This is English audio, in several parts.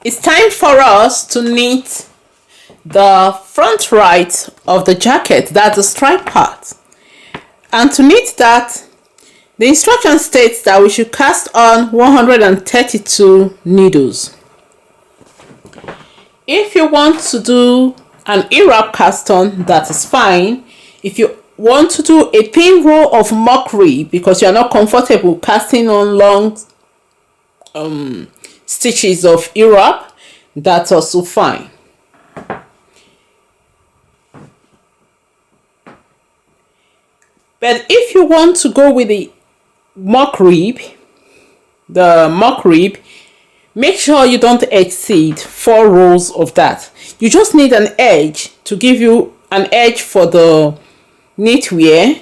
it's time for us to knit the front right of the jacket, that's the stripe part. And to knit that, the instruction states that we should cast on 132 needles. If you want to do an E-wrap cast on, that is fine. If you want to do a thin row of mock rib because you are not comfortable casting on long stitches of E-wrap, that's also fine. But if you want to go with the mock rib, make sure you don't exceed 4 rows of that. You just need an edge to give you an edge for the knitwear,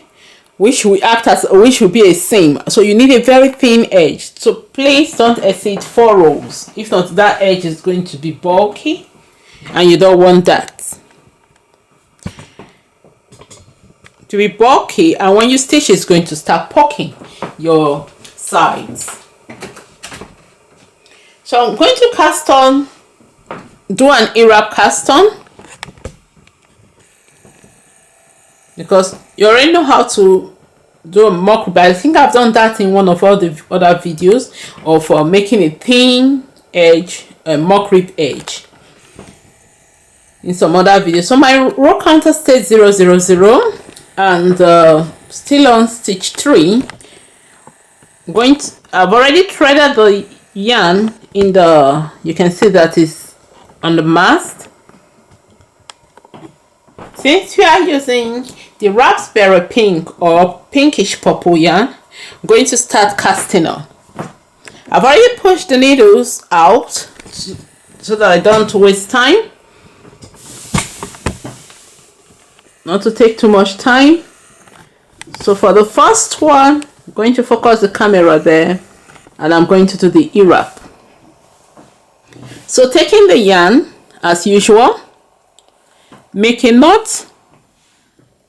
which will be a seam. So you need a very thin edge. So please don't exceed 4 rows. If not, that edge is going to be bulky and you don't want that to be bulky, and when you stitch, it's going to start poking your sides. So I'm going to cast on, do an E-wrap cast on, because you already know how to do a mock rib. I think I've done that in one of all the other videos of making a thin edge, a mock rib edge, in some other videos. So my row counter stays 000, and still on stitch 3. I've already threaded the yarn in the, you can see that is on the mast. Since we are using the raspberry pink or pinkish purple yarn, I'm going to start casting on. I've already pushed the needles out so that I don't waste time, not to take too much time. So for the first one, I'm going to focus the camera there, and I'm going to do the E-wrap. So taking the yarn as usual, make a knot,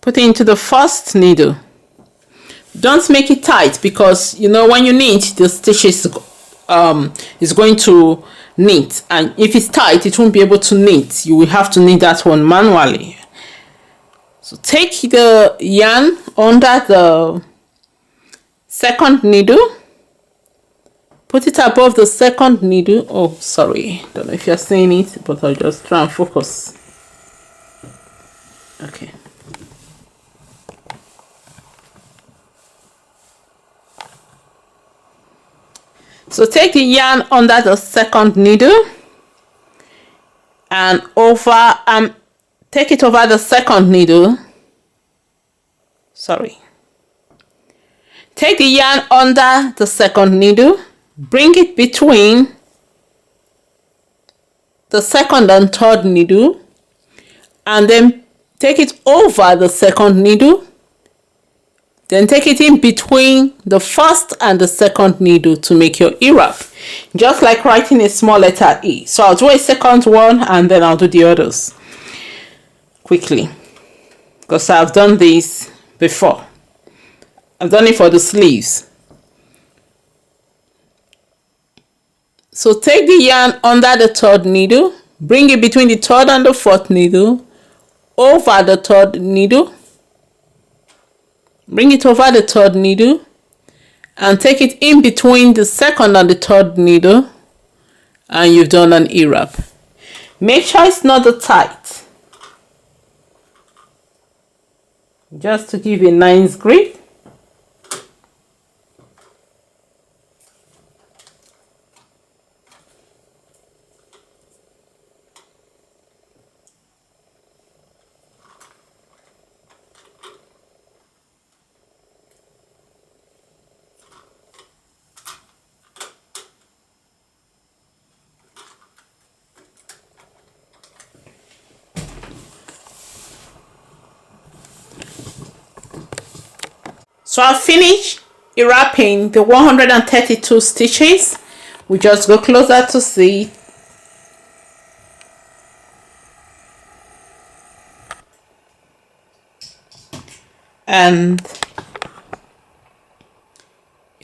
put it into the first needle. Don't make it tight, because you know when you knit, the stitches is going to knit, and if it's tight, it won't be able to knit. You will have to knit that one manually. So take the yarn under the second needle, put it above the second needle. Oh, sorry, don't know if you're seeing it, but I'll just try and focus. Okay. So take the yarn under the second needle and take it over the second needle. Sorry. Take the yarn under the second needle, bring it between the second and third needle, and then take it over the second needle. Then take it in between the first and the second needle to make your E-wrap. Just like writing a small letter E. So I'll do a second one and then I'll do the others quickly, because I've done this before. I've done it for the sleeves. So take the yarn under the third needle, bring it between the third and the fourth needle, over the third needle, bring it over the third needle, and take it in between the second and the third needle, and you've done an E-wrap. Make sure it's not the tight, just to give a nice grip. So I'll finish wrapping the 132 stitches. We just go closer to see. And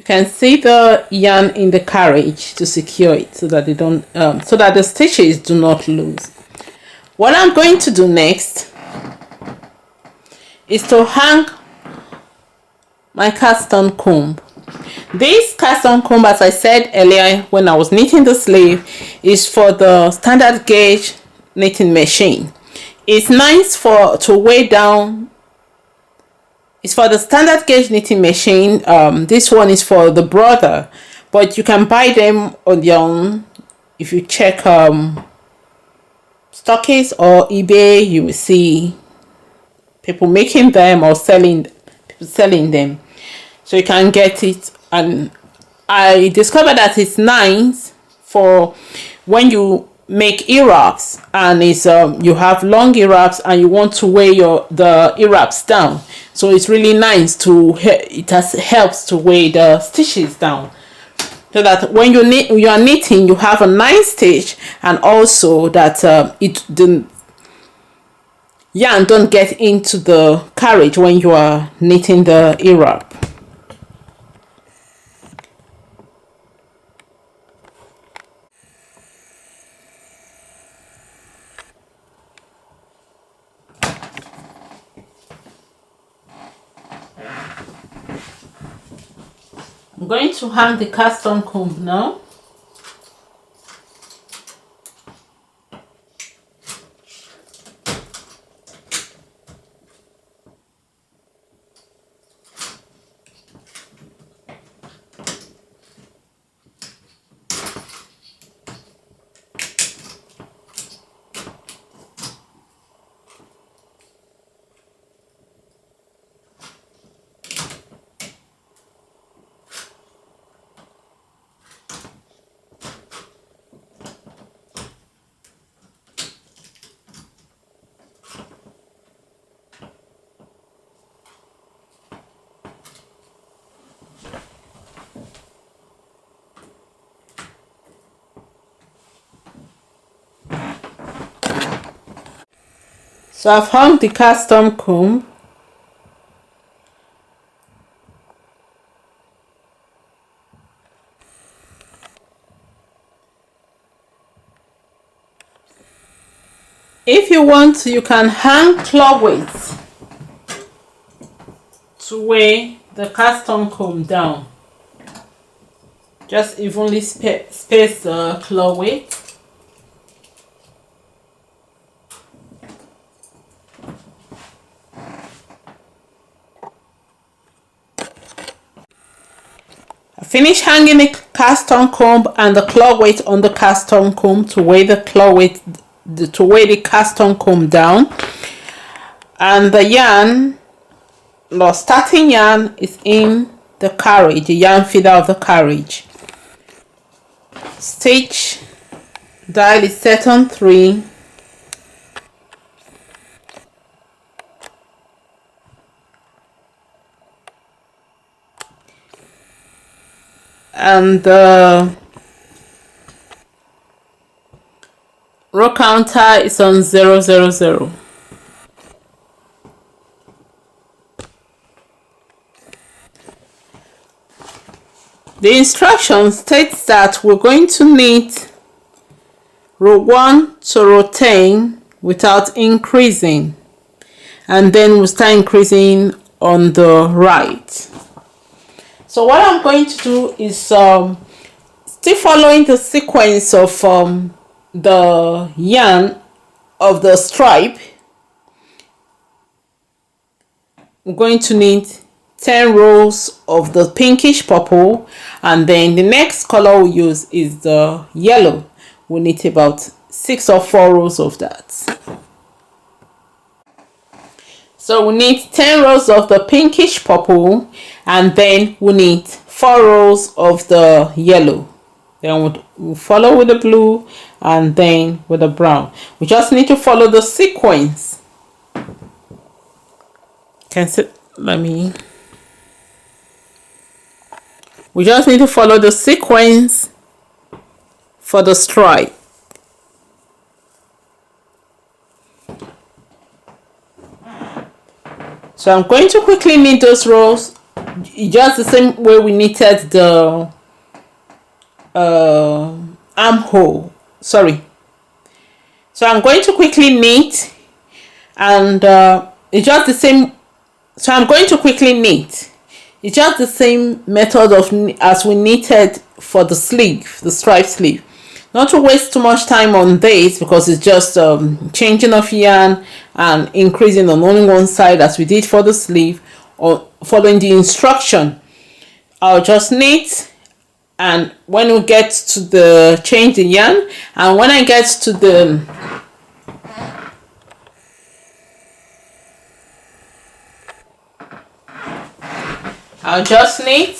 You can see the yarn in the carriage to secure it so that they don't so that the stitches do not lose. What I'm going to do next is to hang my cast on comb. This cast on comb, as I said earlier when I was knitting the sleeve, is for the standard gauge knitting machine. It's nice to weigh down. It's for the standard gauge knitting machine. This one is for the brother, but you can buy them on your own. If you check Stockinet or eBay, you will see people making them or selling them, so you can get it. And I discovered that it's nice for when you make ear-wraps, and it's you have long ear-wraps and you want to weigh the ear-wraps down. So it's really nice helps to weigh the stitches down, so that when you are knitting, you have a nice stitch, and also that the yarn don't get into the carriage when you are knitting the ear-wrap. I'm going to hang the cast on comb now. So I've hung the cast on comb. If you want, you can hang claw weights to weigh the cast on comb down. Just evenly space the claw weight. Finish hanging the cast on comb and the claw weight on the cast on comb to weigh the cast on comb down. And the yarn, the starting yarn, is in the carriage, the yarn feeder of the carriage. Stitch dial is set on 3. And the row counter is on 000. The instruction states that we're going to knit row 1 to row 10 without increasing, and then we'll start increasing on the right. So what I'm going to do is still following the sequence of the yarn of the stripe. I'm going to knit 10 rows of the pinkish purple, and then the next color we'll use is the yellow. We'll knit about 6 or 4 rows of that. So we need 10 rows of the pinkish purple, and then we need 4 rows of the yellow. Then we'll follow with the blue, and then with the brown. We just need to follow the sequence. We just need to follow the sequence for the stripe. So I'm going to quickly knit those rows just the same way we knitted the armhole. Sorry. So I'm going to quickly knit, and it's just the same. So I'm going to quickly knit. It's just the same method of as we knitted for the sleeve, the stripe sleeve. Not to waste too much time on this, because it's just changing of yarn and increasing on only one side as we did for the sleeve, or following the instruction. I'll just knit, and when we get to the change the yarn, and when I get to the I'll just knit,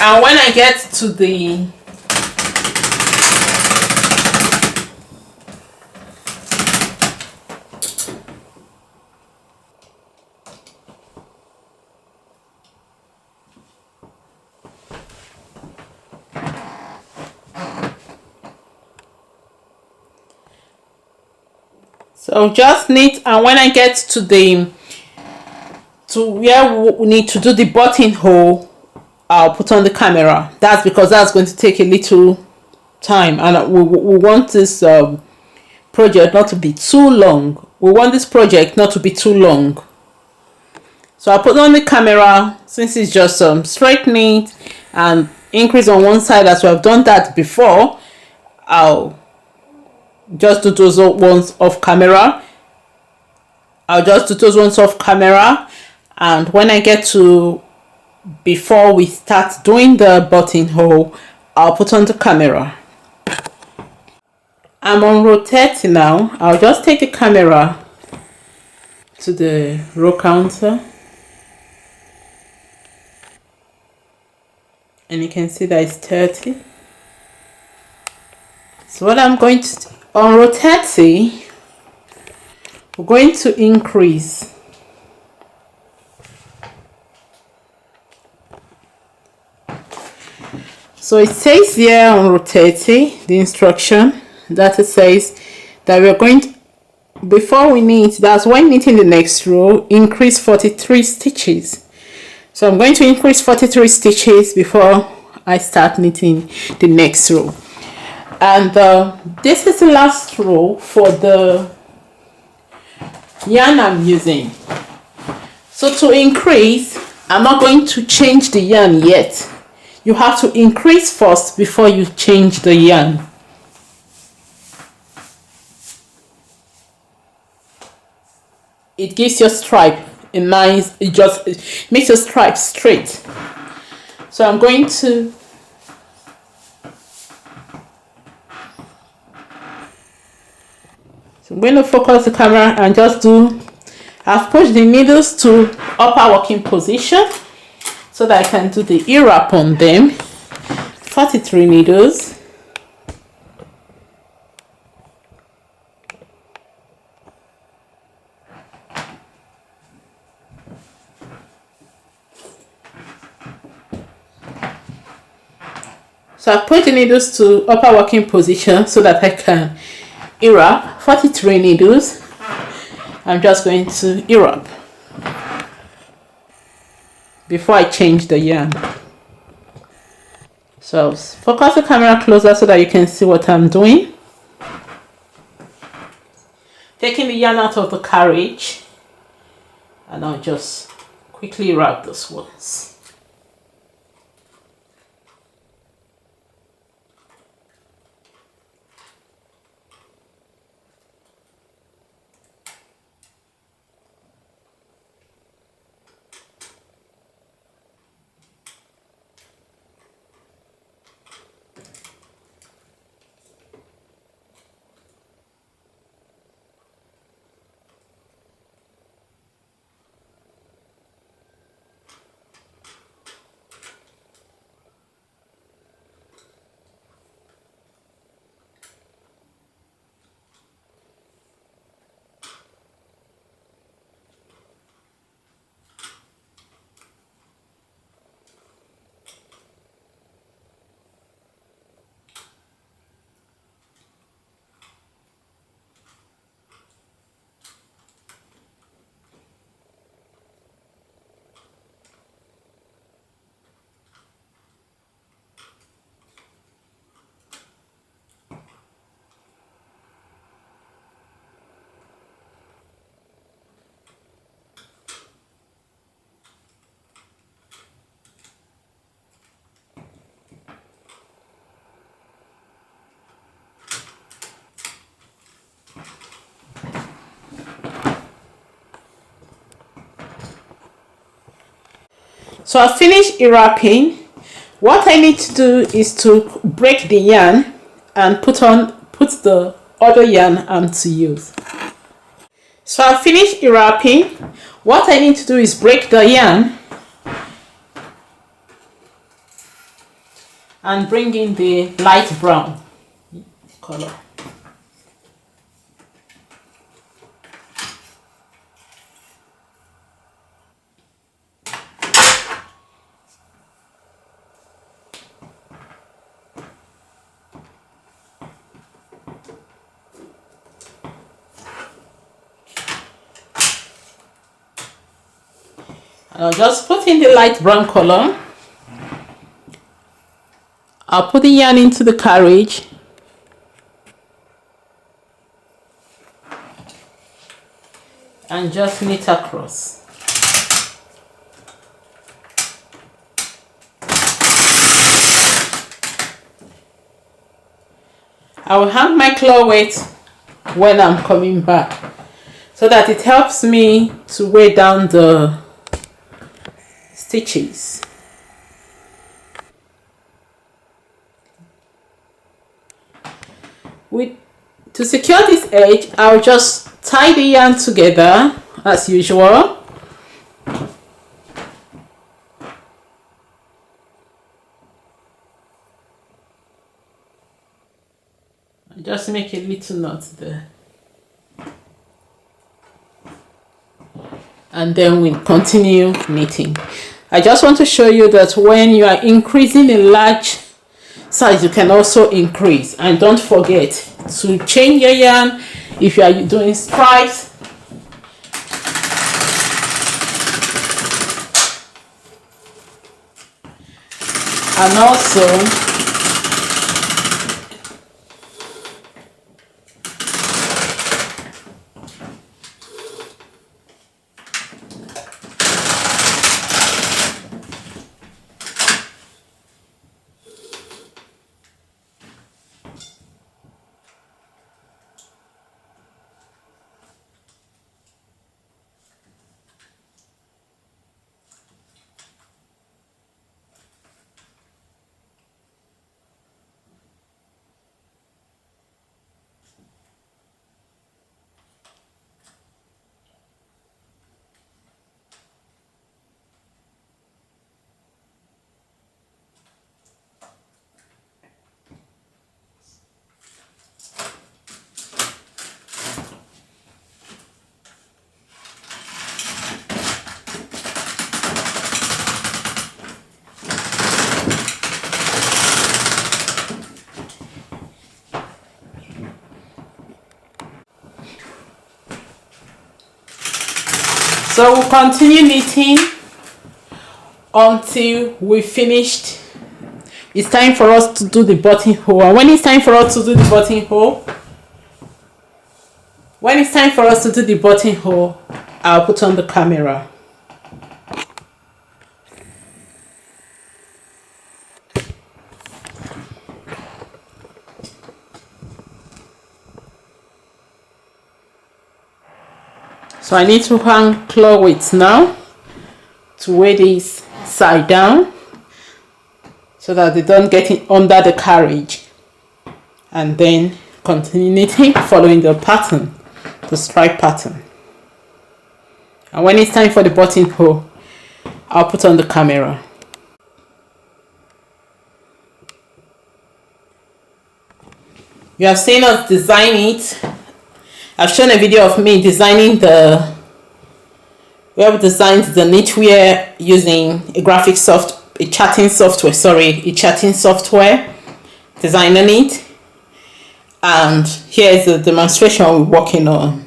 and when I get to the so just knit, and when I get to where we need to do the buttonhole, I'll put on the camera. That's because that's going to take a little time, and we want this project not to be too long. We want this project not to be too long. So I'll put on the camera, since it's just straight knit and increase on one side as we have done that before. I'll just do those ones off camera. And when I get to before we start doing the buttonhole, I'll put on the camera. I'm on row 30 now. I'll just take the camera to the row counter, and you can see that it's 30. So what I'm going to, on row 30, we're going to increase. So it says here on row 30, the instruction, that it says that we're going to, before we knit, that's when knitting the next row, increase 43 stitches. So I'm going to increase 43 stitches before I start knitting the next row. And this is the last row for the yarn I'm using. So to increase, I'm not going to change the yarn yet. You have to increase first before you change the yarn. It gives your stripe a nice, it makes your stripe straight. So I'm going to focus the camera and just do, I've pushed the needles to upper working position so that I can do the ear wrap on them. 43 needles. So I've put the needles to upper working position so that I can ear wrap. 43 needles. I'm just going to ear wrap before I change the yarn. So focus the camera closer so that you can see what I'm doing. Taking the yarn out of the carriage, and I'll just quickly wrap this ones. So I finished wrapping. What I need to do is to break the yarn and put the other yarn to use. So I finished wrapping. What I need to do is break the yarn and bring in the light brown color. I'll just put in the light brown color. I'll put the yarn into the carriage and just knit across. I will hang my claw weight when I'm coming back so that it helps me to weigh down the stitches. To secure this edge, I'll just tie the yarn together as usual. I just make a little knot there. And then we continue knitting. I just want to show you that when you are increasing a large size, you can also increase. And don't forget to change your yarn if you are doing stripes. And also so we'll continue knitting until we finished. It's time for us to do the buttonhole. And when it's time for us to do the buttonhole, I'll put on the camera. So I need to hang claw weights now to weigh this side down so that they don't get in under the carriage, and then continue knitting following the pattern, the stripe pattern. And when it's time for the buttonhole, I'll put on the camera. You have seen us design it. I've shown a video of me designing we have designed the knitwear using a chatting software, DesignAKnit. And here is the demonstration we're working on.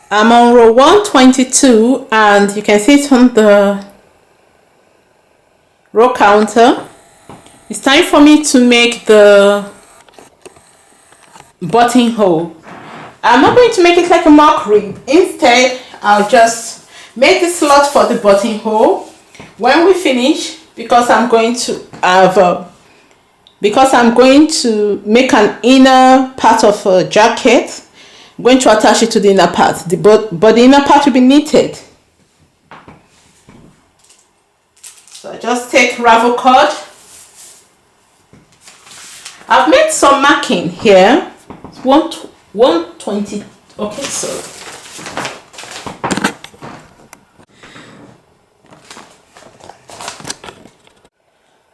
I'm on row 122 and you can see it on the row counter. It's time for me to make the buttonhole. I'm not going to make it like a mock rib. Instead, I'll just make the slot for the buttonhole. When we finish, because I'm going to make an inner part of a jacket, I'm going to attach it to the inner part. But the inner part will be knitted. So I just take ravel cord. I've made some marking here. 120. Okay, so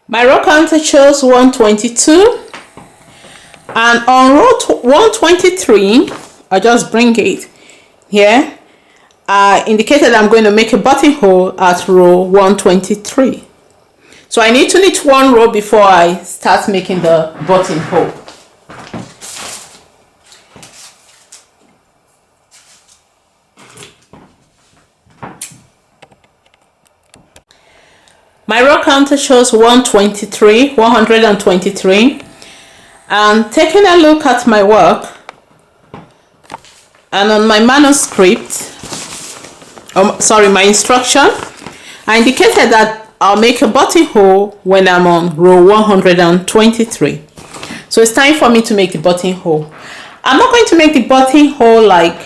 my row counter shows 122, and on row 123, I just bring it here. I indicated I'm going to make a buttonhole at row 123. So I need to knit one row before I start making the buttonhole. My row counter shows 123, and taking a look at my work and on my manuscript, my instruction, I indicated that I'll make a buttonhole when I'm on row 123. So it's time for me to make the buttonhole. I'm not going to make the buttonhole like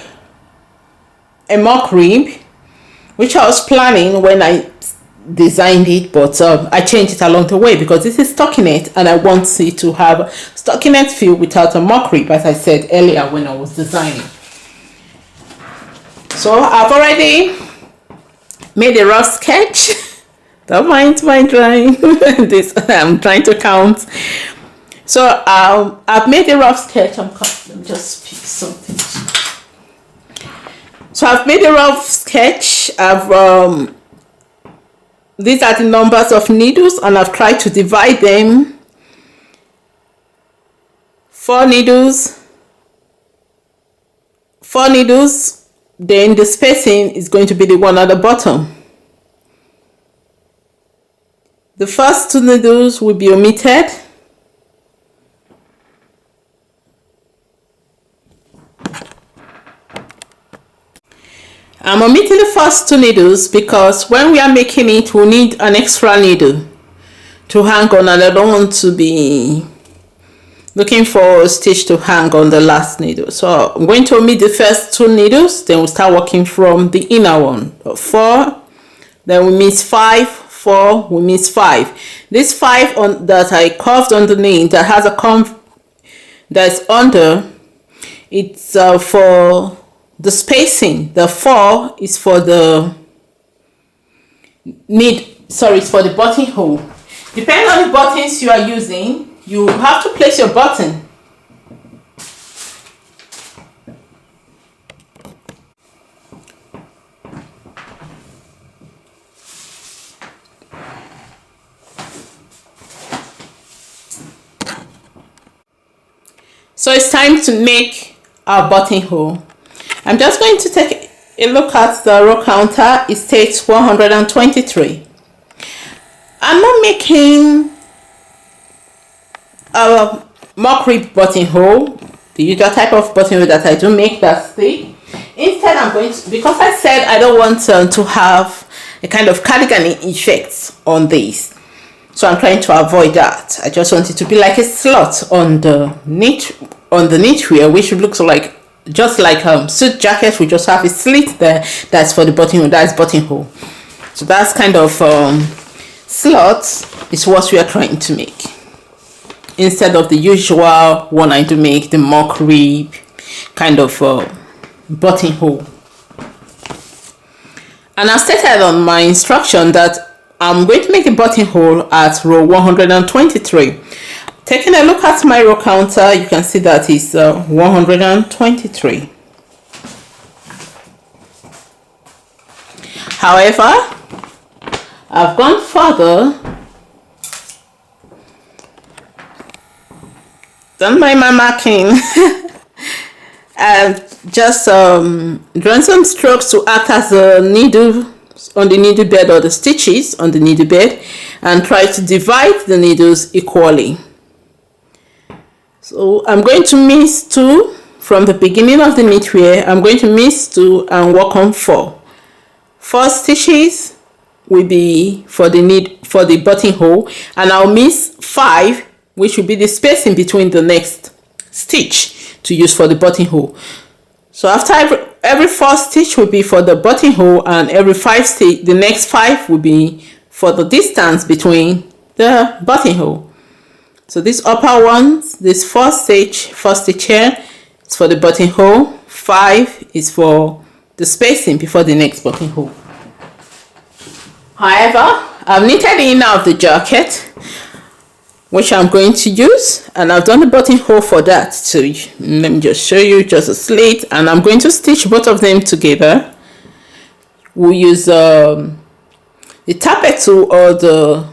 a mock rib, which I was planning when I designed it, but I changed it along the way because this is Stockinet and I want it to have Stockinet feel without a mock rib, as I said earlier when I was designing. So I've already made a rough sketch. Don't mind my drawing. This I'm trying to count. So I've made a rough sketch. Let me just pick something. So I've made a rough sketch. These are the numbers of needles, and I've tried to divide them. 4 needles. Then the spacing is going to be the one at the bottom. The first 2 needles will be omitted. I'm omitting the first 2 needles because when we are making it, we'll need an extra needle to hang on, and I don't want to be looking for a stitch to hang on the last needle. So I'm going to omit the first 2 needles, then we'll start working from the inner one. 4, then we miss 5, 4, we miss 5. This 5 that I curved underneath, that has a comb that's under, it's for the spacing. The 4 is for the it's for the buttonhole. Depending on the buttons you are using, you have to place your button. So it's time to make our buttonhole. I'm just going to take a look at the row counter. It states 123. I'm not making a mock rib buttonhole, the usual type of buttonhole that I do make that thick. Instead, I'm going to, because I said I don't want to have a kind of cardigan effect on this, so I'm trying to avoid that. I just want it to be like a slot on the knitwear, which looks like just like suit jacket. We just have a slit there. That's for the buttonhole. That's buttonhole. So that's kind of slot is what we are trying to make, instead of the usual one I do make, the mock rib kind of buttonhole. And I stated on my instruction that I'm going to make a buttonhole at row 123. Taking a look at my row counter, you can see that it's 123. However, I've gone further. Done my marking and just drawn some strokes to act as a needle on the needle bed, or the stitches on the needle bed, and try to divide the needles equally. So I'm going to miss 2 from the beginning of the knitwear. I'm going to miss 2 and work on 4 4 stitches will be for the buttonhole, and I'll miss 5, which will be the spacing between the next stitch to use for the buttonhole. So after every 4 stitch will be for the buttonhole, and every 5 stitch, the next 5 will be for the distance between the buttonhole. So this upper ones, this 4 stitch here is for the buttonhole, 5 is for the spacing before the next buttonhole. However, I've knitted the inner of the jacket, which I'm going to use, and I've done the buttonhole for that. So let me just show you, just a slit, and I'm going to stitch both of them together. We'll use the tappet tool or the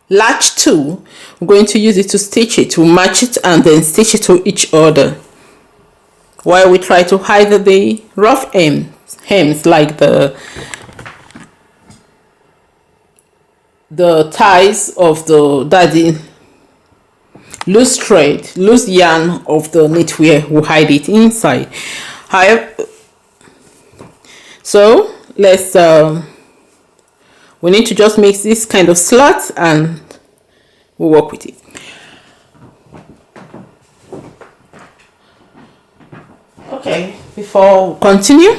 latch tool. I'm going to use it to stitch it, to match it, and then stitch it to each other, while we try to hide the rough hems like the ties of the loose thread, loose yarn of the knitwear will hide it inside. However, so let's we need to just make this kind of slot and we'll work with it. Okay, before we continue,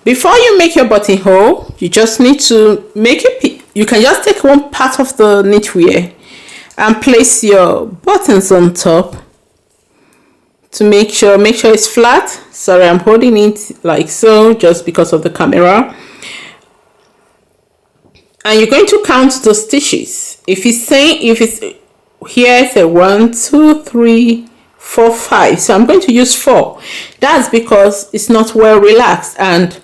before you make your buttonhole, you just need to make it. You can just take one part of the knitwear and place your buttons on top to make sure it's flat. Sorry, I'm holding it like so just because of the camera. And you're going to count the stitches. If it's here, it's a 1, 2, 3, 4, 5. So I'm going to use 4. That's because it's not well relaxed, and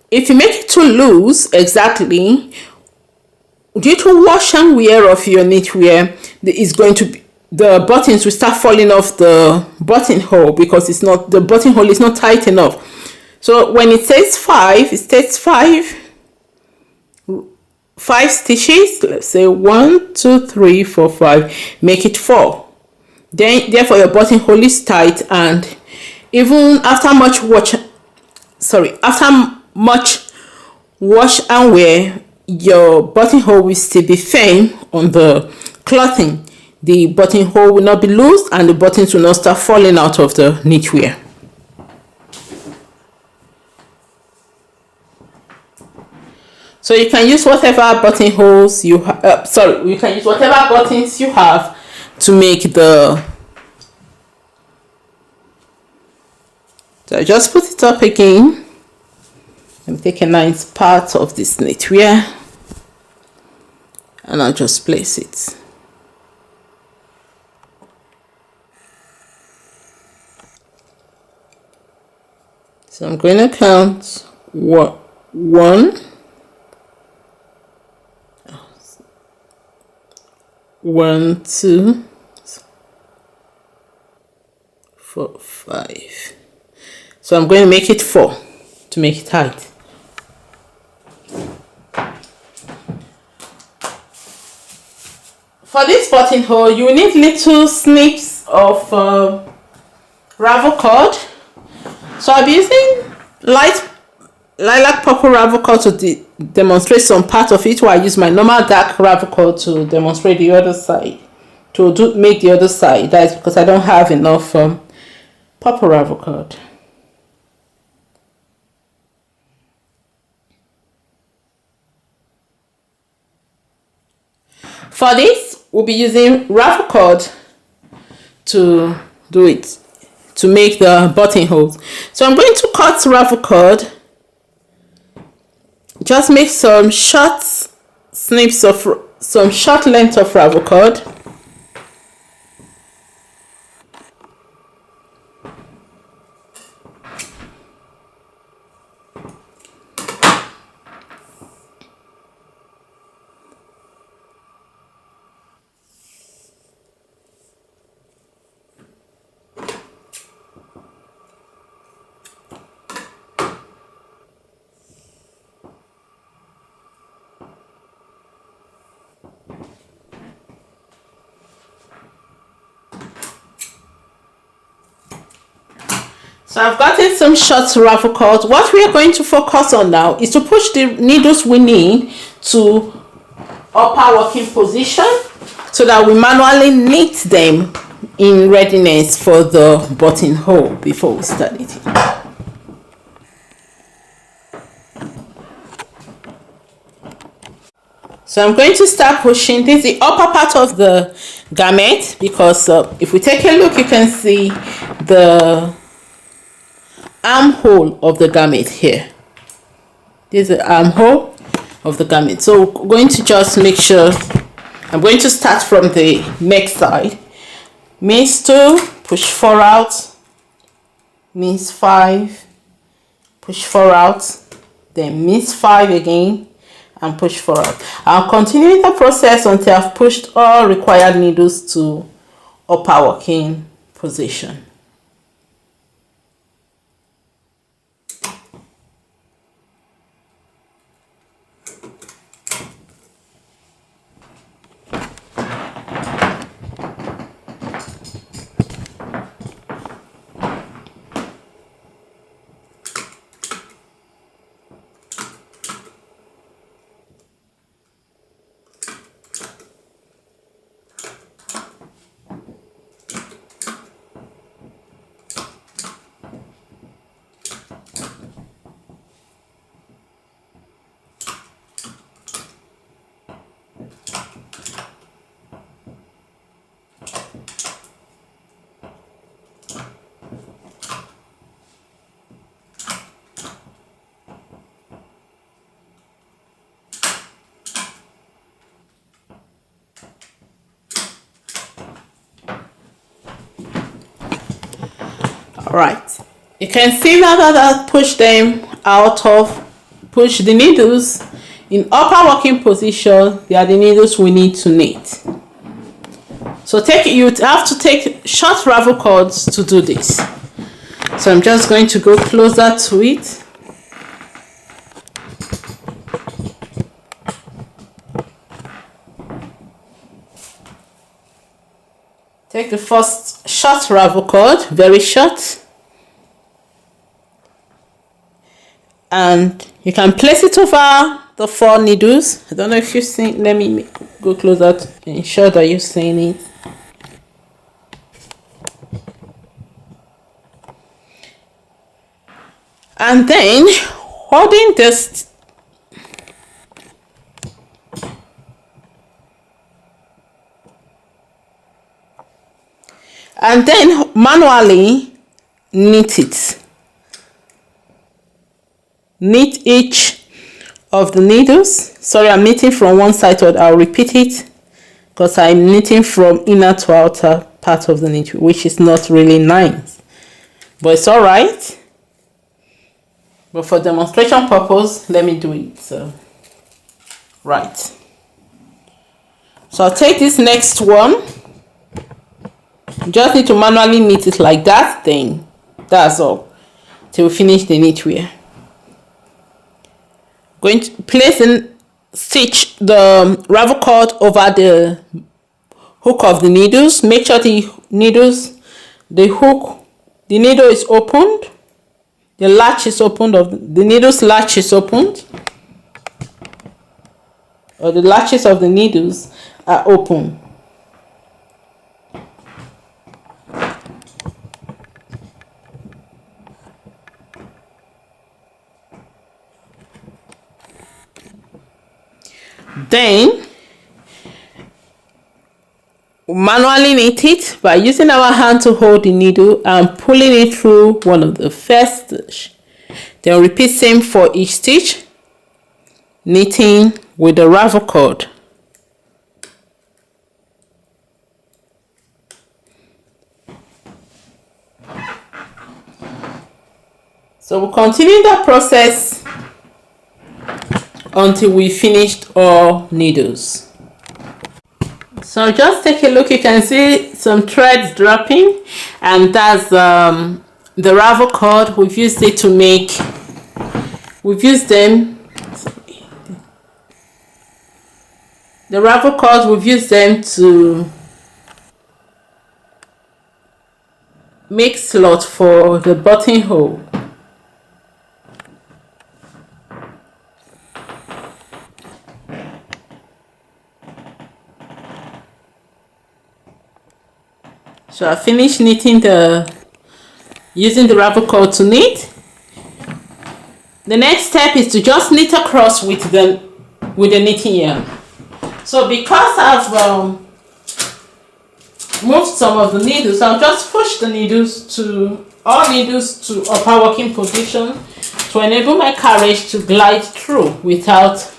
if you make it too loose, exactly, due to wash and wear of your knitwear, the buttons will start falling off the buttonhole because the buttonhole is not tight enough. So when it says 5, it says 5 stitches. Let's say 1, 2, 3, 4, 5. Make it 4. Therefore your buttonhole is tight, and even after much wash and wear, your buttonhole will still be firm on the clothing. The buttonhole will not be loose, and the buttons will not start falling out of the knitwear. So you can use whatever buttonholes you have. You can use whatever buttons you have to make the. So I just put it up again. And take a nice part of this knitwear, and I'll just place it. So I'm going to count 1, 2, 4, 5. So I'm going to make it 4 to make it tight. For this buttonhole, you will need little snips of ravel cord. So I'll be using lilac purple ravel cord to demonstrate some part of it, while I use my normal dark ravel cord to demonstrate the other side, to make the other side. That's because I don't have enough purple ravel cord. For this, we'll be using ravel cord to do it, to make the buttonholes. So I'm going to cut ravel cord. Just make some short snips of some short length of ravel cord. So I've gotten some short ravel cords. What we are going to focus on now is to push the needles we need to upper working position so that we manually knit them in readiness for the buttonhole before we start it. So I'm going to start pushing. This is the upper part of the garment because if we take a look, you can see the armhole of the garment here. This is the armhole of the garment. So we're going to just make sure. I'm going to start from the neck side. Means 2, push 4 out. Means 5, push 4 out. Then means 5 again and push 4 out. I'll continue the process until I've pushed all required needles to upper working position. Right, you can see now that I push them out of, push the needles in upper working position. They are the needles we need to knit. So you have to take short ravel cords to do this. So I'm just going to go closer to it. Take the first short ravel cord, very short, and you can place it over the 4 needles. I don't know if you've seen. Let me go closer to ensure that you've seen it. And then holding this, and then manually knit it. Knit each of the needles. Sorry, I'm knitting from one side to the other. I'll repeat it because I'm knitting from inner to outer part of the knit, which is not really nice, but it's all right. But for demonstration purpose, let me do it. So, right. So I'll take this next one. You just need to manually knit it like that thing. That's all. Till we finish the knitwear. Going to place and stitch the ravel cord over the hook of the needles. Make sure the needles, the needle is opened. The latch is opened, the needle's latch is opened, or the latches of the needles are open. Then manually knit it by using our hand to hold the needle and pulling it through one of the first stitch. Then repeat same for each stitch, knitting with the ravel cord. So we'll continue that process until we finished all needles. So just take a look. You can see some threads dropping, and that's the ravel cord. We've used it to make, we've used them, the ravel cords, we've used them to make slot for the buttonhole. So I finished knitting using the ravel cord to knit. The next step is to just knit across with the knitting yarn. So because I've moved some of the needles, I'll just push the needles to upper working position to enable my carriage to glide through without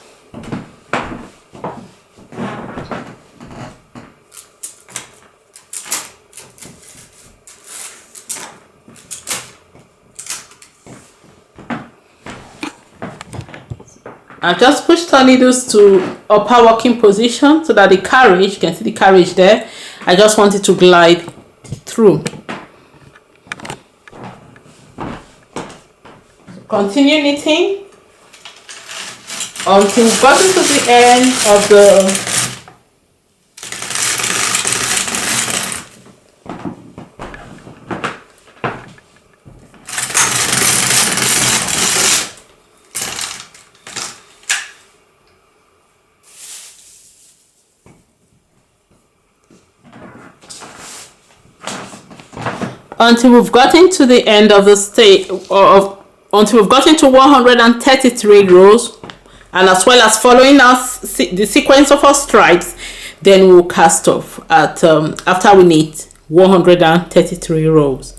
I just push the needles to upper working position so that the carriage, you can see the carriage there, I just want it to glide through. Continue knitting until we've gotten to the end of the until we've gotten to the end of the stage, until we've gotten to 133 rows, and as well as following us the sequence of our stripes, then we'll cast off at after we knit 133 rows.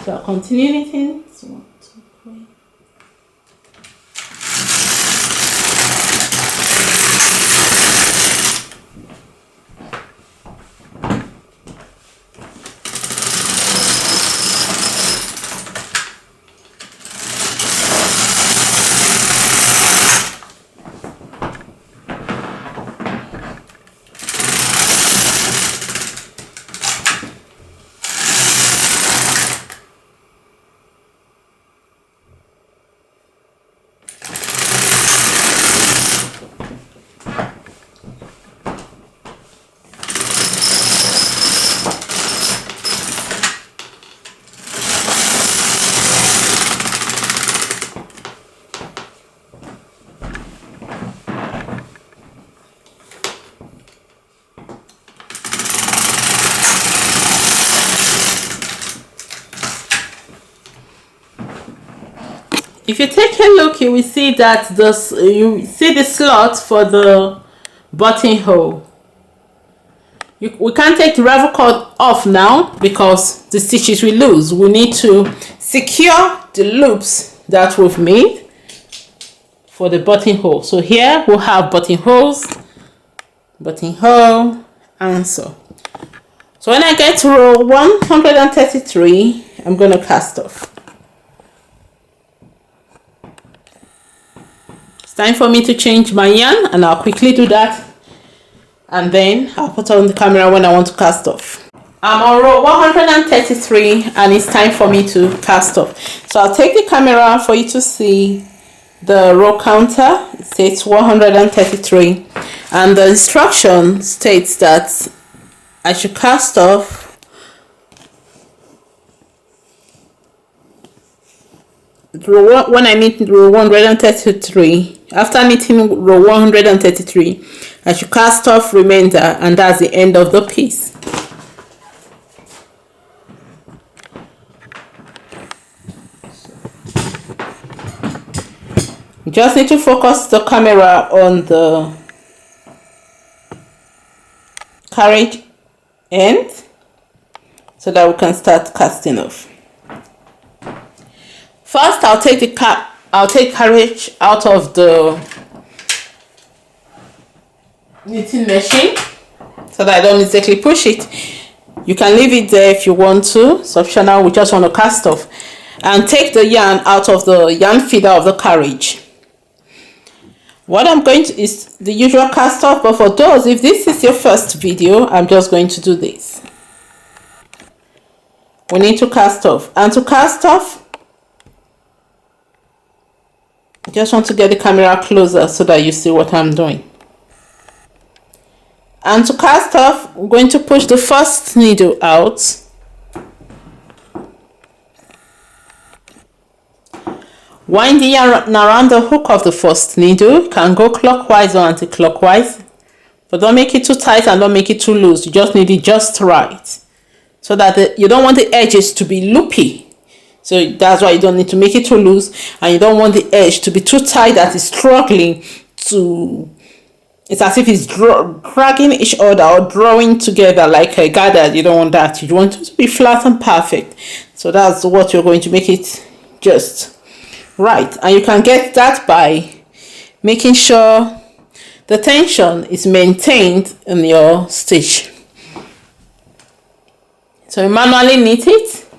So I'll continue knitting. If you take a look, you will see that you see the slot for the buttonhole. We can't take the ravel cord off now because the stitches will lose. We need to secure the loops that we've made for the buttonhole. So here we'll have buttonholes, buttonhole, and so. So when I get to row 133, I'm going to cast off. It's time for me to change my yarn, and I'll quickly do that, and then I'll put on the camera when I want to cast off. I'm on row 133 and it's time for me to cast off. So I'll take the camera for you to see the row counter. It says 133 and the instruction states that I should cast off when I knit row 133. After knitting row 133, I should cast off remainder, and that's the end of the piece. You just need to focus the camera on the carriage end so that we can start casting off. First, I'll take carriage out of the knitting machine so that I don't exactly push it. You can leave it there if you want to. It's optional. We just want to cast off. And take the yarn out of the yarn feeder of the carriage. What I'm going to is the usual cast off, but for those, if this is your first video, I'm just going to do this. We need to cast off, and to cast off, I just want to get the camera closer so that you see what I'm doing. And to cast off, we're going to push the first needle out. Wind the yarn around the hook of the first needle. You can go clockwise or anti-clockwise, but don't make it too tight and don't make it too loose. You just need it just right, so that you don't want the edges to be loopy. So that's why you don't need to make it too loose, and you don't want the edge to be too tight that it's struggling to, it's as if it's dragging each other or drawing together like a gather. You don't want that. You want it to be flat and perfect. So that's what you're going to make it just right. And you can get that by making sure the tension is maintained in your stitch. So you manually knit it.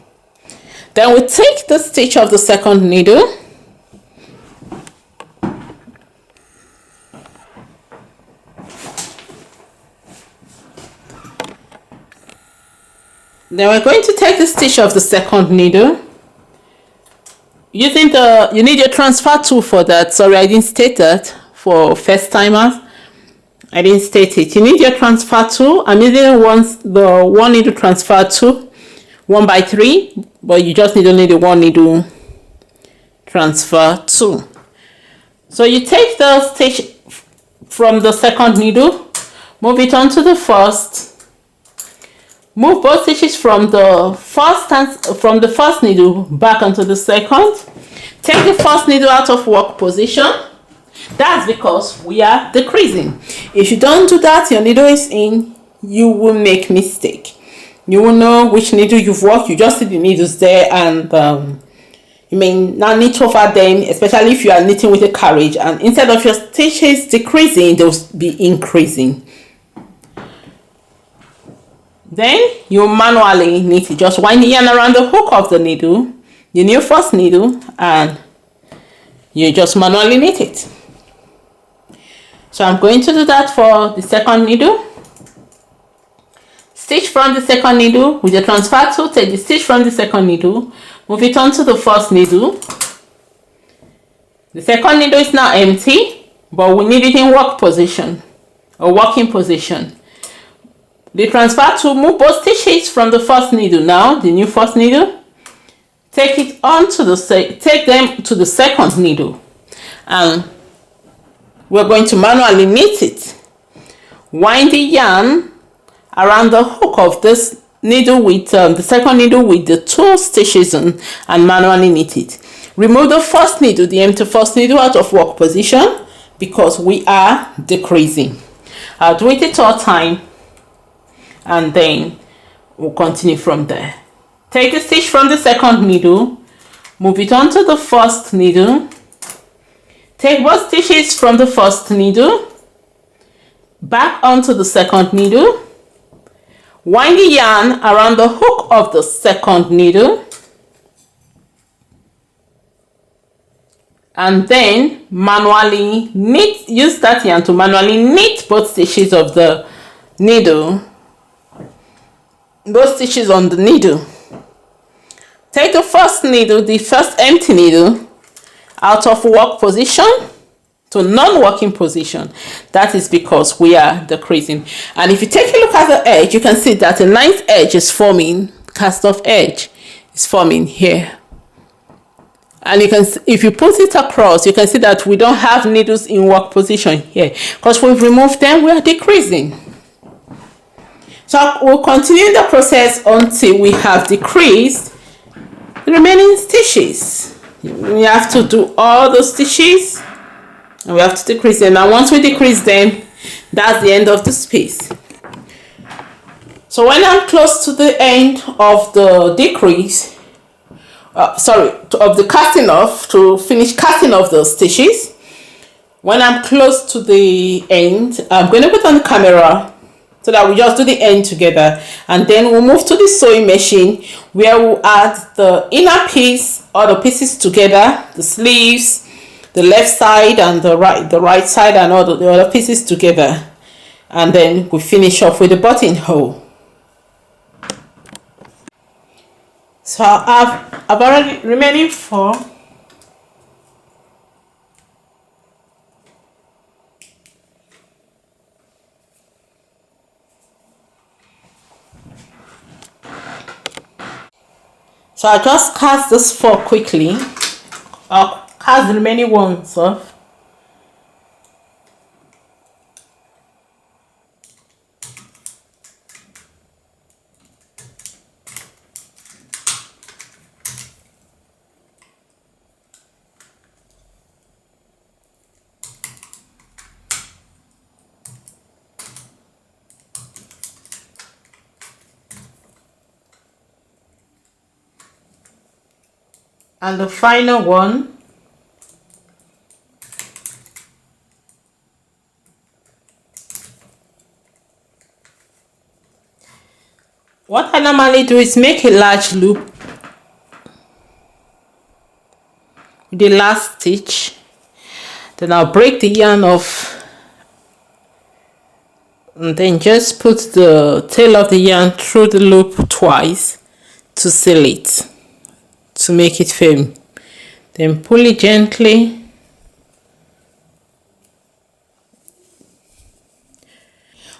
Then we take the stitch of the second needle. Then we're going to take the stitch of the second needle. Using you need your transfer tool for that. Sorry, I didn't state that for first timers. I didn't state it. You need your transfer tool. I'm using the one needle transfer tool, 1x3, but you just need only the one needle transfer tool. So you take the stitch from the second needle, move it onto the first. Move both stitches from the first needle back onto the second. Take the first needle out of work position. That's because we are decreasing. If you don't do that, your needle is in, you will make mistake. You will know which needle you've worked. You just see the needles there, and you may not knit over them, especially if you are knitting with a carriage, and instead of your stitches decreasing, they'll be increasing. Then you manually knit it. Just wind the yarn around the hook of the needle, the new first needle, and you just manually knit it. So I'm going to do that for the second needle. Stitch from the second needle with the transfer tool. Take the stitch from the second needle, move it onto the first needle. The second needle is now empty, but we need it in work position or working position. The transfer tool, move both stitches from the first needle now, the new first needle. Take them to the second needle, and we're going to manually knit it. Wind the yarn around the hook of this needle with the second needle with the 2 stitches in, and manually knit it. Remove the first needle, the empty first needle, out of work position because we are decreasing. I'll do it a third time, and then we'll continue from there. Take the stitch from the second needle, move it onto the first needle. Take both stitches from the first needle back onto the second needle. Wind the yarn around the hook of the second needle, and then manually knit. Use that yarn to manually knit both stitches of the needle, both stitches on the needle. Take the first needle, the first empty needle, out of work position to non-working position. That is because we are decreasing. And if you take a look at the edge, you can see that a nice edge is forming, cast off edge is forming here. And you can, if you put it across, you can see that we don't have needles in work position here because we've removed them. We are decreasing. So we'll continue the process until we have decreased the remaining stitches. We have to do all the stitches, and we have to decrease them. And once we decrease them, that's the end of the space. So when I'm close to the end of the decrease, of the casting off, to finish casting off the stitches, when I'm close to the end, I'm going to put on the camera so that we just do the end together, and then we'll move to the sewing machine where we'll add the inner piece, all the pieces together, the sleeves, the left side and the right side, and all the other pieces together, and then we finish off with the buttonhole. So I've already remaining 4. So I just cast this 4 quickly. I'll cast the remaining ones off. And the final one, what I normally do is make a large loop with the last stitch, then I'll break the yarn off and then just put the tail of the yarn through the loop twice to seal it, to make it firm. Then pull it gently.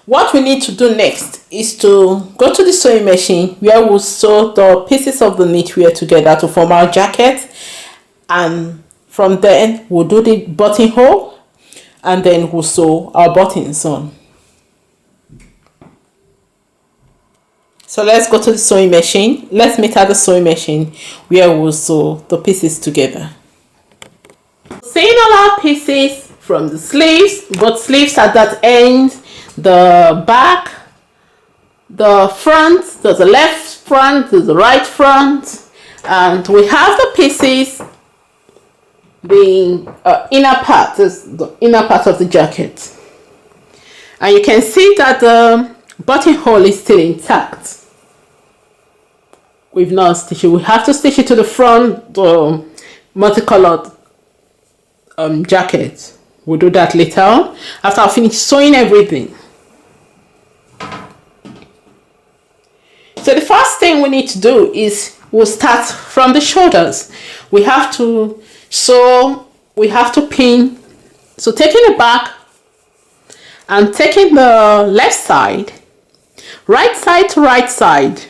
What we need to do next is to go to the sewing machine where we'll sew the pieces of the knitwear together to form our jacket, and from then we'll do the buttonhole and then we'll sew our buttons on. So let's go to the sewing machine. Let's meet at the sewing machine where we'll sew the pieces together. Sewing all our pieces from the sleeves, both sleeves at that end, the back, the front, there's the left front, there's the right front, and we have the pieces being inner part, is the inner part of the jacket. And you can see that the buttonhole is still intact. We've not stitched it. We have to stitch it to the front, the multicolored jacket. We'll do that later on after I finish sewing everything. So the first thing we need to do is we'll start from the shoulders. We have to sew, we have to pin. So taking the back and taking the left side to right side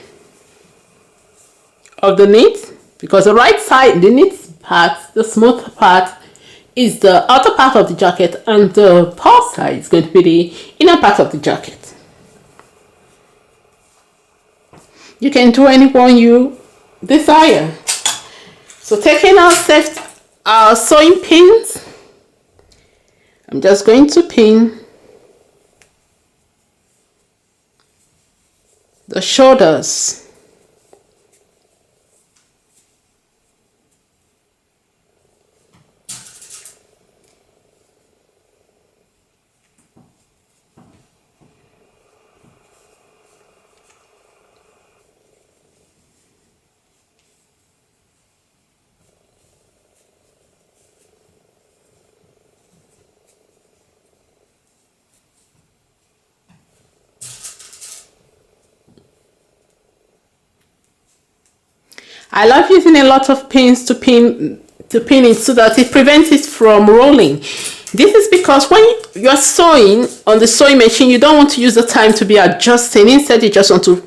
of the knit, because the right side, the knit part, the smooth part, is the outer part of the jacket, and the paw side is going to be the inner part of the jacket. You can do any one you desire. So taking our sewing pins, I'm just going to pin the shoulders. I love using a lot of pins to pin it so that it prevents it from rolling. This is because when you're sewing on the sewing machine, you don't want to use the time to be adjusting. Instead, you just want to,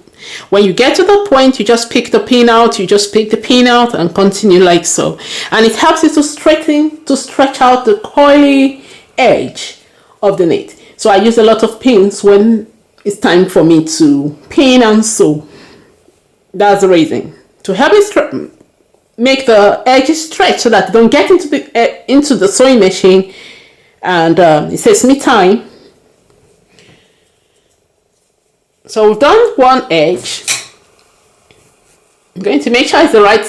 when you get to the point, you just pick the pin out, and continue like so. And it helps you to stretch out the coily edge of the knit. So I use a lot of pins when it's time for me to pin and sew. That's the reason. To help it make the edges stretch so that they don't get into the sewing machine, and it saves me time. So we've done one edge. I'm going to make sure it's the right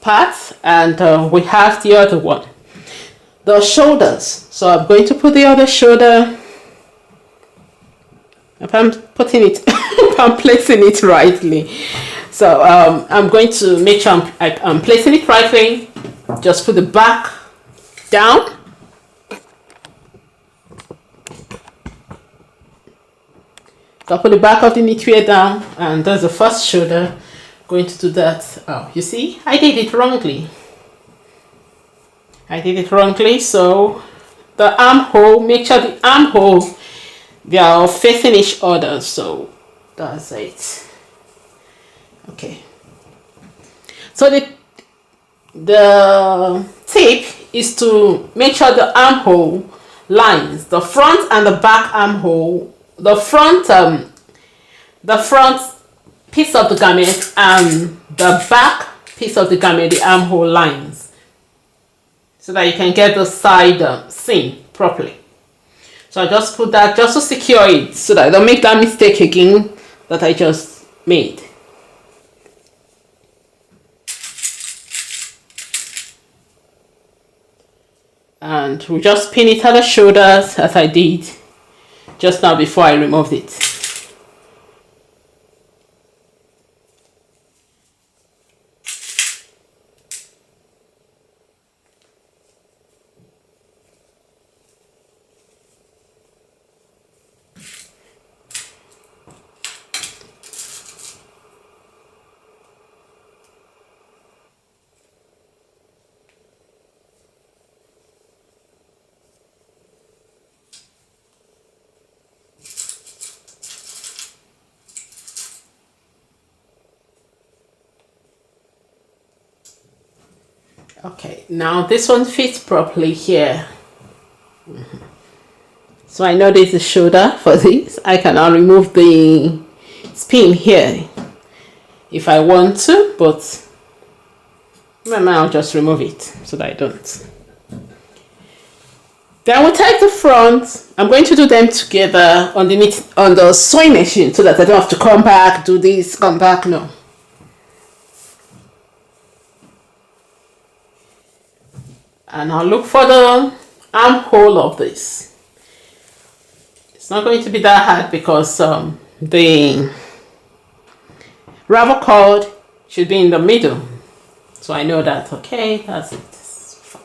part, and we have the other one, the shoulders. So I'm going to put the other shoulder. If I'm putting it, if I'm placing it rightly. So I'm going to make sure I'm placing it rightly. Just put the back down. So I'll put the back of the knitwear down, and that's the first shoulder. Going to do that. Oh, you see, I did it wrongly. So the armhole, make sure the armhole, they are facing each other. So that's it. Okay. So the tip is to make sure the armhole lines the front and the back armhole, the front piece of the garment and the back piece of the garment, the armhole lines, so that you can get the side seam properly. So I just put that just to secure it, so that I don't make that mistake again that I just made. And we just pin it at the shoulders as I did just now before I removed it. Okay, now this one fits properly here. So I know there's a shoulder for this. I can now remove the spin here if I want to, but I'll just remove it so that I don't. Then we'll take the front. I'm going to do them together underneath on the sewing machine so that I don't have to come back, do this, come back, no. And I'll look for the armhole of this. It's not going to be that hard because the ravel cord should be in the middle. So I know that, okay, that's it. Fine.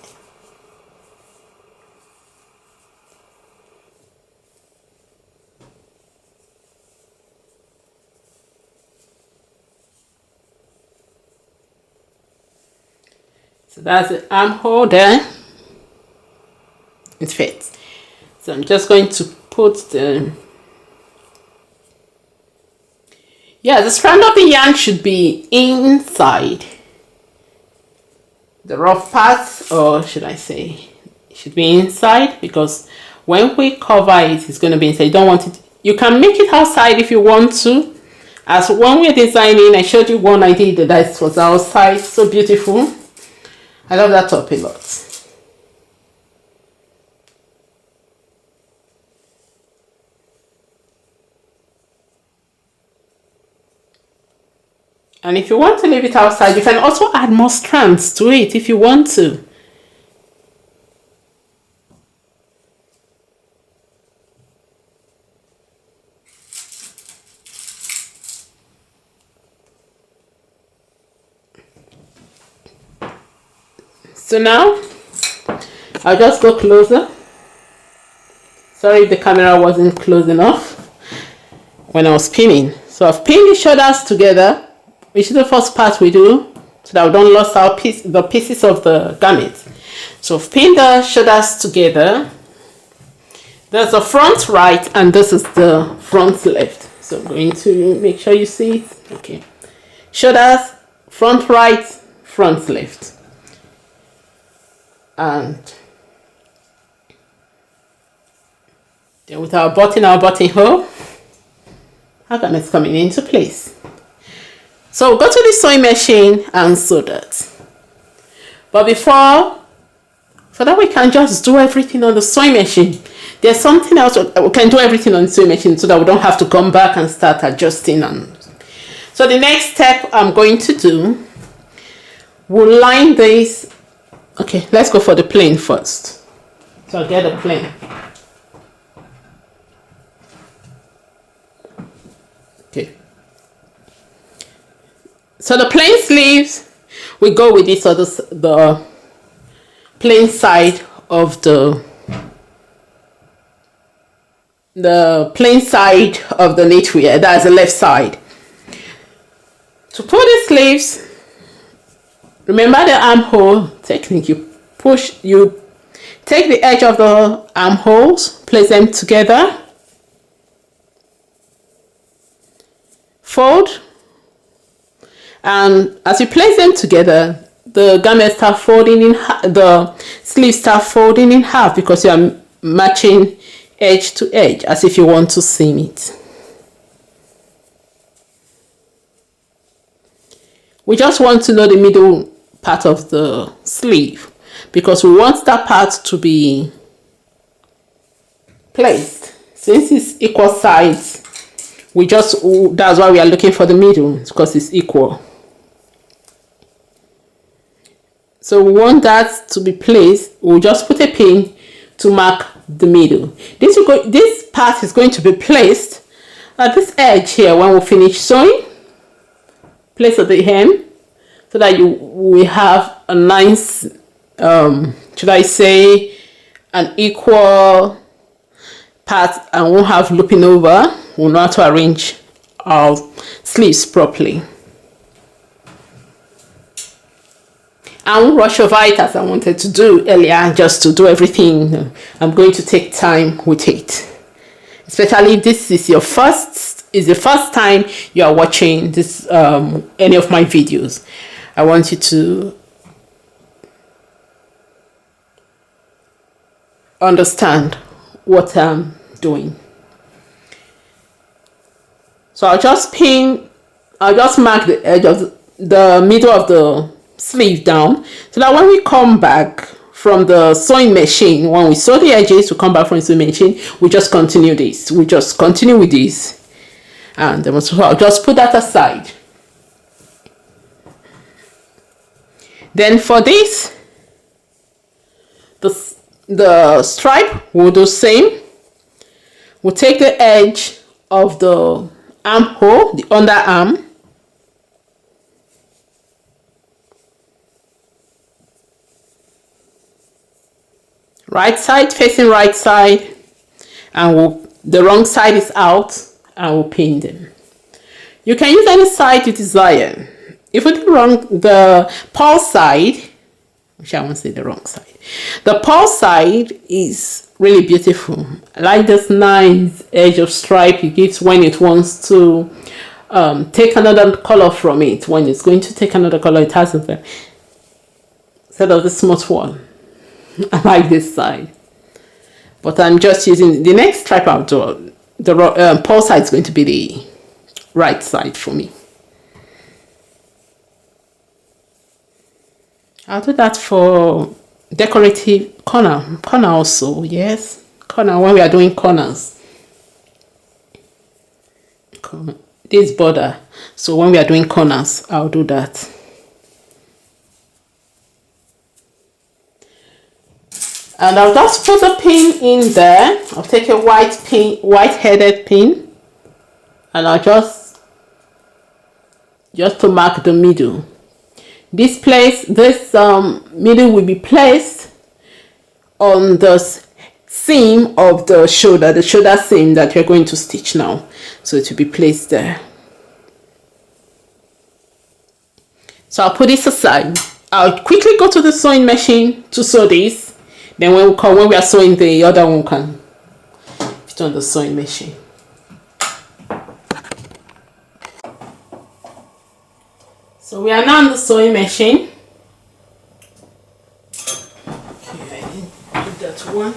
So that's the armhole there. It fits. So I'm just going to put the strand of the yarn should be inside the rough part, or should I say it should be inside, because when we cover it, it's going to be inside. You don't want it, you can make it outside if you want to. As when we're designing, I showed you one I did that was outside, so beautiful. I love that top a lot. And if you want to leave it outside, you can also add more strands to it if you want to. So now, I'll just go closer. Sorry if the camera wasn't close enough when I was pinning. So I've pinned the shoulders together, which is the first part we do, so that we don't lose our the pieces of the garment. So I've pinned the shoulders together. There's the front right and this is the front left. So I'm going to make sure you see it. Okay. Shoulders, front right, front left. And then with our buttonhole, our garment's coming into place. So go to the sewing machine and sew that. But before, so that we can just do everything on the sewing machine, there's something else we can do everything on the sewing machine so that we don't have to come back and start adjusting. And so the next step I'm going to do, we'll line this. Okay, let's go for the plain first. So I'll get a plain. Okay. So the plain sleeves, we go with this, so the plain side of the plain side of the knitwear. That's the left side. To pull the sleeves, remember the armhole technique. You take the edge of the armholes, place them together, fold, And as you place them together, the garment start folding in the sleeves start folding in half because you are matching edge to edge as if you want to seam it. We just want to know the middle part of the sleeve because we want that part to be placed. Since it's equal sides, that's why we are looking for the middle, because it's equal. So we want that to be placed. We'll just put a pin to mark the middle. This part is going to be placed at this edge here when we finish sewing. Place at the hem so that we have a nice, should I say, an equal part and won't have looping over. We'll know how to arrange our sleeves properly. I won't rush over it as I wanted to do earlier, just to do everything. I'm going to take time with it. Especially if this is the first time you are watching this any of my videos. I want you to understand what I'm doing. So I'll just mark the edge of the middle of the sleeve down so that when we come back from the sewing machine, when we sew the edges, we come back from the sewing machine, we just continue this. We just continue with this. And then I'll just put that aside. Then for this, the stripe will do the same. We'll take the edge of the armhole, the underarm, right side facing right side, and the wrong side is out, and we'll pin them. You can use any side you desire. If we do the pulse side, which I won't say the wrong side, the pulse side is really beautiful. I like this nice edge of stripe it gives when it wants to take another color from it. When it's going to take another color, it has a instead of the smooth one. I like this side, but I'm just using the next stripe I'll do. The pulse side is going to be the right side for me. I'll do that for decorative corner also. Yes, corner when we are doing corners. This border. So when we are doing corners, I'll do that. And I'll just put a pin in there. I'll take a white-headed pin, and I'll just to mark the middle. This middle will be placed on the seam of the shoulder seam that you're going to stitch now. So it will be placed there. So I'll put this aside. I'll quickly go to the sewing machine to sew this. Then when we are sewing the other one, can fit on the sewing machine. So we are now on the sewing machine. Okay, I didn't do that one.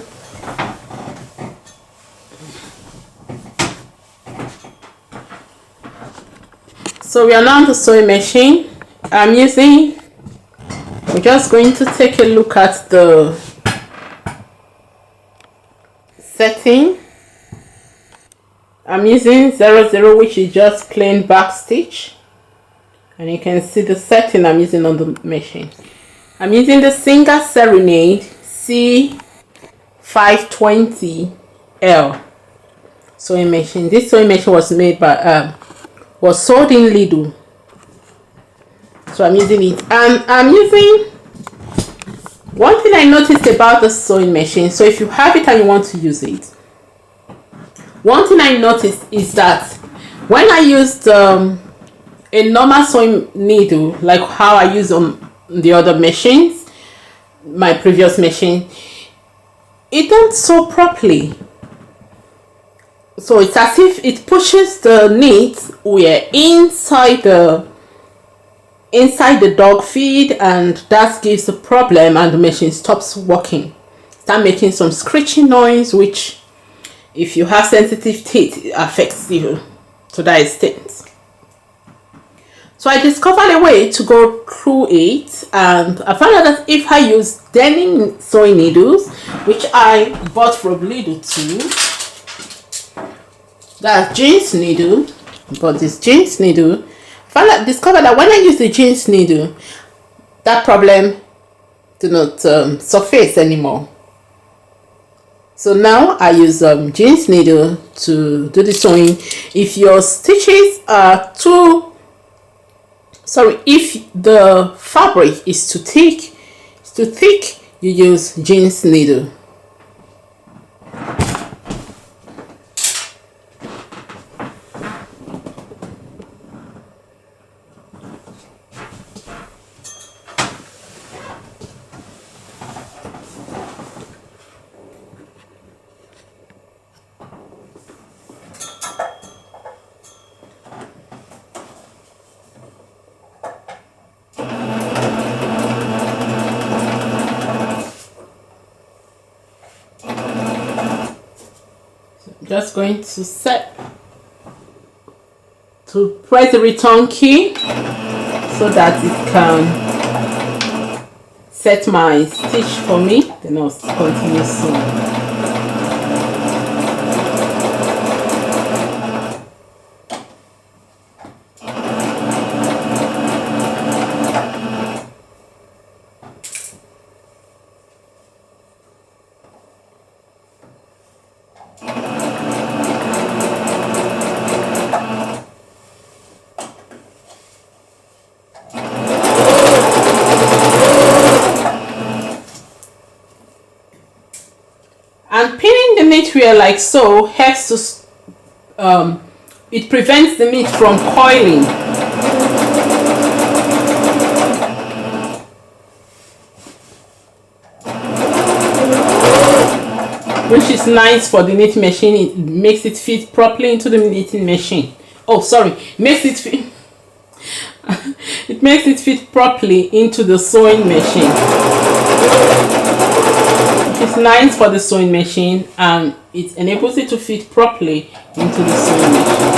So we are now on the sewing machine. We're just going to take a look at the setting. I'm using 00, which is just plain back stitch. And you can see the setting I'm using on the machine. I'm using the Singer Serenade C520L sewing machine. This sewing machine was made by was sold in Lidl. So I'm using it, and I'm using one thing I noticed about the sewing machine. So if you have it and you want to use it, one thing I noticed is that when I used a normal sewing needle, like how I use on the other machines, my previous machine, it don't sew properly. So it's as if it pushes the knit where inside the inside the dog feed, and that gives a problem and the machine stops working. Start making some screeching noise, which if you have sensitive teeth, it affects you to that extent. So I discovered a way to go through it, and I found out that if I use denim sewing needles, which I bought from Lidl too, that's jeans needle, but this jeans needle, discovered that when I use the jeans needle, that problem do not surface anymore. So now I use jeans needle to do the sewing. If your stitches are if the fabric is too thick, you use jeans needle. Just going to press the return key so that it can set my stitch for me. Then I'll continue sewing. And pinning the knitwear like so helps to it prevents the knit from coiling. Which is nice for the knit machine. It makes it fit properly into the knitting machine. Oh, sorry, makes it fit. It makes it fit properly into the sewing machine. It's nice for the sewing machine, and it enables it to fit properly into the sewing machine.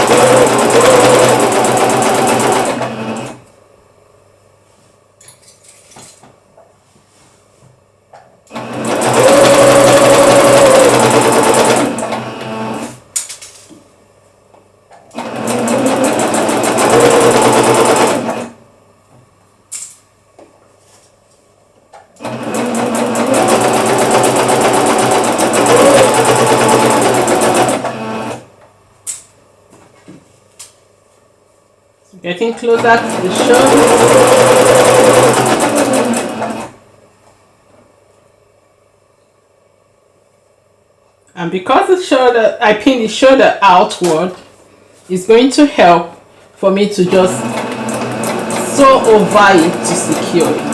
Getting closer to the shoulder. And because the shoulder, I pin the shoulder outward, it's going to help for me to just sew over it to secure it.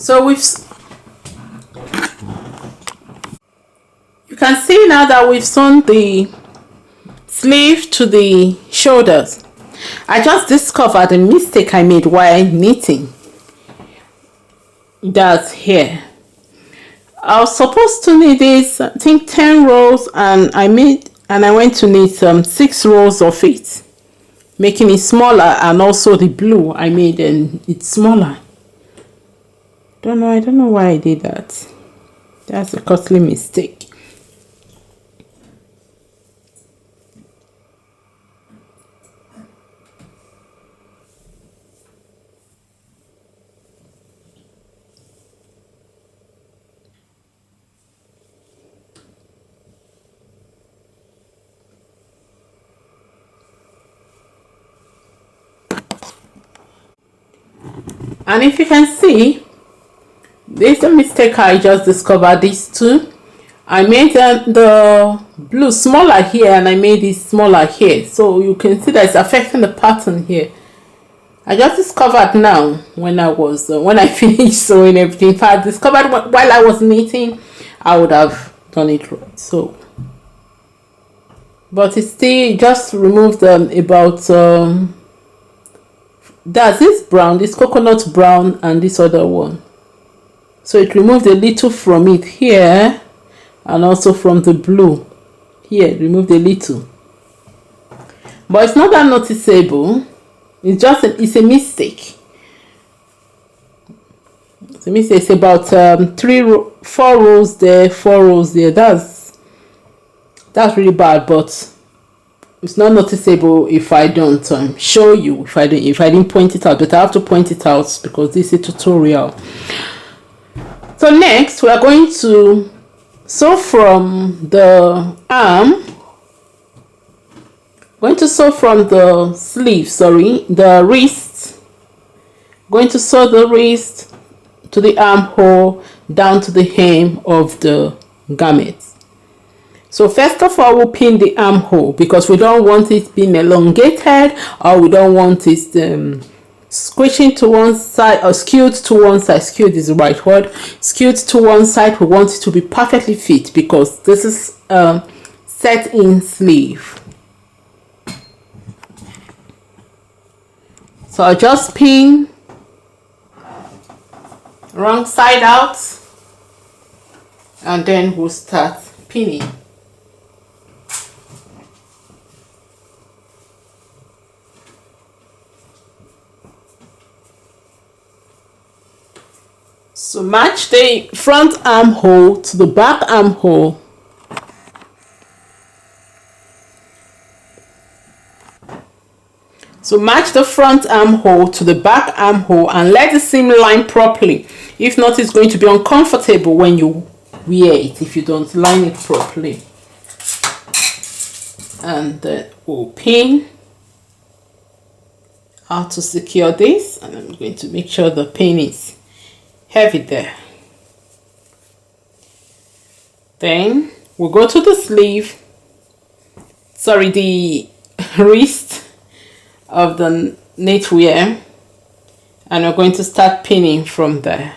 So you can see now that we've sewn the sleeve to the shoulders. I just discovered a mistake I made while knitting. That's here. I was supposed to knit this, I think 10 rows, and I went to knit 6 rows of it, making it smaller, and also the blue I made and it's smaller. I don't know why I did that. That's a costly mistake. And if you can see, this is a mistake I just discovered. These two, I made the blue smaller here and I made it smaller here, so you can see that it's affecting the pattern here. I just discovered now when I finished sewing everything. If I discovered while I was knitting, I would have done it right. So, but it's still just removed about that's this brown, this coconut brown, and this other one. So it removed a little from it here, and also from the blue here, it removed a little. But it's not that noticeable. It's just it's a mistake. It's a mistake. It's about 4 rows there, 4 rows there. That's really bad, but it's not noticeable if I don't show you, if I didn't point it out. But I have to point it out because this is a tutorial. So next we are going to sew from the arm. Going to sew from the sleeve, the wrist. Going to sew the wrist to the armhole down to the hem of the garment. So first of all, we'll pin the armhole because we don't want it being elongated, or we don't want it squishing to one side or skewed to one side. Skewed is the right word. Skewed to one side. We want it to be perfectly fit because this is set in sleeve. So I'll just pin wrong side out, and then we'll start pinning. So match the front armhole to the back armhole. So match the front armhole to the back armhole and let the seam line properly. If not, it's going to be uncomfortable when you wear it if you don't line it properly. And we'll pin how to secure this, and I'm going to make sure the pin is heavy there. Then we'll go to the sleeve, the wrist of the knitwear, and we're going to start pinning from there.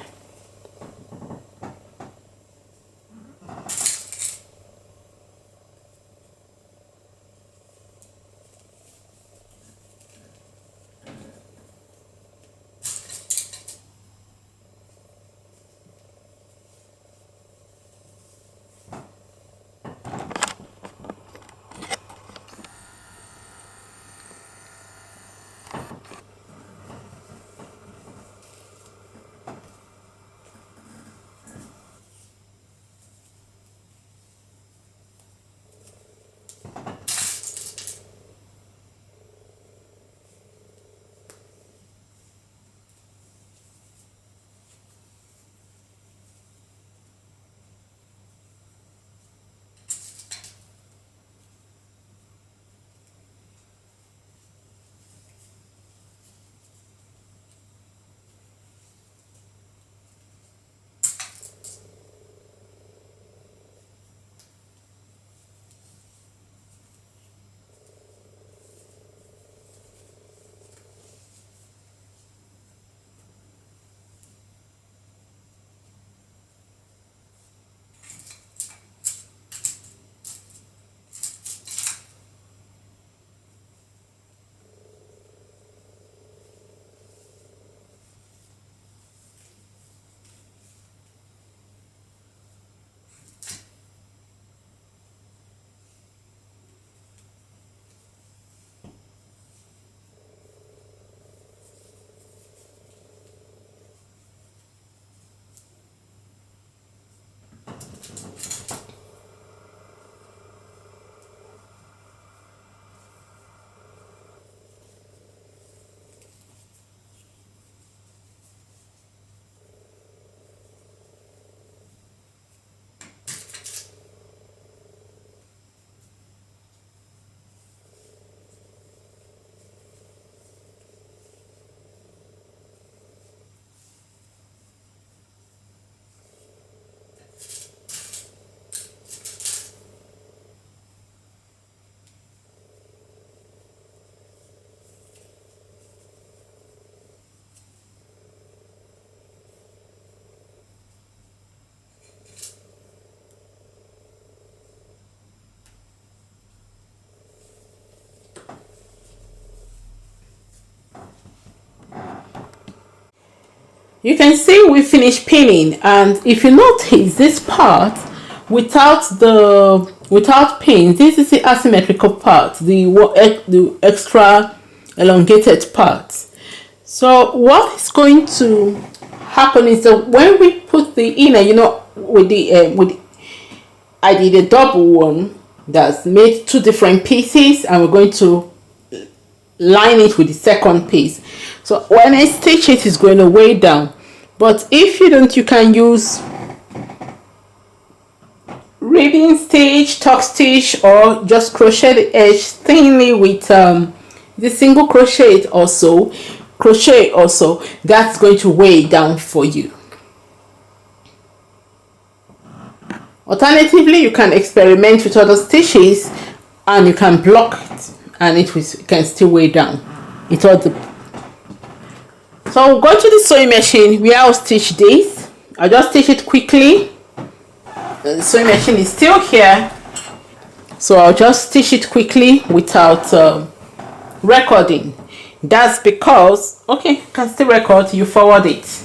you can see we finished pinning, and if you notice this part without pins, this is the asymmetrical part, the extra elongated part. So what is going to happen is that when we put the inner, you know, I did a double one that's made two different pieces, and we're going to line it with the second piece. So when I stitch it, it's going to weigh down. But if you don't, you can use ribbon stitch, tuck stitch, or just crochet the edge thinly with the single crochet also. That's going to weigh down for you. Alternatively, you can experiment with other stitches and you can block it, and it can still weigh down. It all depends. So I'll go to the sewing machine where I'll stitch this. I'll just stitch it quickly. The sewing machine is still here, so I'll just stitch it quickly without recording. That's because, okay, you can still record, you forward it.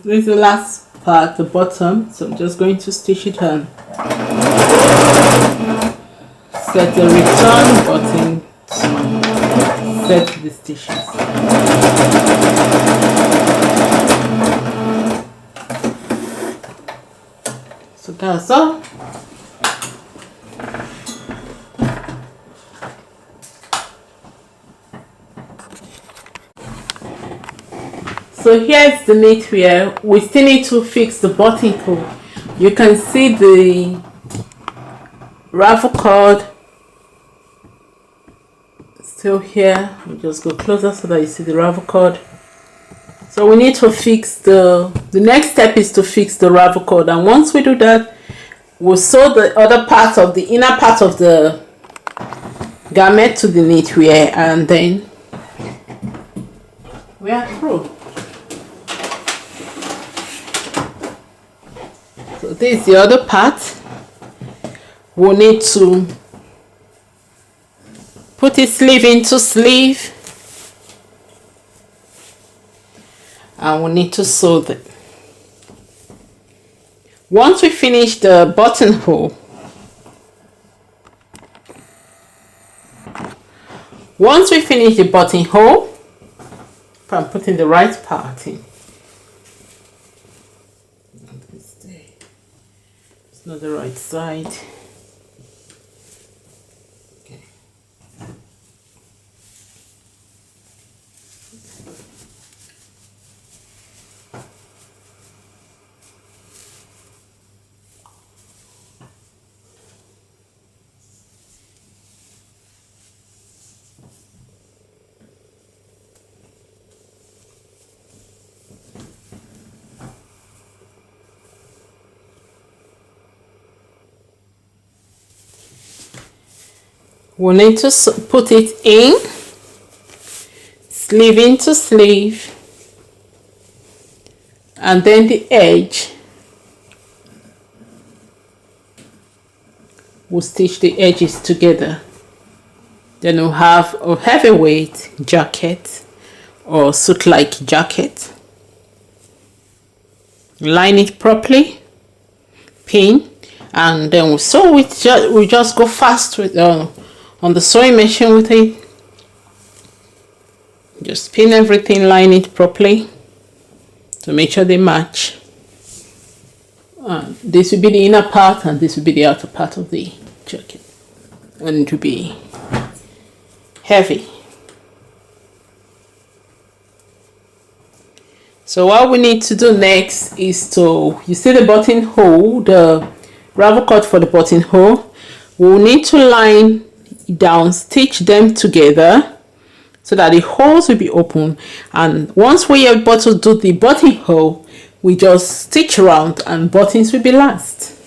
This is the last part, the bottom, so I'm just going to stitch it on. Set the return button to set the stitches. So that's all. So here's the knitwear. We still need to fix the buttonhole. You can see the raffle cord still here. We'll just go closer so that you see the raffle cord. So we need to fix the next step is to fix the raffle cord, and once we do that, we'll sew the other part of the inner part of the garment to the knitwear, and then we are through. So this is the other part. We'll need to put it sleeve into sleeve, and we need to sew them. Once we finish the buttonhole, if I'm putting the right part in, it's not the right side. Okay. We need to put it in, sleeve into sleeve, and then the edge, we'll stitch the edges together. Then we'll have a heavyweight jacket or suit-like jacket. Line it properly, pin, and then we'll sew it. We just go fast with on the sewing machine with it. Just pin everything, line it properly to make sure they match. This will be the inner part and this will be the outer part of the jacket, and it will be heavy. So what we need to do next is to, you see the buttonhole, the ravel cord for the buttonhole, we'll need to line down, stitch them together so that the holes will be open, and once we are able to do the buttonhole, we just stitch around and buttons will be last.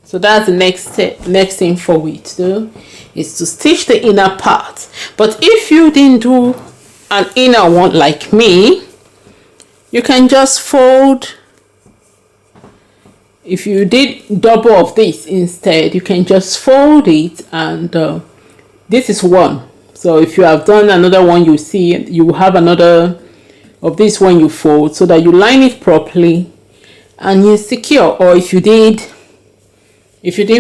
So that's the next step. Next thing for we to do is to stitch the inner part. But if you didn't do an inner one like me, you can just fold. If you did double of this instead, you can just fold it, and this is one. So if you have done another one, you see you have another of this one you fold, so that you line it properly and you secure. Or if you didn't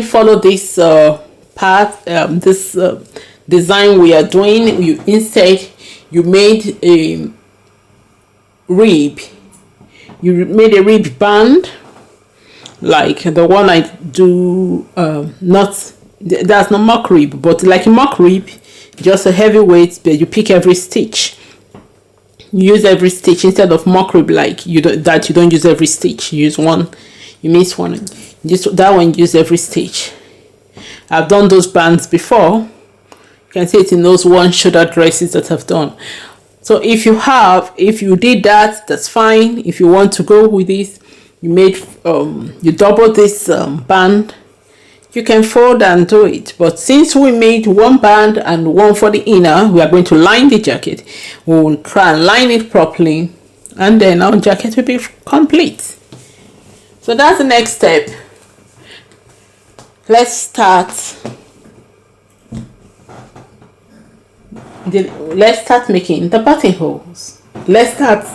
follow this part, this design we are doing, you made a rib. You made a rib band, like the one I do, that's not mock rib, but like a mock rib, just a heavyweight, but you pick every stitch. You use every stitch instead of mock rib, like you don't use every stitch. You use one, you miss one. Just that one, use every stitch. I've done those bands before. You can see it in those one shoulder dresses that I've done. So if you did that, that's fine. If you want to go with this, you double this band, you can fold and do it. But since we made one band and one for the inner, we are going to line the jacket. We will try and line it properly, and then our jacket will be complete. So that's the next step. Let's start making the buttonholes. let's start.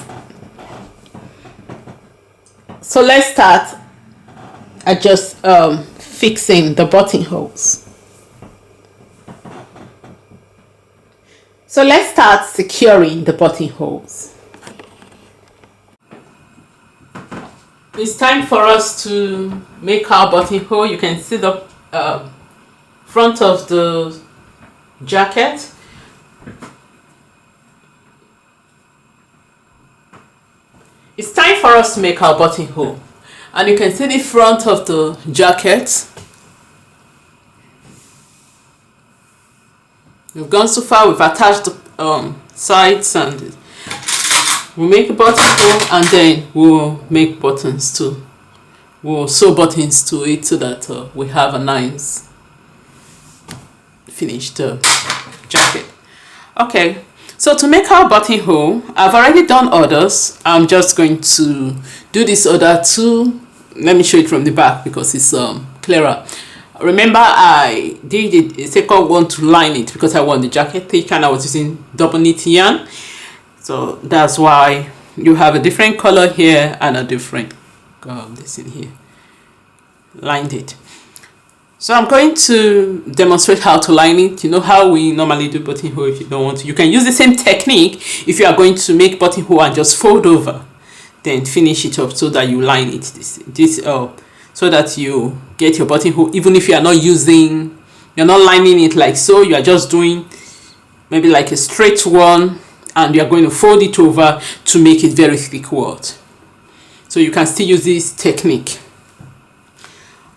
So let's start at just fixing the buttonholes. So let's start securing the buttonholes. It's time for us to make our buttonhole. You can see the front of the jacket. It's time for us to make our buttonhole, and you can see the front of the jacket. We've gone so far. We've attached the sides, and we'll make a buttonhole, and then we'll make buttons too. We'll sew buttons to it so that we have a nice finished jacket. Okay. So to make our buttonhole, I've already done others. I'm just going to do this other too. Let me show it from the back because it's clearer. Remember, I did a second one to line it because I want the jacket thick and I was using double knit yarn. So that's why you have a different color here and a different this in here. Lined it. So I'm going to demonstrate how to line it. You know how we normally do buttonhole. If you don't want to, you can use the same technique if you are going to make buttonhole and just fold over, then finish it up so that you line it so that you get your buttonhole. Even if you are not lining it like so, you are just doing maybe like a straight one, and you are going to fold it over to make it very thick word. So you can still use this technique.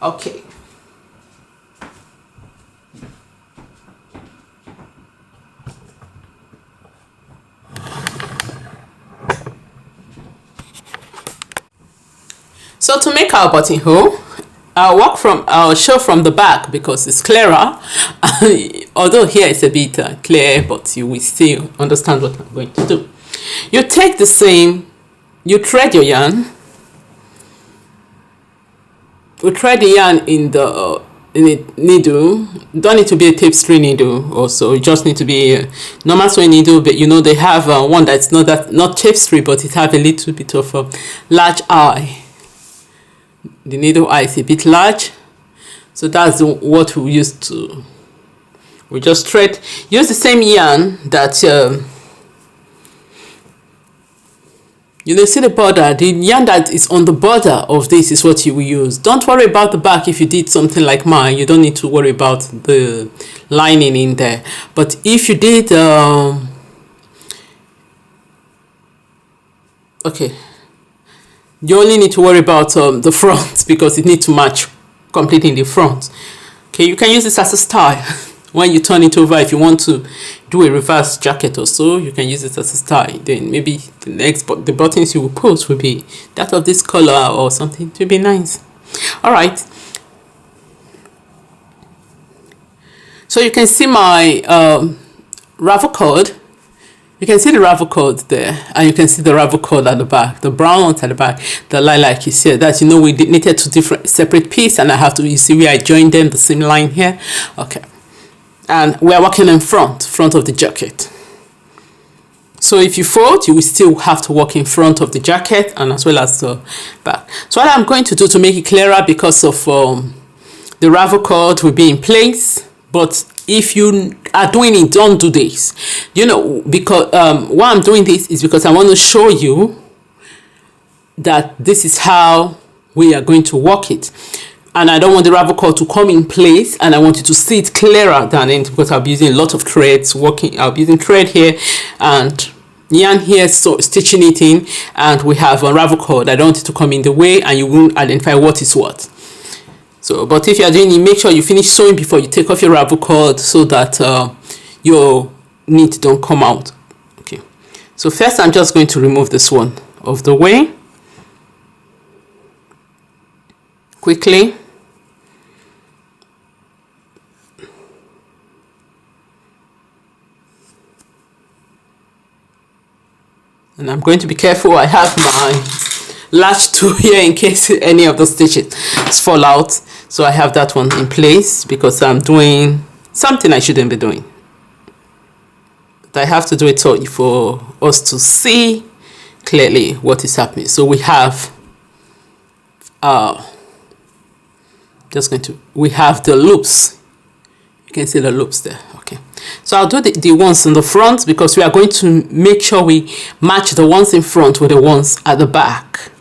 Okay. So to make our buttonhole, I'll show from the back because it's clearer. Although here it's a bit clear, but you will still understand what I'm going to do. You take the same, you thread your yarn. You thread the yarn in the needle. Don't need to be a tapestry needle. Also, you just need to be a normal sewing needle. But you know they have one that's not tapestry, but it have a little bit of a large eye. The needle eye is a bit large, so that's what we use to. We just thread. Use the same yarn that see the border. The yarn that is on the border of this is what you will use. Don't worry about the back. If you did something like mine, you don't need to worry about the lining in there. But if you did, okay. You only need to worry about the front because it needs to match completely in the front. Okay, you can use this as a style. When you turn it over, if you want to do a reverse jacket or so, you can use it as a style. Then maybe the buttons you will put will be that of this color or something to be nice. All right. So you can see my ravel cord. You can see the ravel cord there, and you can see the ravel cord at the back, the brown ones at the back, the lilac you see that we knitted two different separate pieces, and I have to, you see where I joined them, the same line here. Okay, and we are working in front of the jacket. So if you fold, you will still have to work in front of the jacket and as well as the back. So what I'm going to do to make it clearer, because of the ravel cord will be in place, but if you are doing it, don't do this. Because why I'm doing this is because I want to show you that this is how we are going to work it. And I don't want the ravel cord to come in place, and I want you to see it clearer than it, because I'll be using a lot of threads working. I'll be using thread here and yarn here, so stitching it in, and we have a ravel cord. I don't want it to come in the way and you won't identify what is what. So, but if you are doing it, make sure you finish sewing before you take off your ravel cord so that your knit don't come out. Okay. So first I'm just going to remove this one of the way quickly. And I'm going to be careful. I have my latch tool here in case any of the stitches fall out. So I have that one in place because I'm doing something I shouldn't be doing. I have to do it for us to see clearly what is happening. So we have we have the loops. You can see the loops there. Okay, so I'll do the ones in the front because we are going to make sure we match the ones in front with the ones at the back.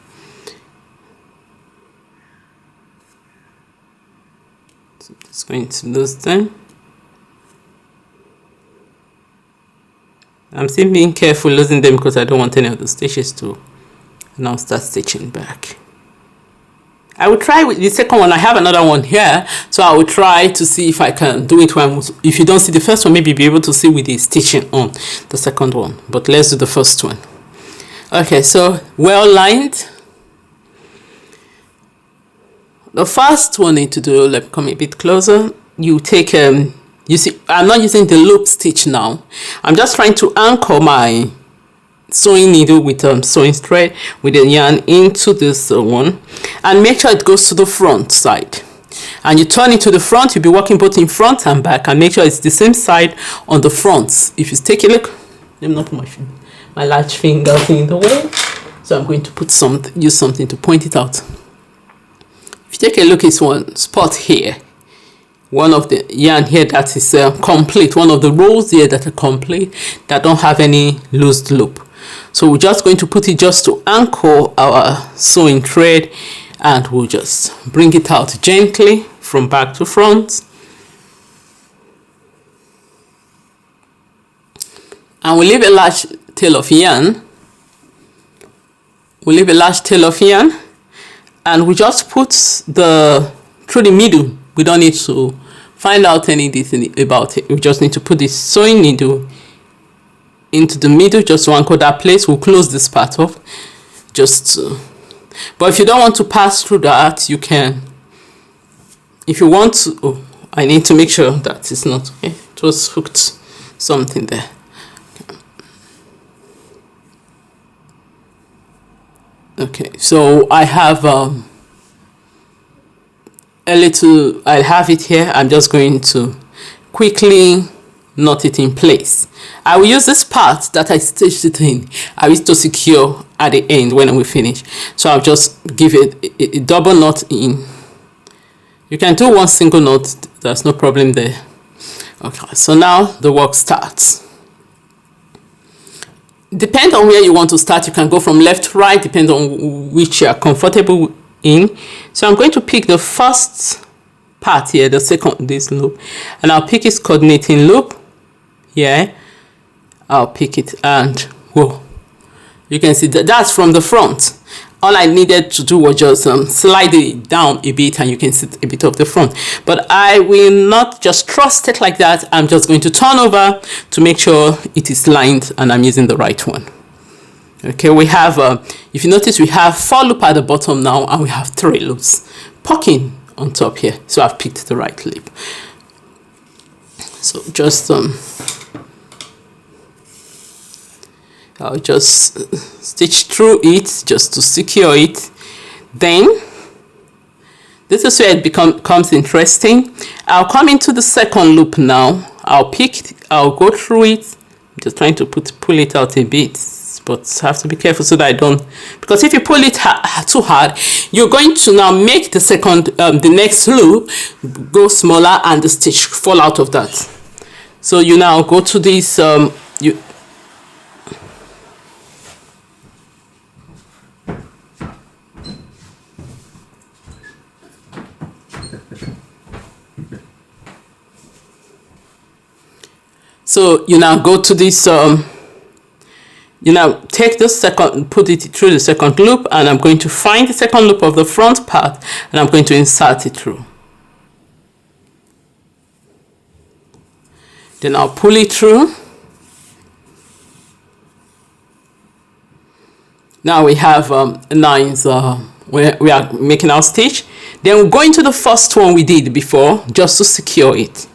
So just going to lose them. I'm still being careful losing them because I don't want any of the stitches to now start stitching back. I will try with the second one. I have another one here, so I will try to see if I can do it when, if you don't see the first one, maybe be able to see with the stitching on the second one. But let's do the first one. Okay, so well lined. The first one need to do, let me come a bit closer. You take you see, I'm not using the loop stitch now. I'm just trying to anchor my sewing needle with sewing thread with the yarn into this one, and make sure it goes to the front side. And you turn it to the front. You'll be working both in front and back, and make sure it's the same side on the front. If you take a look, let me not put my large finger in the way. So I'm going to put use something to point it out. If you take a look, it's one spot here. One of the yarn here that is complete, one of the rows here that are complete, that don't have any loose loop. So we're just going to put it just to anchor our sewing thread, and we'll just bring it out gently from back to front. And we'll leave a large tail of yarn. We'll leave a large tail of yarn, and we just put through the middle. We don't need to find out anything about it. We just need to put this sewing needle into the middle just to anchor that place. We'll close this part off but if you don't want to pass through that, you can. If you want to, I need to make sure that it's not okay. It was hooked something there. Okay, so I have I have it here. I'm just going to quickly knot it in place. I will use this part that I stitched it in. I will to secure at the end when we finish. So I'll just give it a double knot in. You can do one single knot. There's no problem there. Okay, so now the work starts. Depend on where you want to start. You can go from left to right, depend on which you are comfortable in. So I'm going to pick the first part here, the second, this loop, and I'll pick its coordinating loop. Yeah, I'll pick it, and whoa, you can see that's from the front. All I needed to do was just slide it down a bit, and you can see a bit of the front. But I will not just trust it like that. I'm just going to turn over to make sure it is lined and I'm using the right one. Okay, we have, if you notice, we have 4 loops at the bottom now, and we have 3 loops poking on top here. So I've picked the right loop. So just I'll just stitch through it just to secure it. Then this is where it becomes interesting. I'll come into the second loop now. I'll go through it. I'm just trying to pull it out a bit, but have to be careful so that I don't, because if you pull it too hard, you're going to now make the second the next loop go smaller and the stitch fall out of that. So you now go to this so you now go to this you now take the second, put it through the second loop, and I'm going to find the second loop of the front part, and I'm going to insert it through. Then I'll pull it through. Now we have lines where we are making our stitch. Then we'll go into the first one we did before just to secure it.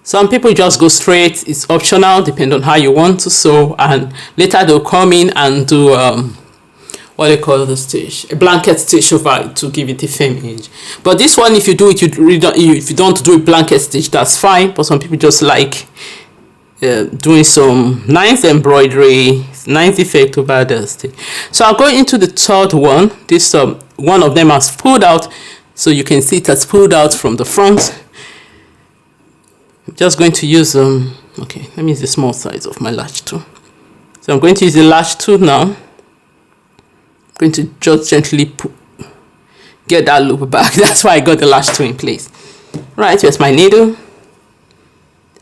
Some people just go straight. It's optional, depending on how you want to sew, and later they'll come in and do what they call the stitch, a blanket stitch over it to give it a firm edge. But this one, if you do it, if you don't do a blanket stitch, that's fine. But some people just like doing some nice embroidery, nice effect over the stitch. So I'll go into the third one. This one of them has pulled out, so you can see it has pulled out from the front. I'm just going to use okay, let me use the small size of my latch tool. So I'm going to use the latch tool now. I'm going to just gently get that loop back. That's why I got the latch tool in place. Right, here's my needle.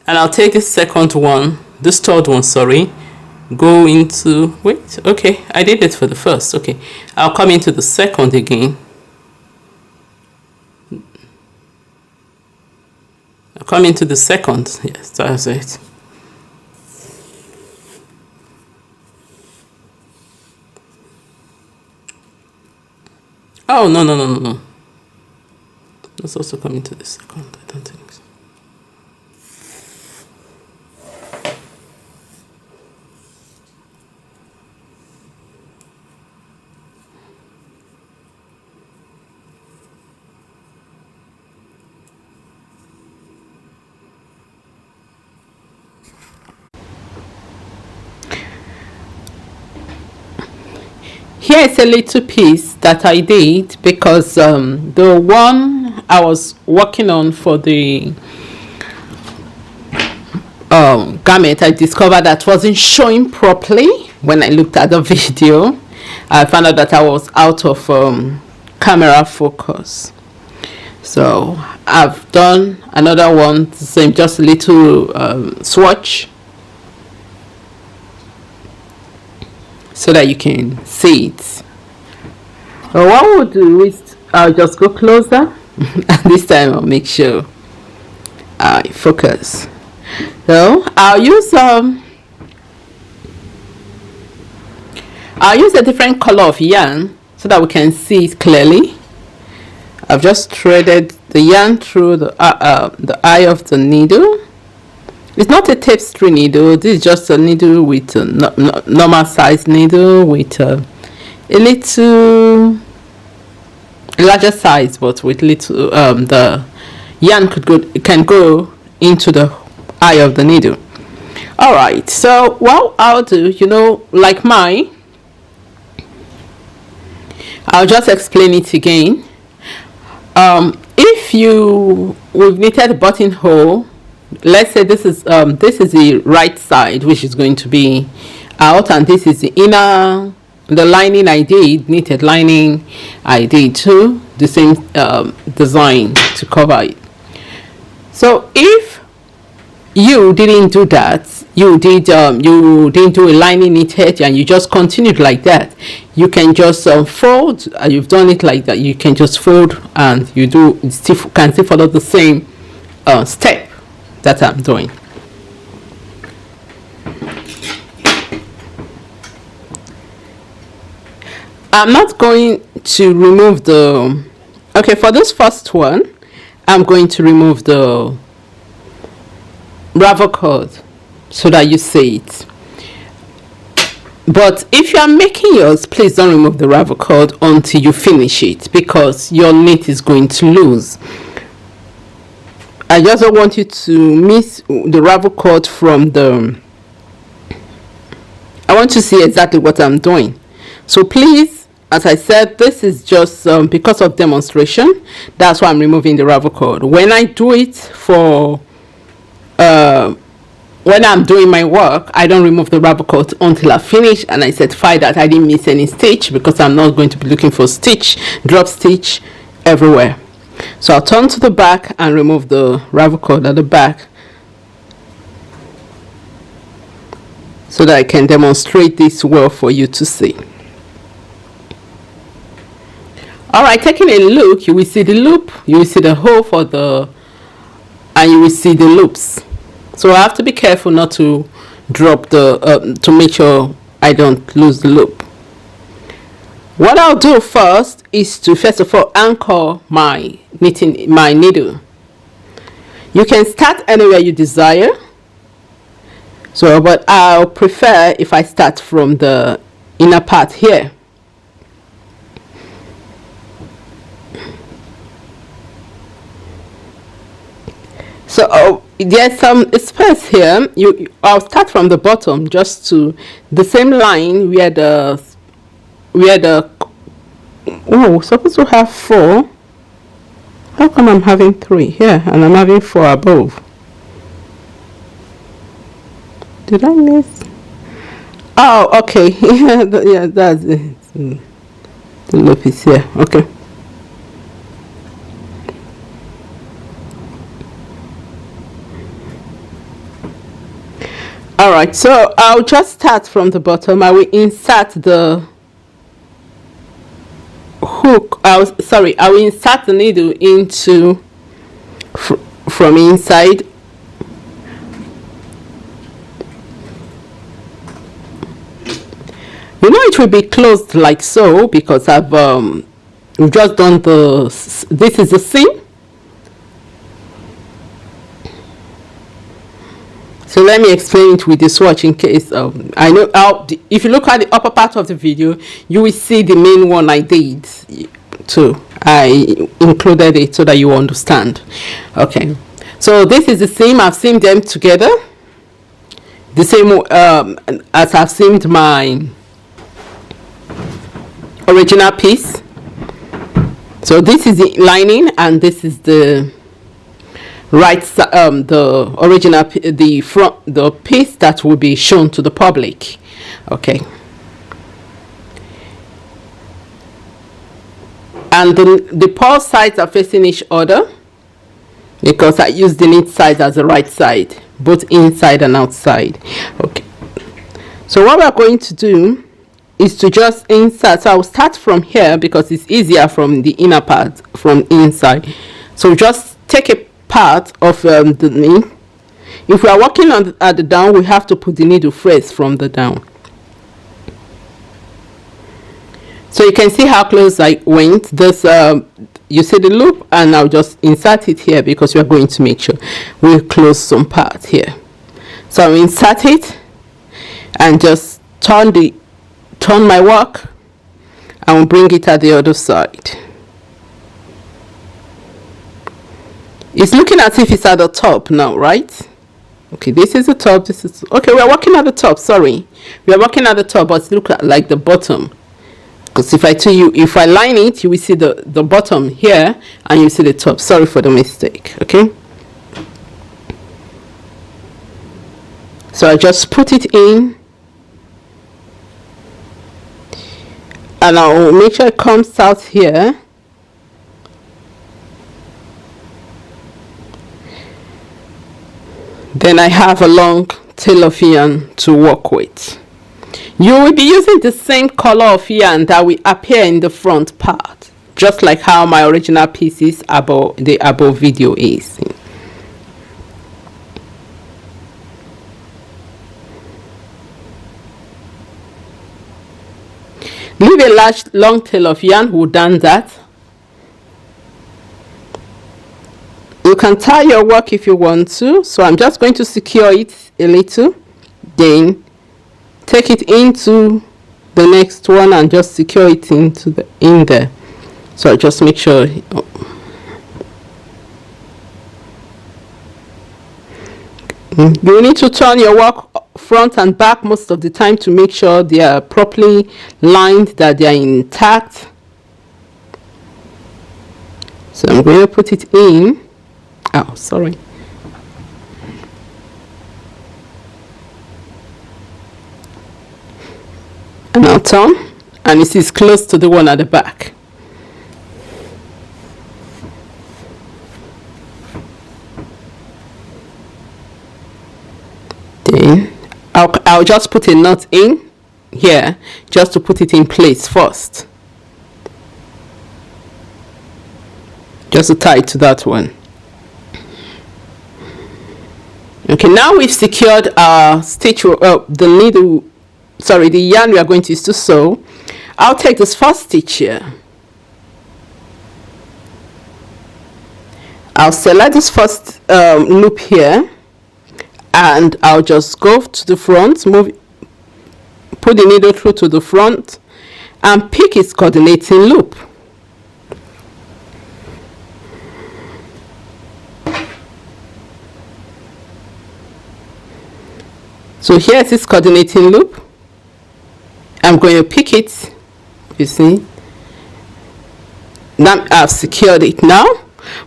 And I'll take this second one, this third one, sorry, go into, wait, okay, I did it for the first, okay. I'll come into the second again. I'll come into the second, yes, that's it. Oh, no. Let's also come into the second, I don't think so. Here is a little piece that I did because the one I was working on for the garment, I discovered that wasn't showing properly when I looked at the video. I found out that I was out of camera focus. So I've done another one, same, just a little swatch, so that you can see it. So what we'll do is I'll just go closer and this time I'll make sure I focus. So I'll use a different color of yarn so that we can see it clearly. I've just threaded the yarn through the eye of the needle. It's not a tapestry needle. This is just a needle with a normal size needle with a little larger size, but with little the yarn can go into the eye of the needle. All right. So what I'll do, like mine, I'll just explain it again. If we've knitted a buttonhole. Let's say this is the right side, which is going to be out, and this is the inner, the lining I did, knitted lining I did too, the same design to cover it. So if you didn't do that, you didn't do a lining knitted and you just continued like that, you can just fold. You've done it like that, you can just fold and you can still follow the same step that I'm doing. I'm not going to remove the, okay, for this first one I'm going to remove the ravel cord so that you see it. But if you are making yours, please don't remove the ravel cord until you finish it, because your knit is going to lose. I just don't want you to miss the ravel cord from the, I want to see exactly what I'm doing. So please, as I said, this is just because of demonstration. That's why I'm removing the ravel cord. When I do it for, when I'm doing my work, I don't remove the ravel cord until I finish and I certify that I didn't miss any stitch, because I'm not going to be looking for drop stitch everywhere. So I'll turn to the back and remove the ravel cord at the back so that I can demonstrate this well for you to see. Alright, taking a look, you will see the loop, you will see the hole for the, and you will see the loops. So I have to be careful not to drop the, to make sure I don't lose the loop. What I'll do first is to first of all anchor my needle. You can start anywhere you desire. So, but I'll prefer if I start from the inner part here. So there's some space here. I'll start from the bottom, just to the same line where the oh, we're supposed to have 4. How come I'm having 3 here and I'm having 4 above? Did I miss? Oh, okay. Yeah, that's it. The loop is here. Okay. All right, so I'll just start from the bottom. I will insert the hook. I will insert the needle into from inside. You know, it will be closed like so because we've just done this is the seam. So let me explain it with the swatch in case I know if you look at the upper part of the video, you will see the main one I did too. I included it so that you understand. Okay, so this is the seam. I've seamed them together the same as I've seamed my original piece. So this is the lining and this is the right side, the original, the front, the piece that will be shown to the public. Okay, and the purl sides are facing each other because I use the knit side as the right side, both inside and outside. Okay, so what we're going to do is to just insert. So I'll start from here because it's easier from the inner part, from inside. So just take a part of the knee. If we are working at the down, we have to put the needle first from the down. So you can see how close I went. This you see the loop, and I'll just insert it here because we are going to make sure we close some part here. So I'll insert it and just turn my work and bring it at the other side. It's looking as if it's at the top now, right? Okay, this is the top. This is okay. We are working at the top. Sorry, we are working at the top, but look at like the bottom. Because if I tell you, if I line it, you will see the bottom here, and you see the top. Sorry for the mistake. Okay. So I just put it in, and I'll make sure it comes out here. Then I have a long tail of yarn to work with. You will be using the same color of yarn that will appear in the front part, just like how my original pieces above the above video is. Leave a large long tail of yarn. We've done that. You can tie your work if you want to. So I'm just going to secure it a little, then take it into the next one and just secure it into in there. So I just make sure. You need to turn your work front and back most of the time to make sure they are properly lined, that they are intact. So I'm going to put it in. Oh, sorry. And I'll turn, and it is close to the one at the back. Then I'll just put a knot in here just to put it in place first. Just to tie it to that one. Okay, now we've secured our stitch, the needle, sorry, the yarn we are going to use to sew. I'll take this first stitch here. I'll select this first loop here, and I'll just go to the front, put the needle through to the front, and pick its coordinating loop. So here's this coordinating loop. I'm going to pick it. You see, now I've secured it now,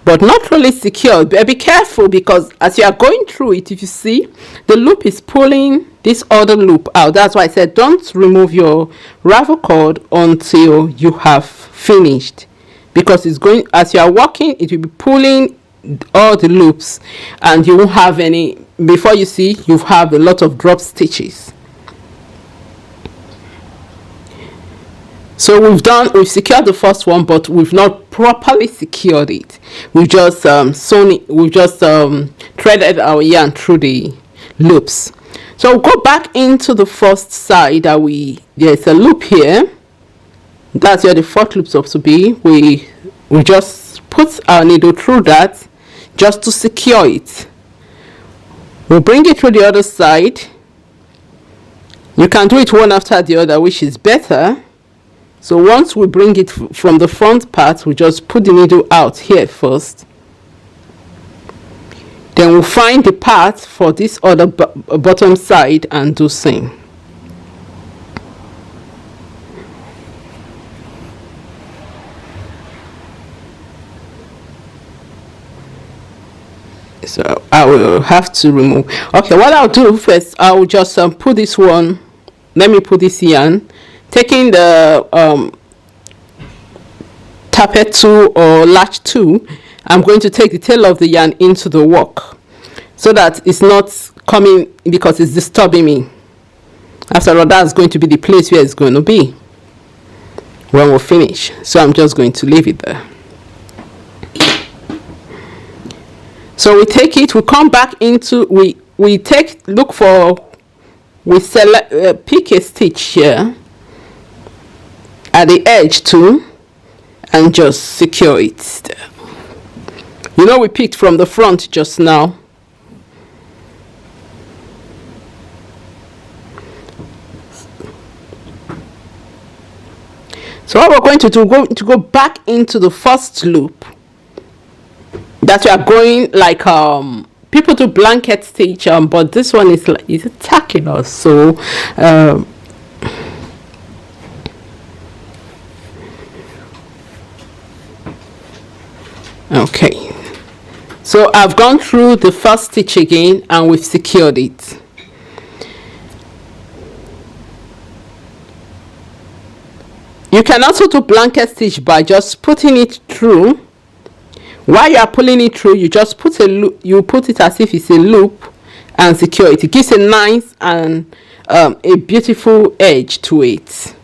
but not really secured. But be careful, because as you are going through it, if you see, the loop is pulling this other loop out. That's why I said don't remove your ravel cord until you have finished, because it's going, as you are working, it will be pulling all the loops, and you won't have any. Before you see, you have a lot of drop stitches. So we've secured the first one, but we've not properly secured it. We've just threaded our yarn through the loops. So we'll go back into the first side that there's a loop here. That's where the fourth loop is supposed to be. We just put our needle through that just to secure it. We'll bring it through the other side. You can do it one after the other, which is better. So once we bring it from the front part, we just put the needle out here first. Then we'll find the part for this other bottom side and do same. So I will have to remove. Okay, what I'll do first, I'll just put this one. Let me put this yarn. Taking the tappet 2 or latch 2, I'm going to take the tail of the yarn into the work so that it's not coming, because it's disturbing me. After all, that's going to be the place where it's going to be when we finish. So I'm just going to leave it there. So we take it, we come back into, we select, pick a stitch here at the edge too, and just secure it. You know, we picked from the front just now. So what we're going to do, go back into the first loop that we are going like people do blanket stitch, but this one is like, it's attacking us. So okay, so I've gone through the first stitch again and we've secured it. You can also do blanket stitch by just putting it through. While you are pulling it through, you just put a loop, you put it as if it's a loop and secure it. It gives a nice and a beautiful edge to it.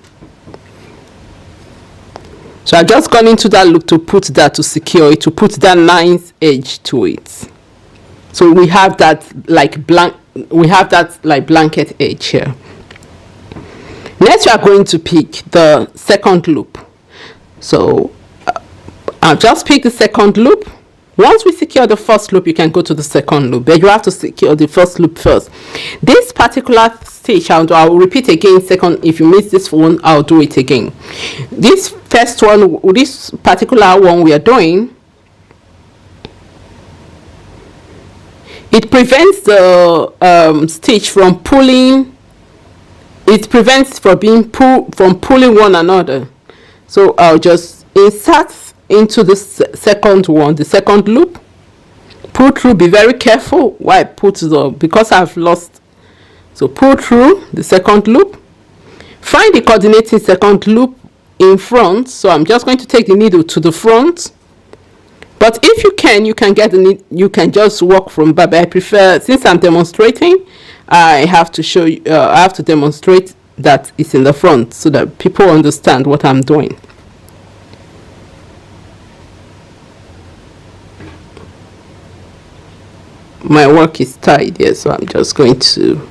So I've just gone into that loop to put that, to secure it, to put that nice edge to it. So we have that like blanket edge here. Next we are going to pick the second loop. So I'll just pick the second loop. Once we secure the first loop, you can go to the second loop, but you have to secure the first loop first. This particular stitch, I'll repeat again. Second, if you miss this one, I'll do it again. This first one, this particular one we are doing, it prevents the stitch from pulling. It prevents from pulling one another. So I'll just insert into the second one, the second loop, pull through. Be very careful why I put the, because I've lost. So pull through the second loop, find the coordinating second loop in front. So I'm just going to take the needle to the front, but if you can get the you can just work from back. I prefer, since I'm demonstrating, I have to show you, I have to demonstrate that it's in the front so that people understand what I'm doing. My work is tied here, so I'm just going to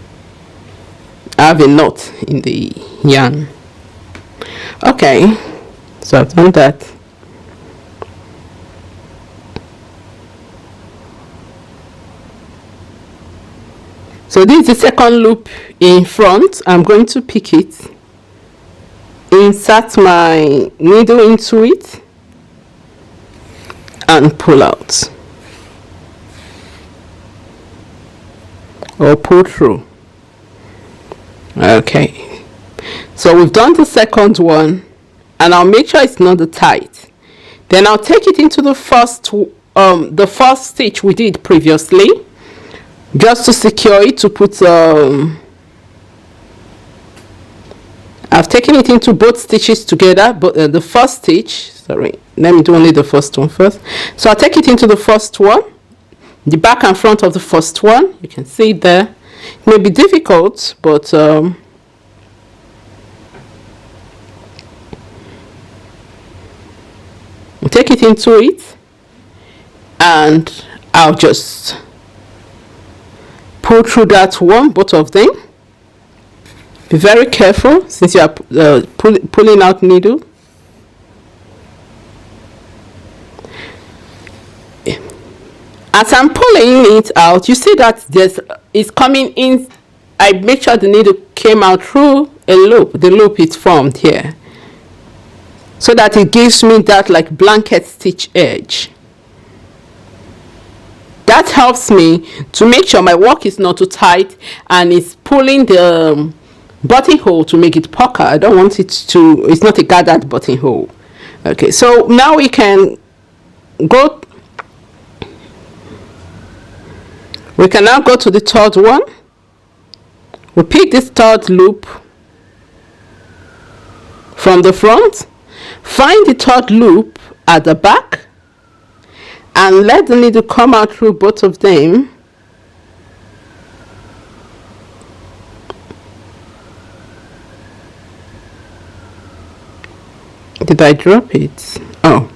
have a knot in the yarn. Okay, so I've done that. So this is the second loop in front. I'm going to pick it, insert my needle into it, and pull out or pull through. Okay, so we've done the second one, and I'll make sure it's not the tight. Then I'll take it into the first stitch we did previously, just to secure it, to put I've taken it into both stitches together, but the first stitch, sorry, let me do only the first one first. So I'll take it into the first one, the back and front of the first one. You can see it there. It may be difficult, but we'll take it into it, and I'll just pull through that one, both of them. Be very careful since you are pulling out needle. As I'm pulling it out, you see that it's coming in. I make sure the needle came out through a loop. The loop is formed here, so that it gives me that like blanket stitch edge. That helps me to make sure my work is not too tight and it's pulling the buttonhole to make it pucker. I don't want it to, it's not a gathered buttonhole. Okay, so now we can now go to the third one. We pick this third loop from the front, find the third loop at the back, and let the needle come out through both of them. Did I drop it? Oh,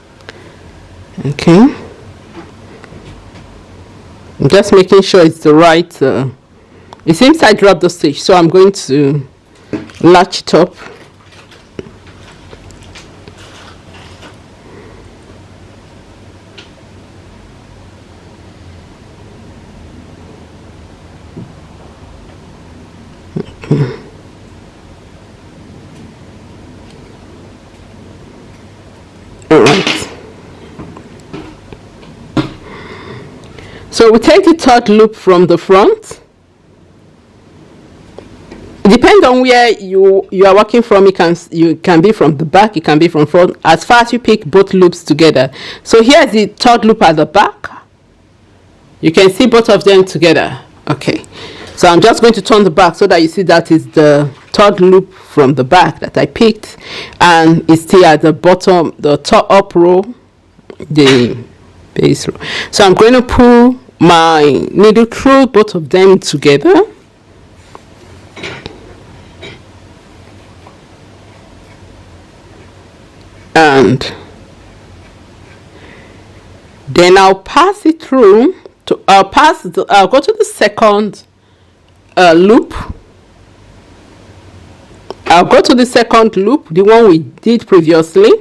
okay. I'm just making sure it's the right. It seems I dropped the stitch, so I'm going to latch it up. Okay. Alright, so we take the third loop from the front. It depends on where you are working from. You can be from the back, it can be from front, as far as you pick both loops together. So here's the third loop at the back. You can see both of them together. Okay, so I'm just going to turn the back so that you see that is the third loop from the back that I picked, and it's still at the bottom, the top up row, the base row. So I'm going to pull my needle through both of them together, and then I'll pass it through to I'll go to the second loop. I'll go to the second loop, the one we did previously.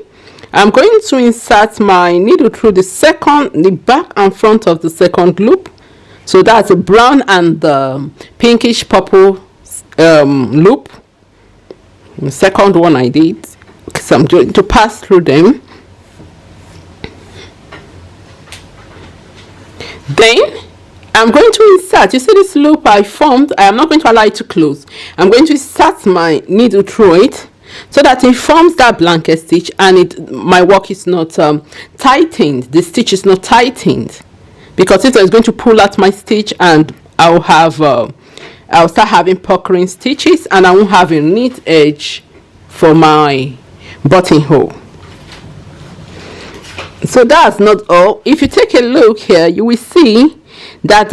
I'm going to insert my needle through the back and front of the second loop. So that's the brown and the pinkish purple loop. The second one I did. So I'm going to pass through them. Then I'm going to insert, you see this loop I formed, I am not going to allow it to close. I'm going to insert my needle through it so that it forms that blanket stitch, and my work is not tightened, the stitch is not tightened, because it is going to pull out my stitch, and I'll start having puckering stitches, and I won't have a neat edge for my buttonhole. So that's not all. If you take a look here, you will see that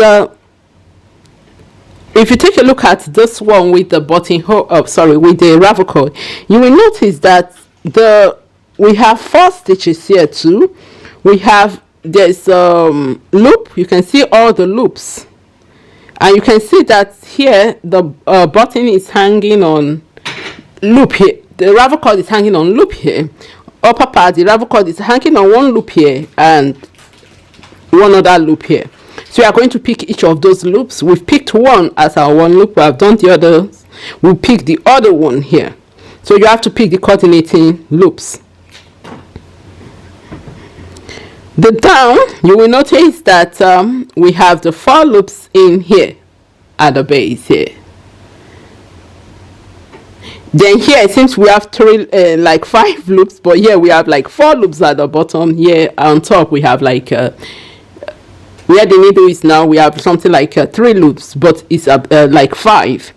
if you take a look at this one with the buttonhole, with the ravel cord, you will notice that we have 4 stitches here too. There's loop. You can see all the loops, and you can see that here the button is hanging on loop here. The ravel cord is hanging on loop here. Upper part, the ravel cord is hanging on one loop here and one other loop here. So we are going to pick each of those loops. We've picked one as our one loop. We have done the others. We'll pick the other one here. So you have to pick the coordinating loops. The down, you will notice that we have the 4 loops in here at the base here. Then here it seems we have three like 5 loops, but here we have like 4 loops at the bottom. Here on top we have like where the needle is now, we have something like 3 loops, but it's like 5,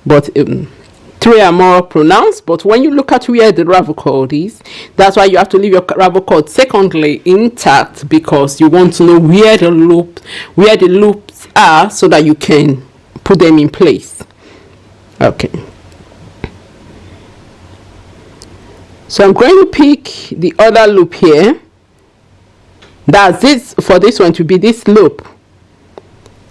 but 3 are more pronounced. But when you look at where the ravel cord is, that's why you have to leave your ravel cord secondly intact, because you want to know where the loops are, so that you can put them in place. Okay, so I'm going to pick the other loop here. That's this, for this one to be this loop.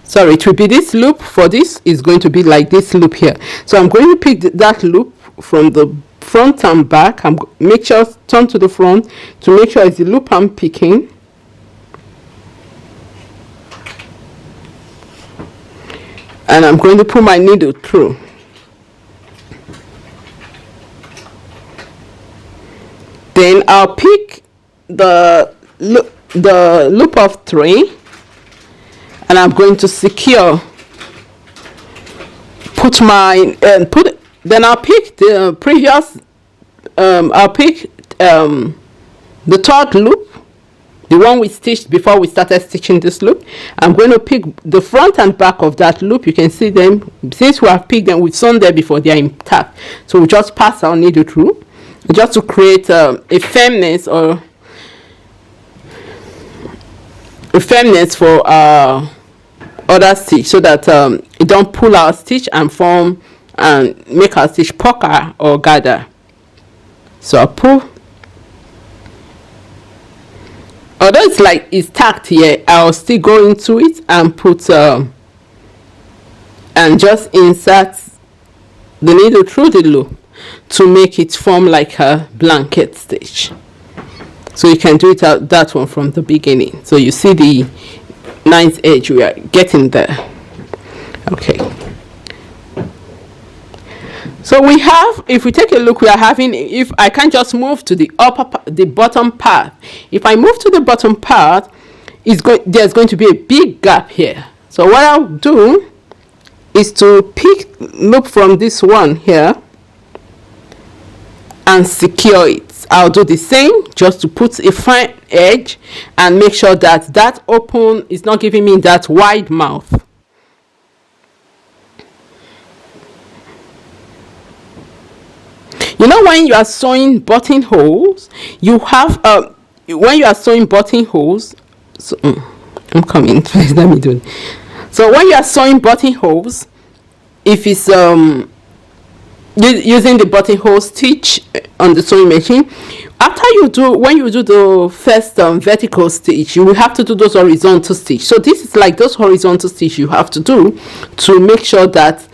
Sorry, it will be this loop. For this is going to be like this loop here. So I'm going to pick that loop from the front and back. Make sure turn to the front to make sure it's the loop I'm picking. And I'm going to put my needle through. Then I'll pick the loop of 3, and I'm going to secure. Then I'll pick the previous. I'll pick the 3rd loop, the one we stitched before we started stitching this loop. I'm going to pick the front and back of that loop. You can see them. Since we have picked them, we've sewn there before, they are intact. So we just pass our needle through, just to create a firmness for our other stitch, so that it don't pull our stitch and form and make our stitch pucker or gather. So I pull. Although it's tacked here, I'll still go into it and put and just insert the needle through the loop to make it form like a blanket stitch. So you can do it out that one from the beginning. So you see the 9th edge, we are getting there. Okay, so we have, if we take a look, we are having, if I can just move to the bottom part. If I move to the bottom part, there's going to be a big gap here. So what I'll do is to pick loop from this one here and secure it. I'll do the same, just to put a fine edge and make sure that open is not giving me that wide mouth. You know, when you are sewing buttonholes, you have when you are sewing buttonholes, so I'm coming. Let me do it. So when you are sewing buttonholes, if it's using the buttonhole stitch on the sewing machine, when you do the first vertical stitch, you will have to do those horizontal stitch. So this is like those horizontal stitch you have to do to make sure that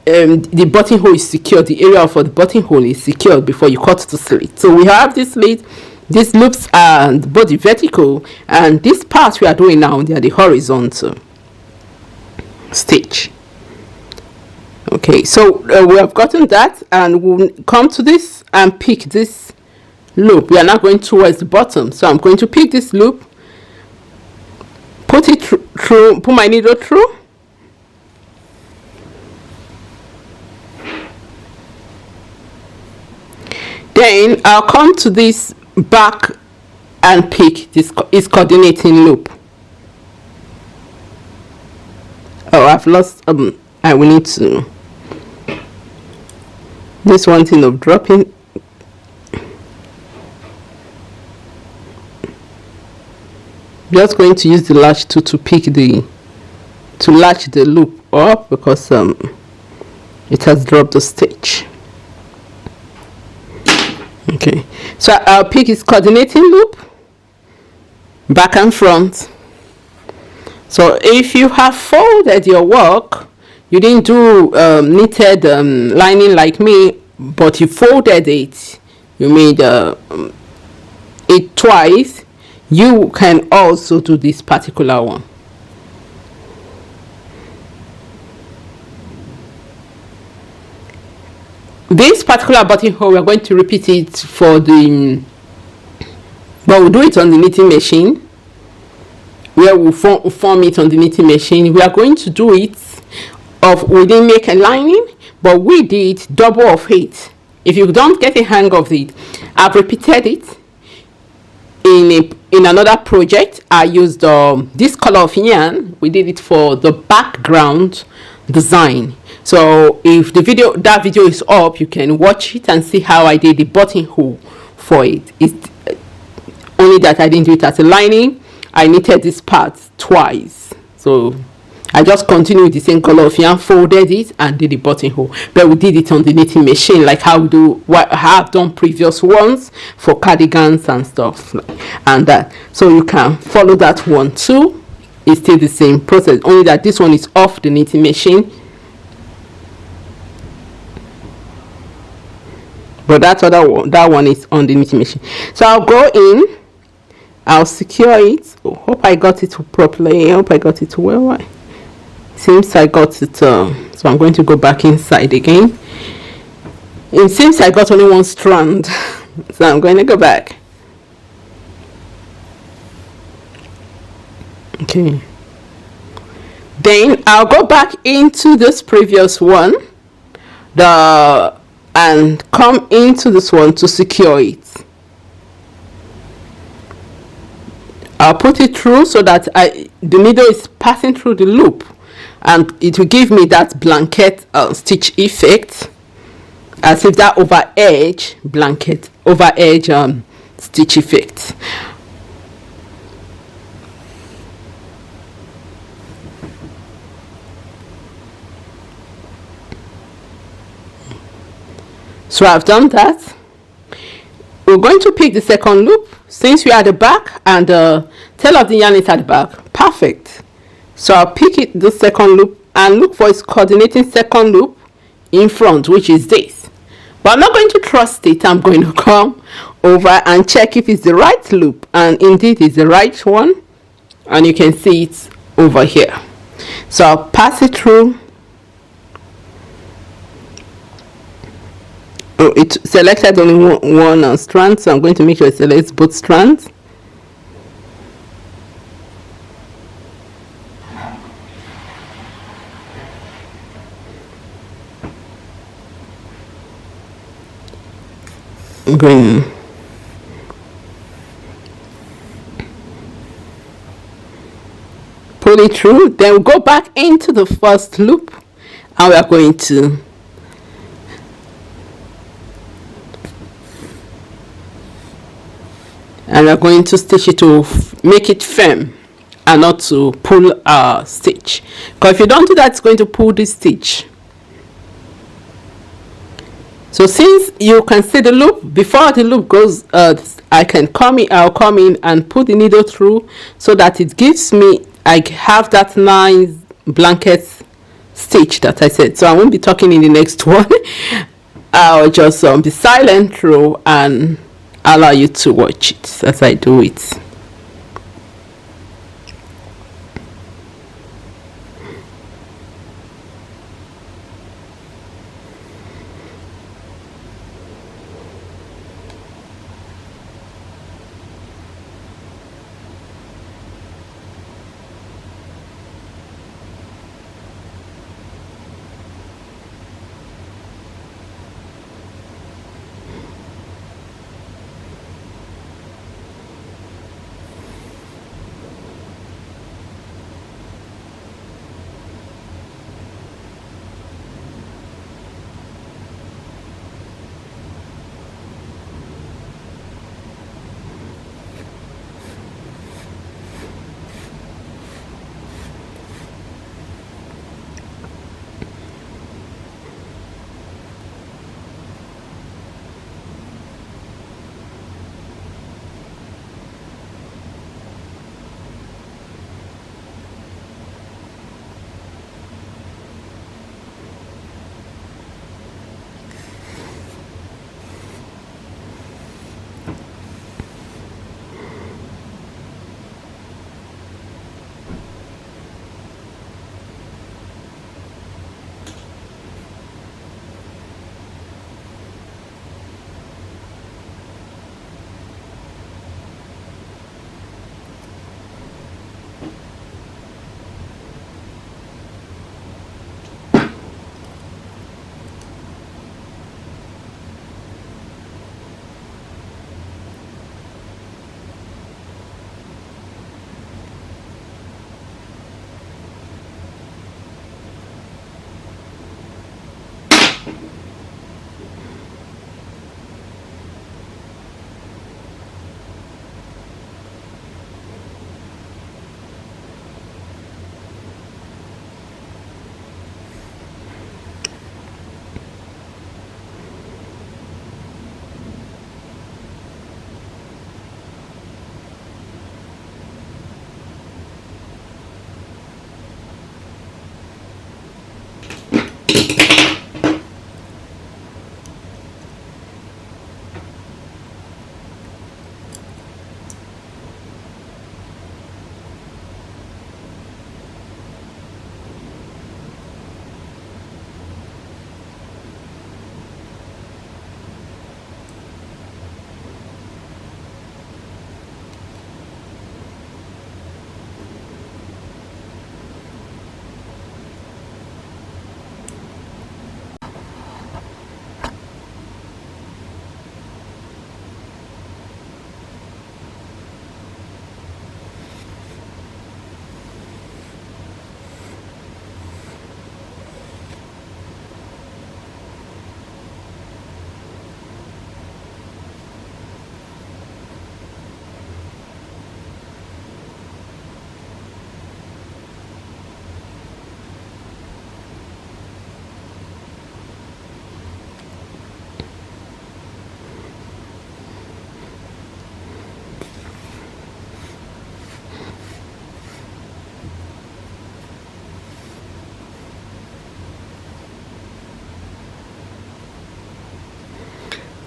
the buttonhole is secured, the area for the buttonhole is secured before you cut the slit. So we have this slit, these loops are both the vertical, and this part we are doing now, they are the horizontal stitch. Okay, so we have gotten that, and we'll come to this and pick this loop. We are now going towards the bottom, so I'm going to pick this loop, put it through, put my needle through, then I'll come to this back and pick this is coordinating loop. Oh, I've lost I will need to this one thing of dropping. Just going to use the latch tool to pick to latch the loop up, because it has dropped the stitch. Okay, so I'll pick its coordinating loop, back and front. So if you have folded your work, you didn't do knitted lining like me, but you folded it, you made it twice, you can also do this particular one. This particular buttonhole, we're going to repeat it for the, but we'll do it on the knitting machine, where we'll form it on the knitting machine. We are going to do it of, we didn't make a lining, but we did double of it. If you don't get a hang of it, I've repeated it in another project. I used this color of yarn. We did it for the background design. So if that video is up, you can watch it and see how I did the buttonhole for it. It's only that I didn't do it as a lining. I knitted this part twice, so I just continued the same color of yarn, folded it, and did the buttonhole. But we did it on the knitting machine, like how we do what I have done previous ones for cardigans and stuff, and that. So you can follow that one too. It's still the same process, only that this one is off the knitting machine. But that one is on the knitting machine. So I'll go in. I'll secure it. Oh, hope I got it properly. I hope I got it well. Seems I got it. So I'm going to go back inside again. It seems I got only one strand. So I'm going to go back. Okay. Then I'll go back into this previous one. And come into this one to secure it. I'll put it through so that the needle is passing through the loop, and it will give me that blanket stitch effect, as if that over edge stitch effect. So I've done that. We're going to pick the second loop, since we are at the back and the tail of the yarn is at the back. Perfect. So I'll pick the second loop and look for its coordinating second loop in front, which is this. But I'm not going to trust it. I'm going to come over and check if it's the right loop, and indeed it's the right one, and you can see it over here. So I'll pass it through. Oh, it selected only one strand, so I'm going to make sure it selects both strands. I'm going pull it through, then we'll go back into the first loop, and we are going to stitch it to make it firm and not to pull a stitch, because if you don't do that, it's going to pull this stitch. So since you can see the loop, before the loop goes, I'll come in and put the needle through so that it gives me, I have that nice blanket stitch that I said. So I won't be talking in the next one. I'll just be silent through and allow you to watch it as I do it.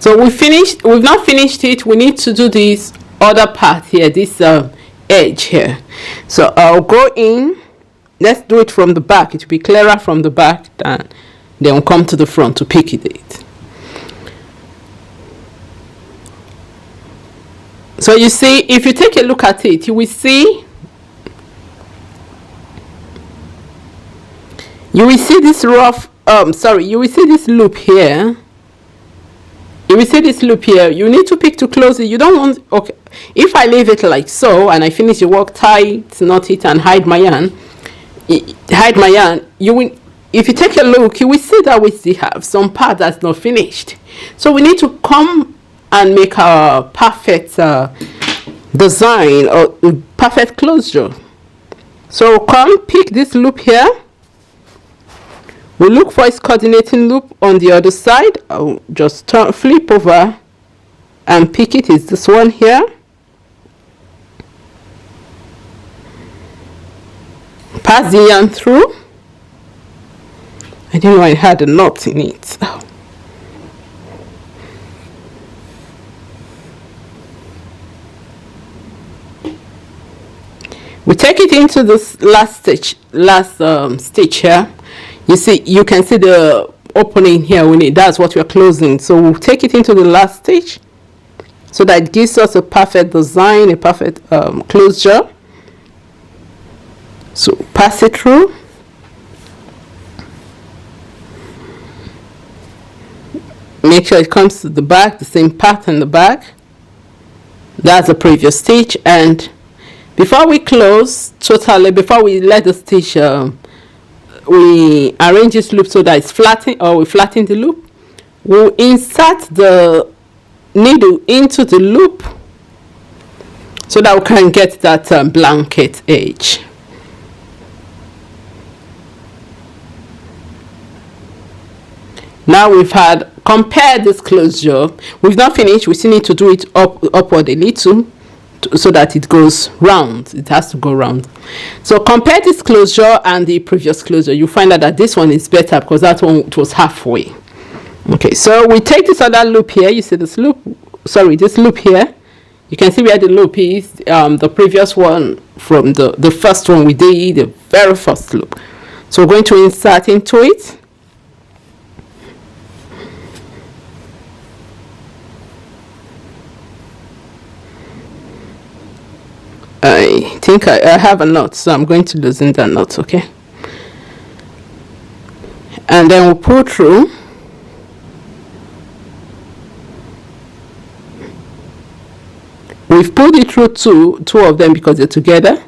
So we've not finished it. We need to do this other part here, this edge here. So I'll go in. Let's do it from the back. It will be clearer from the back than then we'll come to the front to pick it. So you see, if you take a look at it, you will see this rough you will see this loop here. You will see this loop here. You need to pick to close it. You don't want, okay, if I leave it like so and I finish the work, tight, knot it and hide my yarn, you will, if you take a look, you will see that we still have some part that's not finished. So we need to come and make our perfect design or perfect closure. So come pick this loop here. We look for its coordinating loop on the other side. I'll just flip over and pick it. Is this one here. Pass the yarn through. I didn't know I had a knot in it. Oh. We take it into this last stitch here. You see, you can see the opening here when it does what we're closing. So we'll take it into the last stitch so that it gives us a perfect design, a perfect closure. So pass it through. Make sure it comes to the back, the same pattern in the back. That's the previous stitch. And before we close totally, before we let the stitch we arrange this loop so that it's flattened, or we flatten the loop, we'll insert the needle into the loop so that we can get that blanket edge. Now we've had compared this closure. We've not finished. We still need to do it upward a little so that it goes round. It has to go round. So compare this closure and the previous closure. You find out that this one is better because that one, it was halfway. Okay, so we take this other loop here. You see this loop, sorry, this loop here. You can see where the loop is, the previous one from the first one we did, the very first loop. So we're going to insert into it. I think I have a knot, so I'm going to loosen that knot, okay? And then we'll pull through. We've pulled it through two of them because they're together.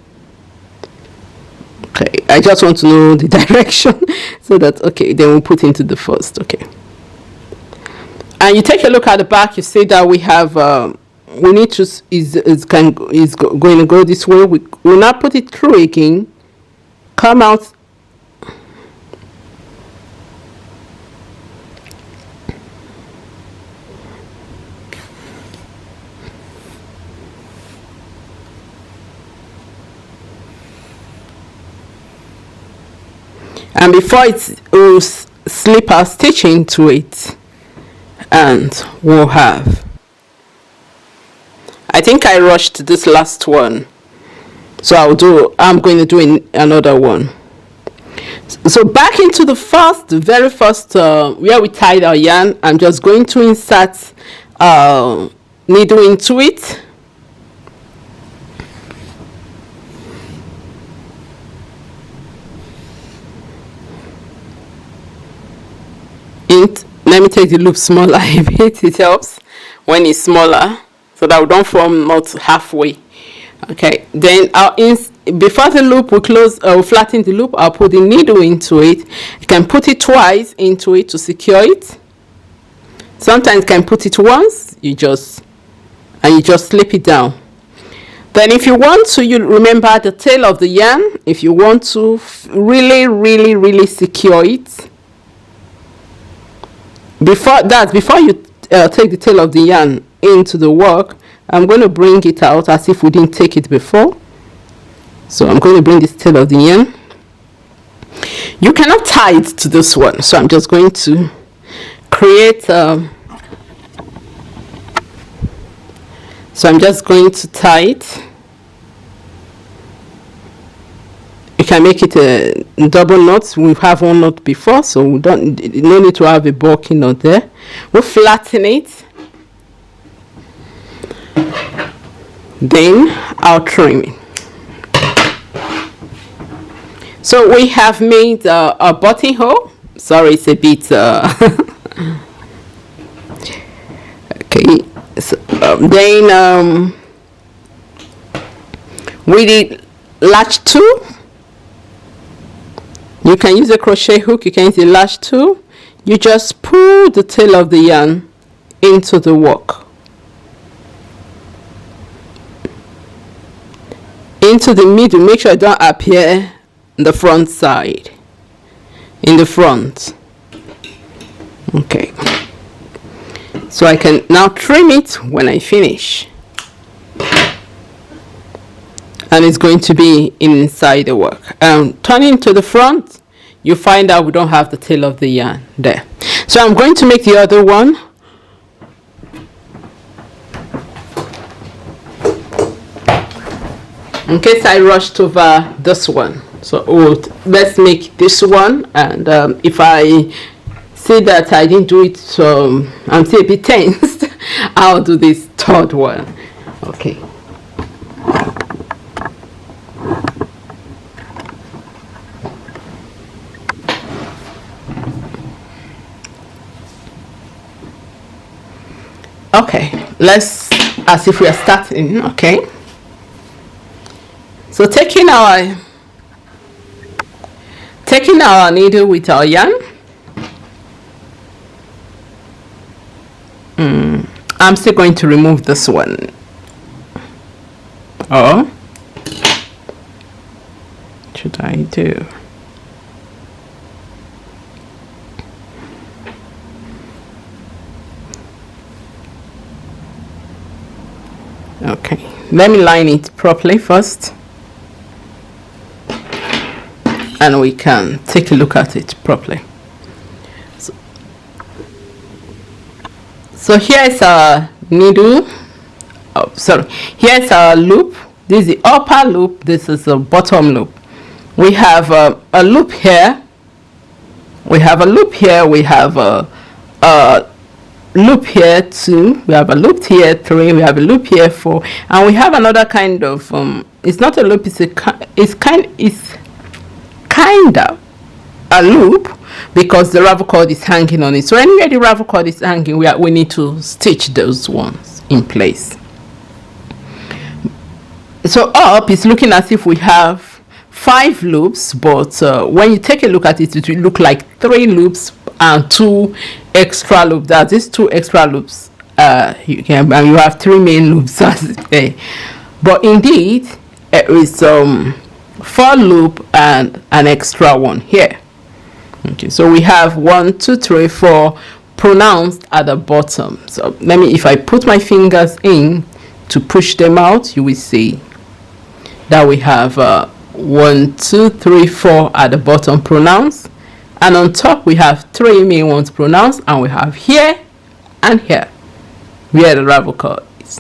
Okay, I just want to know the direction so that, okay, then we'll put into the first, okay? And you take a look at the back, you see that we have we need to going to go this way. We will not put it through again. Come out. And before we'll slip our stitch into it, and we'll have, I think I rushed this last one, so I'm going to do another one. So back into the very first where we tied our yarn, I'm just going to insert needle into it. Let me take the loop smaller a bit. It helps when it's smaller, so that we don't form knots halfway. Okay, then before the loop we close, flatten the loop, I'll put the needle into it. You can put it twice into it to secure it. Sometimes you can put it once, you just slip it down. Then if you want to, you remember the tail of the yarn. If you want to really secure it, before you take the tail of the yarn into the work, I'm going to bring it out as if we didn't take it before. So I'm going to bring this tail of the yarn. You cannot tie it to this one, so I'm just going to create So I'm just going to tie it. You can make it a double knot. We have one knot before, so we don't no need to have a bulky knot there. We'll flatten it, then I'll trim it. So we have made a buttonhole. Sorry, it's a bit okay. So, then we did latch 2. You can use a crochet hook, you can use a latch 2. You just pull the tail of the yarn into the work, into the middle. Make sure it don't appear the front side, in the front. Okay, so I can now trim it when I finish, and it's going to be inside the work. Turning to the front, you find out we don't have the tail of the yarn there. So I'm going to make the other one. In case I rushed over this one, so let's make this one. And if I see that I didn't do it, so I'm still a bit tensed, I'll do this third one. Okay. Okay, let's, as if we are starting. Okay, so taking our needle with our yarn, I'm still going to remove this one. Or should I do? Okay, let me line it properly first, and we can take a look at it properly. So here's our needle. Oh, sorry. Here's our loop. This is the upper loop. This is the bottom loop. We have a loop here. We have a loop here. We have a loop here 2. We have a loop here 3. We have a loop here 4, and we have another kind of it's not a loop. It's kind of a loop, because the ravel cord is hanging on it. So anywhere the ravel cord is hanging, we need to stitch those ones in place. So up is looking as if we have 5 loops, but when you take a look at it, it will look like 3 loops and 2 extra loops. That is 2 extra loops. You have 3 main loops. But indeed, it is 4 loop and an extra one here. Okay, so we have 1 2 3 4 pronounced at the bottom. So let me, if I put my fingers in to push them out, you will see that we have 1 2 3 4 at the bottom pronounced, and on top we have 3 main ones pronounced, and we have here and here where the ravel cord is.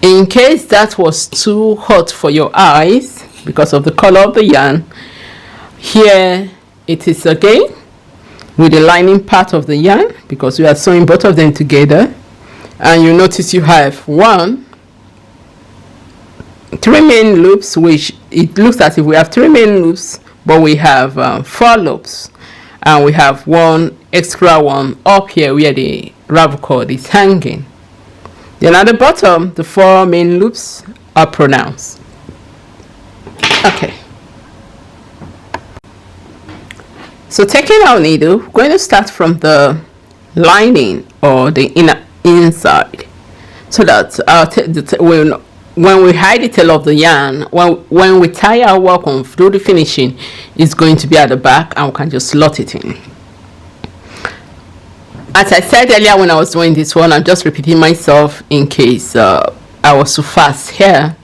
In case that was too hot for your eyes because of the color of the yarn, here it is again with the lining part of the yarn, because we are sewing both of them together, and you notice you have 3 main loops, which it looks as if we have 3 main loops, but we have 4 loops, and we have 1 extra one up here where the ravel cord is hanging. Then at the bottom, the 4 main loops are pronounced. Okay, so taking our needle, we're going to start from the lining or the inside, so that when we hide the tail of the yarn, when we tie our work on through the finishing, it's going to be at the back, and we can just slot it in. As I said earlier when I was doing this one, I'm just repeating myself in case I was too fast here.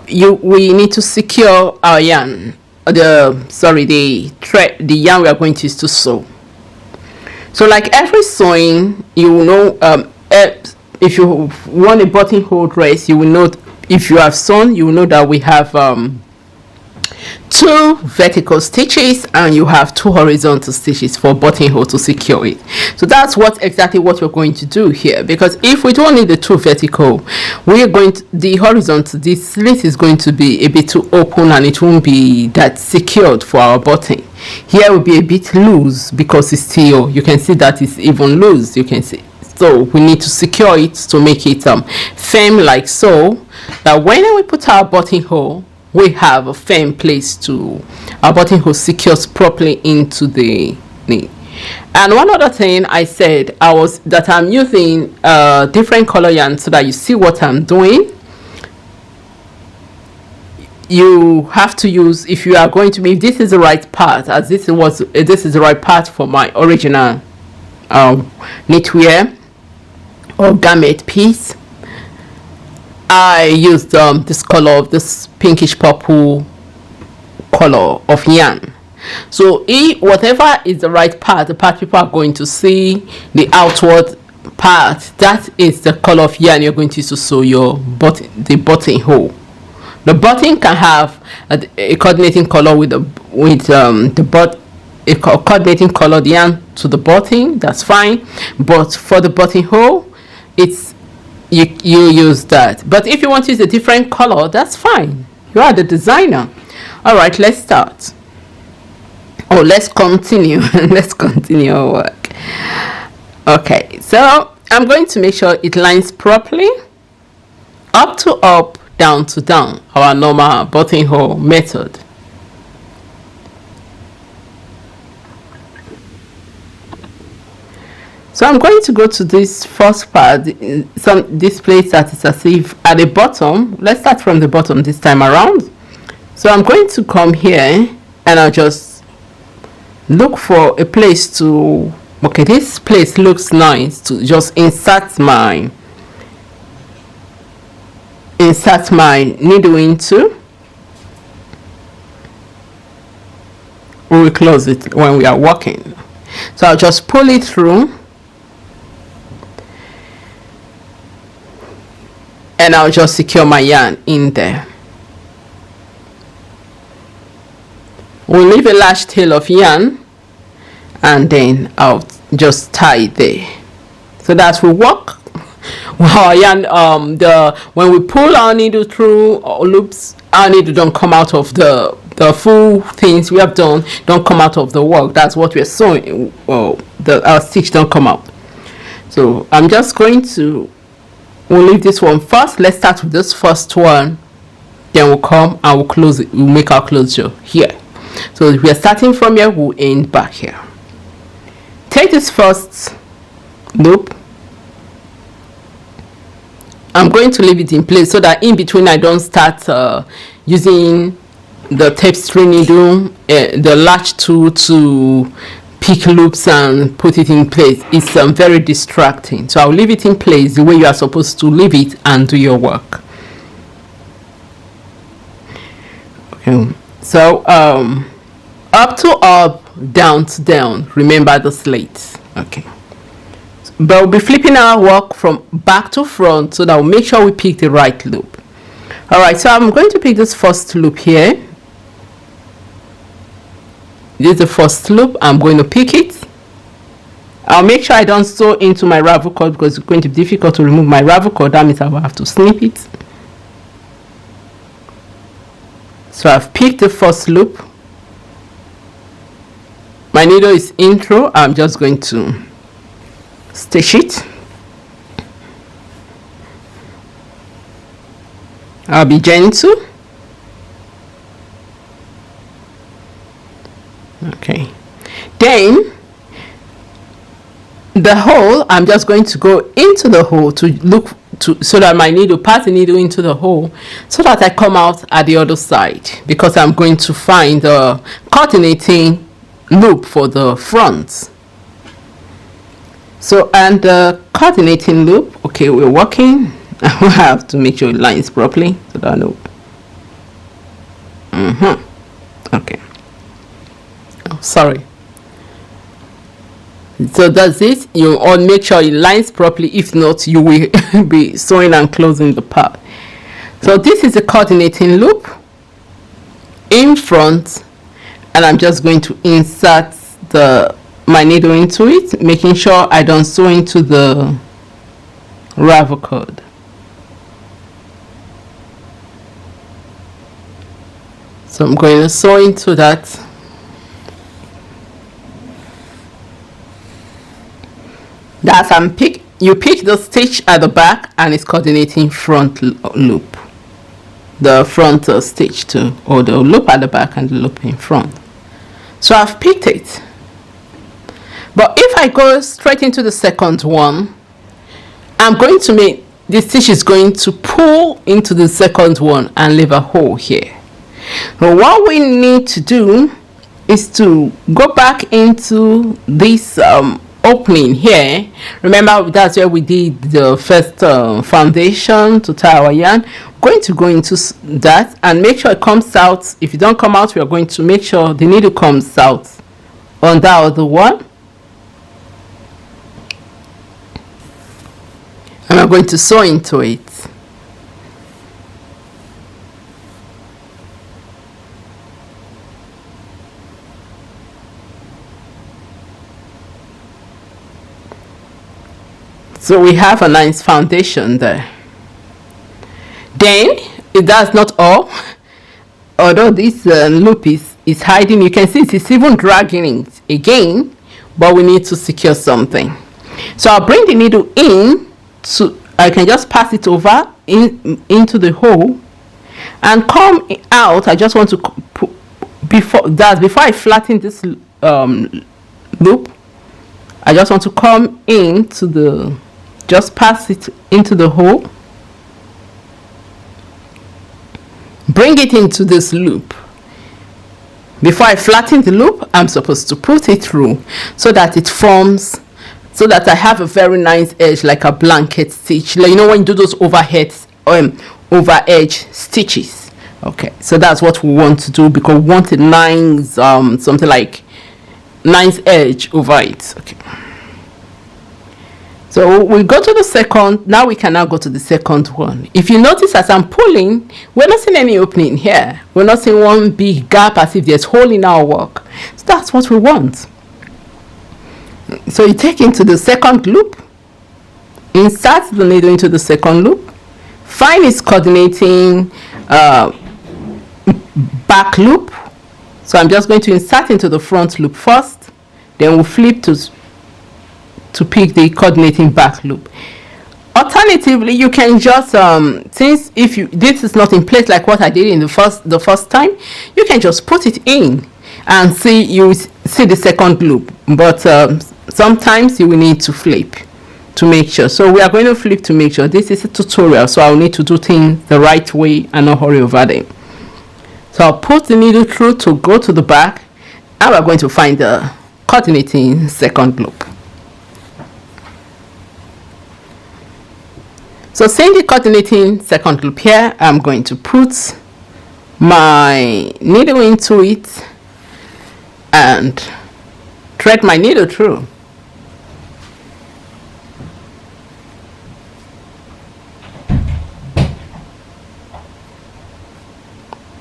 We need to secure our yarn, the yarn we are going to use to sew. So like every sewing, you will know, if you want a buttonhole dress, you will know, if you have sewn, you will know that we have 2 vertical stitches and you have 2 horizontal stitches for buttonhole to secure it. So that's exactly what we're going to do here, because if we don't need the 2 vertical, we are going to, the horizontal, this slit is going to be a bit too open and it won't be that secured for our button. Here will be a bit loose because it's still, you can see that it's even loose, you can see. So we need to secure it to make it firm, like so, that when we put our buttonhole, we have a firm place to, our buttonhole secures properly into the knee. And one other thing I said, that I'm using different color yarn so that you see what I'm doing. You have to use, if you are going to be, if this is the right part, as this is the right part for my original knitwear or garment piece, I used this color of this pinkish purple color of yarn. So whatever is the right part, the part people are going to see, the outward part, that is the color of yarn you're going to use to sew the buttonhole. The button can have a coordinating color with a coordinating colored yarn to the button, that's fine. But for the buttonhole, it's you use that. But if you want to use a different color, that's fine. You are the designer. All right, let's start. Oh, let's continue. Let's continue our work. Okay, so I'm going to make sure it lines properly, up to up, down to down, our normal buttonhole method. So I'm going to go to this first part, this place that is as if at the bottom. Let's start from the bottom this time around. So I'm going to come here and I'll just look for a place to, okay, this place looks nice, to just insert my needle into. We will close it when we are working. So I'll just pull it through and I'll just secure my yarn in there. We'll leave a large tail of yarn and then I'll just tie it there. So that will work. Our yarn, when we pull our needle through or loops, our needle don't come out of the full things we have done, don't come out of the work. That's what we're sewing. Our stitch don't come out. So I'm just going to, we'll leave this one first. Let's start with this first one, then we'll come and we'll close it. We'll make our closure here. So if we are starting from here, we'll end back here. Take this first loop. I'm going to leave it in place so that in between I don't start using the tapestry needle, the latch tool, to pick loops and put it in place. It's very distracting. So I'll leave it in place the way you are supposed to leave it and do your work. Okay. So up to up, down to down. Remember the slate. Okay. But we'll be flipping our work from back to front so that we'll make sure we pick the right loop. All right, so I'm going to pick this first loop here. This is the first loop. I'm going to pick it. I'll make sure I don't sew into my ravel cord because it's going to be difficult to remove my ravel cord. That means I will have to snip it. So I've picked the first loop. My needle is in through. I'm just going to stitch it. I'll be gentle. Okay. Then the hole, I'm just going to go into the hole to look to, so that my needle, pass the needle into the hole so that I come out at the other side, because I'm going to find the coordinating loop for the front. So, and the coordinating loop, okay, we're working. I will have to make sure it lines properly so that I know. Okay. Oh, sorry. So that's it. You all make sure it lines properly. If not, you will be sewing and closing the part. So this is a coordinating loop in front, and I'm just going to insert my needle into it, making sure I don't sew into the ravel cord. So I'm going to sew into that. That's you pick the stitch at the back, and it's coordinating front loop, the front stitch too, or the loop at the back and the loop in front. So I've picked it, but if I go straight into the second one, I'm going to make the stitch is going to pull into the second one and leave a hole here. Now what we need to do is to go back into this opening here. Remember, that's where we did the first foundation to tie our yarn. Going to go into that and make sure it comes out. If you don't come out, we are going to make sure the needle comes out on that other one, and I'm going to sew into it. So we have a nice foundation there. Then that's not all. Although this loop is hiding, you can see it's even dragging it again, but we need to secure something. So I'll bring the needle in, so I can just pass it over into the hole and come out. I just want to before I flatten this loop, I just want to come into the, just pass it into the hole, bring it into this loop. Before I flatten the loop, I'm supposed to put it through so that it forms, so that I have a very nice edge, like a blanket stitch, like, you know, when you do those over edge stitches. Okay, so that's what we want to do, because we want a nice something like nice edge over it. Okay, so we go to the second. Now we can now go to the second one. If you notice, as I'm pulling, we're not seeing any opening here. We're not seeing one big gap as if there's hole in our work. So that's what we want. So you take into the second loop, insert the needle into the second loop, find its coordinating back loop. So I'm just going to insert into the front loop first, then we'll flip to pick the coordinating back loop. Alternatively, you can just since this is not in place like what I did in the first time, you can just put it in and you see the second loop, but sometimes you will need to flip to make sure. So we are going to flip to make sure. This is a tutorial, so I'll need to do things the right way and not hurry over them. So I'll put the needle through to go to the back, and we're going to find the coordinating second loop. So seeing the coordinating second loop here, I'm going to put my needle into it and thread my needle through.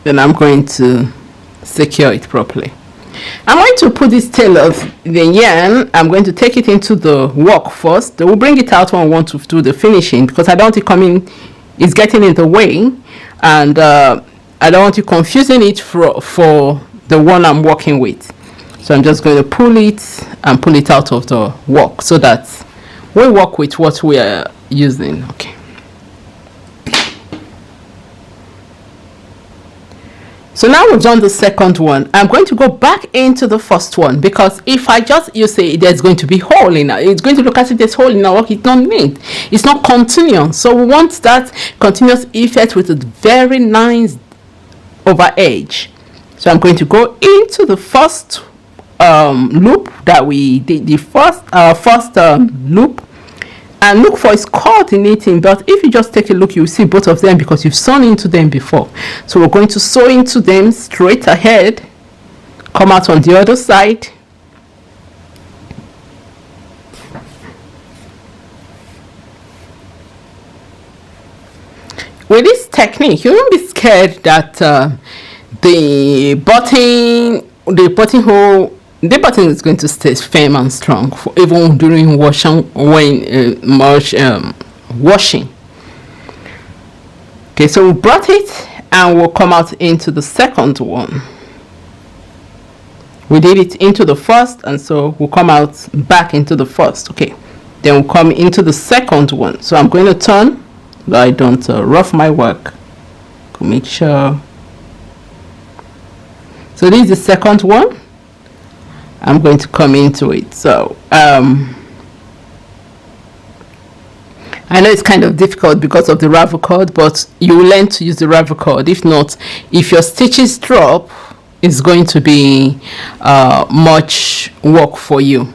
Then I'm going to secure it properly. I'm going to put this tail of the yarn, I'm going to take it into the work first. We'll bring it out when we want to do the finishing, because I don't want it coming, it's getting in the way, and I don't want you confusing it for the one I'm working with. So I'm just going to pull it and pull it out of the work so that we work with what we are using. Okay. So now we've done the second one. I'm going to go back into the first one, because if I you say there's going to be hole in it, it's going to look as if there's hole in our work. It's not neat. It's not continuous. So we want that continuous effect with a very nice over edge. So I'm going to go into the first loop that we did, the first loop, and look for its coordinating. But if you just take a look, you'll see both of them because you've sewn into them before. So we're going to sew into them straight ahead, come out on the other side, with this technique, you won't be scared that the button is going to stay firm and strong for even during washing, washing. Okay, so we brought it and we'll come out into the second one. We did it into the first, and so we'll come out back into the first. Okay, then we'll come into the second one. So I'm going to turn, but I don't rough my work. Make sure. So this is the second one. I'm going to come into it. So I know it's kind of difficult because of the ravel cord, but you will learn to use the ravel cord. If not, if your stitches drop, it's going to be much work for you.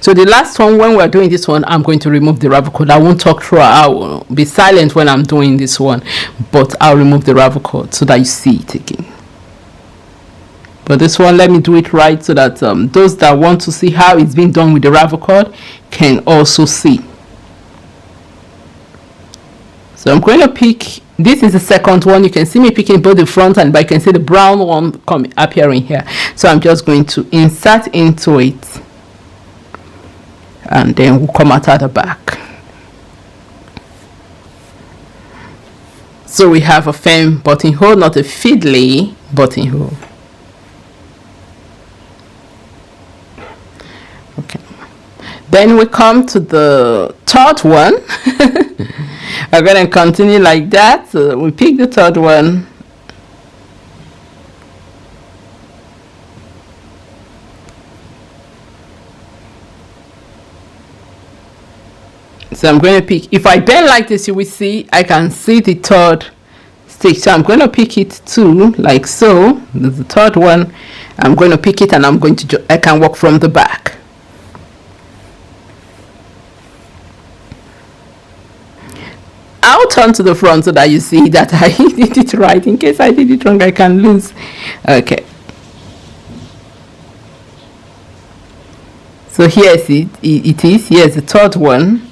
So the last one, when we're doing this one, I'm going to remove the ravel cord. I won't talk through. I will be silent when I'm doing this one, but I'll remove the ravel cord so that you see it again. But this one, let me do it right so that those that want to see how it's being done with the ravel cord can also see. So I'm going to pick, this is the second one. You can see me picking both the front and back. You can see the brown one appearing here. So I'm just going to insert into it, and then we'll come out at the back. So we have a firm buttonhole, not a fiddly buttonhole. Okay. Then we come to the third one. We're going to continue like that. So we pick the third one. So I'm going to pick, if I bend like this, you will see, I can see the third stitch. So I'm going to pick it too, like so. There's the third one. I'm going to pick it, and I'm going to, I can work from the back. I'll turn to the front so that you see that I did it right. In case I did it wrong, I can lose. Okay. So here's it is. Here's the third one.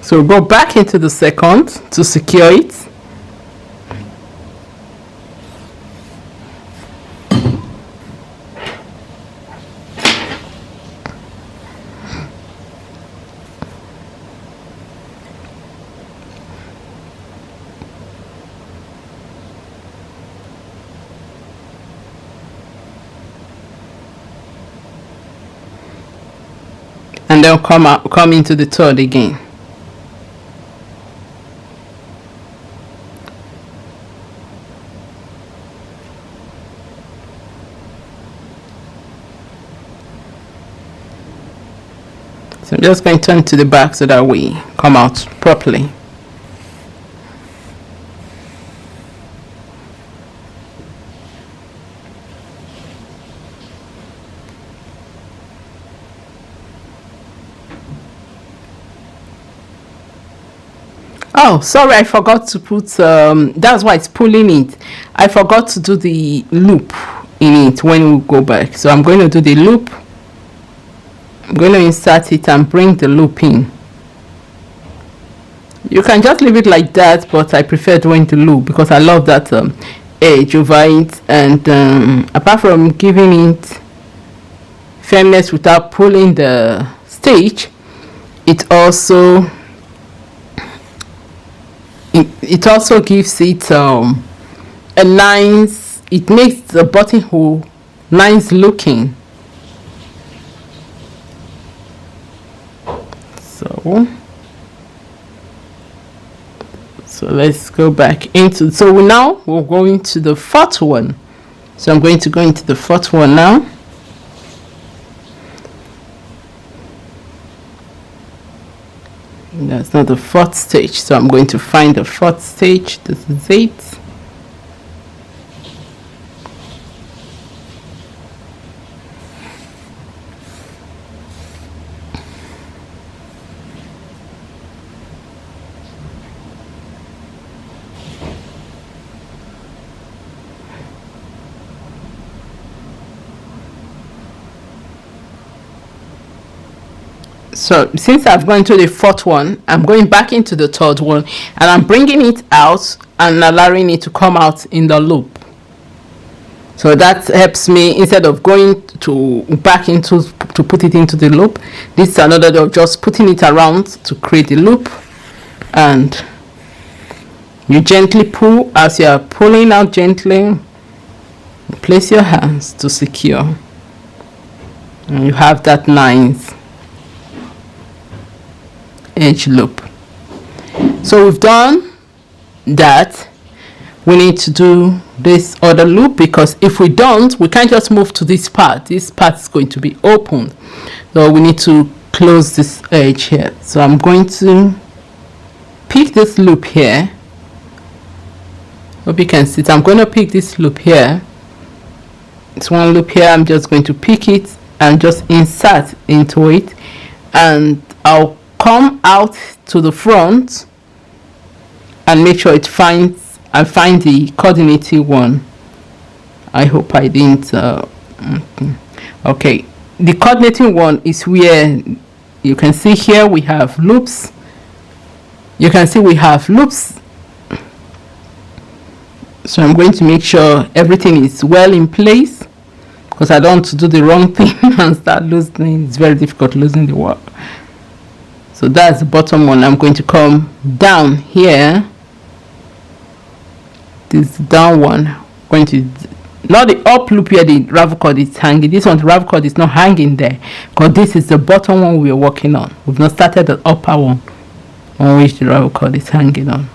So go back into the second to secure it. And then come into the third again. So I'm just going to turn to the back so that we come out properly. Oh, sorry, I forgot to put, that's why it's pulling it. I forgot to do the loop in it when we go back. So I'm going to do the loop. I'm going to insert it and bring the loop in. You can just leave it like that, but I prefer doing the loop because I love that edge over it. And apart from giving it firmness without pulling the stitch, it also gives it a nice, it makes the buttonhole nice looking. So let's go back into, so now we're going to the fourth one. So I'm going to go into the fourth one now. That's not the fourth stitch, so I'm going to find the fourth stitch. This is it. So since I've gone to the fourth one, I'm going back into the third one, and I'm bringing it out and allowing it to come out in the loop. So that helps me, instead of going to back into to put it into the loop. This is another way of just putting it around to create the loop, and you gently pull. As you are pulling out gently, place your hands to secure, and you have that ninth edge loop. So we've done that. We need to do this other loop, because if we don't, we can't just move to this part. This part is going to be open, so we need to close this edge here. So I'm going to pick this loop here. Hope you can see it. I'm going to pick this loop here. It's one loop here. I'm just going to pick it and just insert into it, and I'll come out to the front and make sure it finds, I find the coordinating one. I hope I didn't okay, the coordinating one is where you can see here we have loops. You can see we have loops. So I'm going to make sure everything is well in place, because I don't want to do the wrong thing and start losing. It's very difficult losing the work. So that's the bottom one. I'm going to come down here. This down one, going to, not the up loop where the ravel cord is hanging. This one, the ravel cord is not hanging there, because this is the bottom one we are working on. We've not started the upper one on which the ravel cord is hanging on.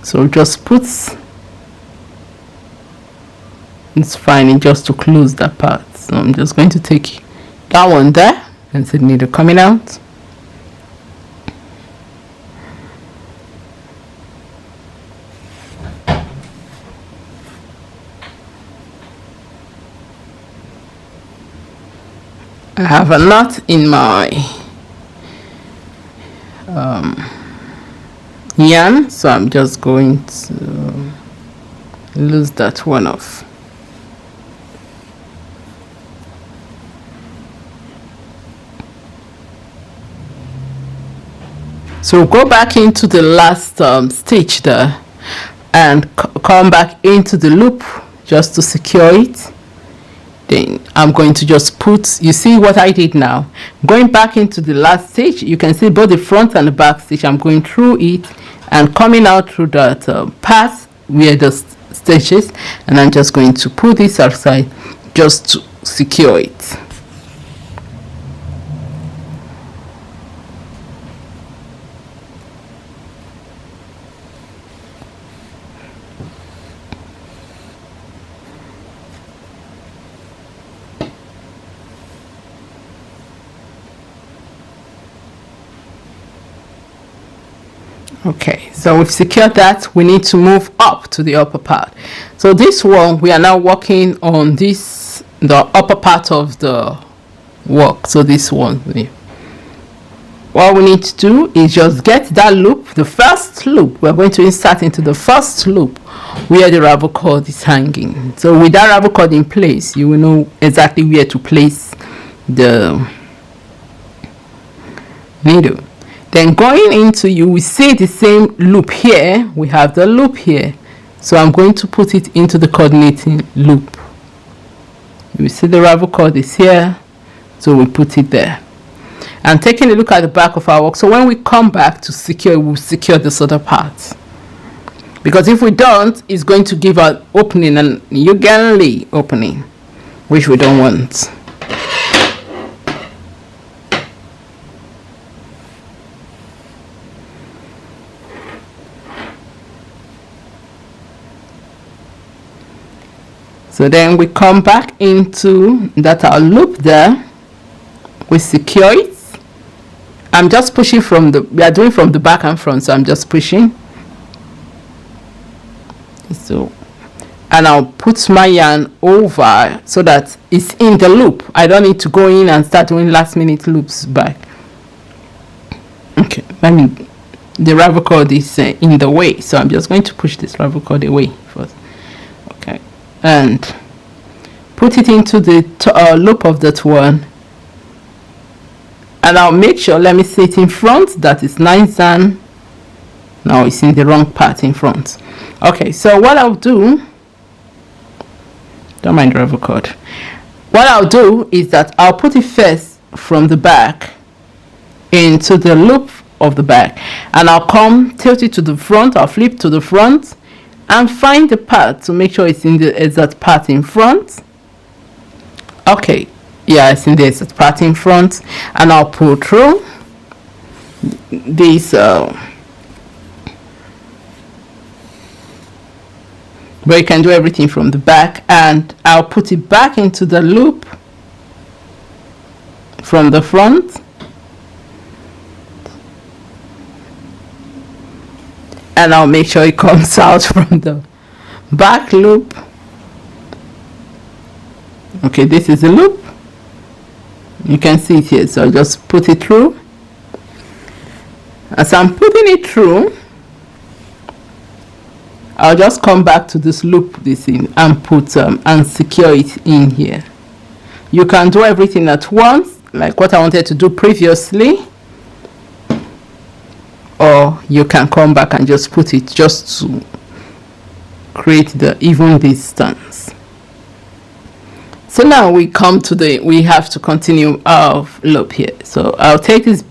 So just put, it's fine just to close that part. So I'm just going to take that one there and see the needle coming out. I have a knot in my yarn, so I'm just going to lose that one off. So go back into the last stitch there and come back into the loop just to secure it. Then I'm going to just put, you see what I did now, going back into the last stitch. You can see both the front and the back stitch. I'm going through it and coming out through that path where the stitches, and I'm just going to put this outside just to secure it. Okay, so we've secured that. We need to move up to the upper part. So this one, we are now working on this, the upper part of the work. So this one, what we need to do is just get that loop, the first loop. We're going to insert into the first loop where the ravel cord is hanging. So with that ravel cord in place, you will know exactly where to place the needle. Then going into, you will see the same loop here. We have the loop here, so I'm going to put it into the coordinating loop. You see the ravel cord is here, so we put it there. And taking a look at the back of our work, so when we come back to secure, we'll secure this other part, because if we don't, it's going to give an opening, and ugly opening, which we don't want. So then we come back into that our loop there, we secure it. I'm just pushing from the, we are doing from the back and front, so I'm just pushing. So, and I'll put my yarn over so that it's in the loop. I don't need to go in and start doing last minute loops back. Okay, I mean, the ravel cord is in the way, so I'm just going to push this ravel cord away first. Okay, and put it into the loop of that one, and I'll make sure, let me see it in front, that is nice. And now it's in the wrong part in front. Okay, so what I'll do, don't mind the revo code. What I'll do is that I'll put it first from the back into the loop of the back, and I'll come tilt it to the front. I'll flip to the front and find the part to make sure it's in the exact part in front. Okay, yeah, it's in the exact part in front, and I'll pull through this but you can do everything from the back, and I'll put it back into the loop from the front, and I'll make sure it comes out from the back loop. Okay, this is the loop, you can see it here, so I'll just put it through. As I'm putting it through, I'll just come back to this loop, this in, and put and secure it in here. You can do everything at once, like what I wanted to do previously, or you can come back and just put it just to create the even distance. So now we come to we have to continue our loop here. So I'll take this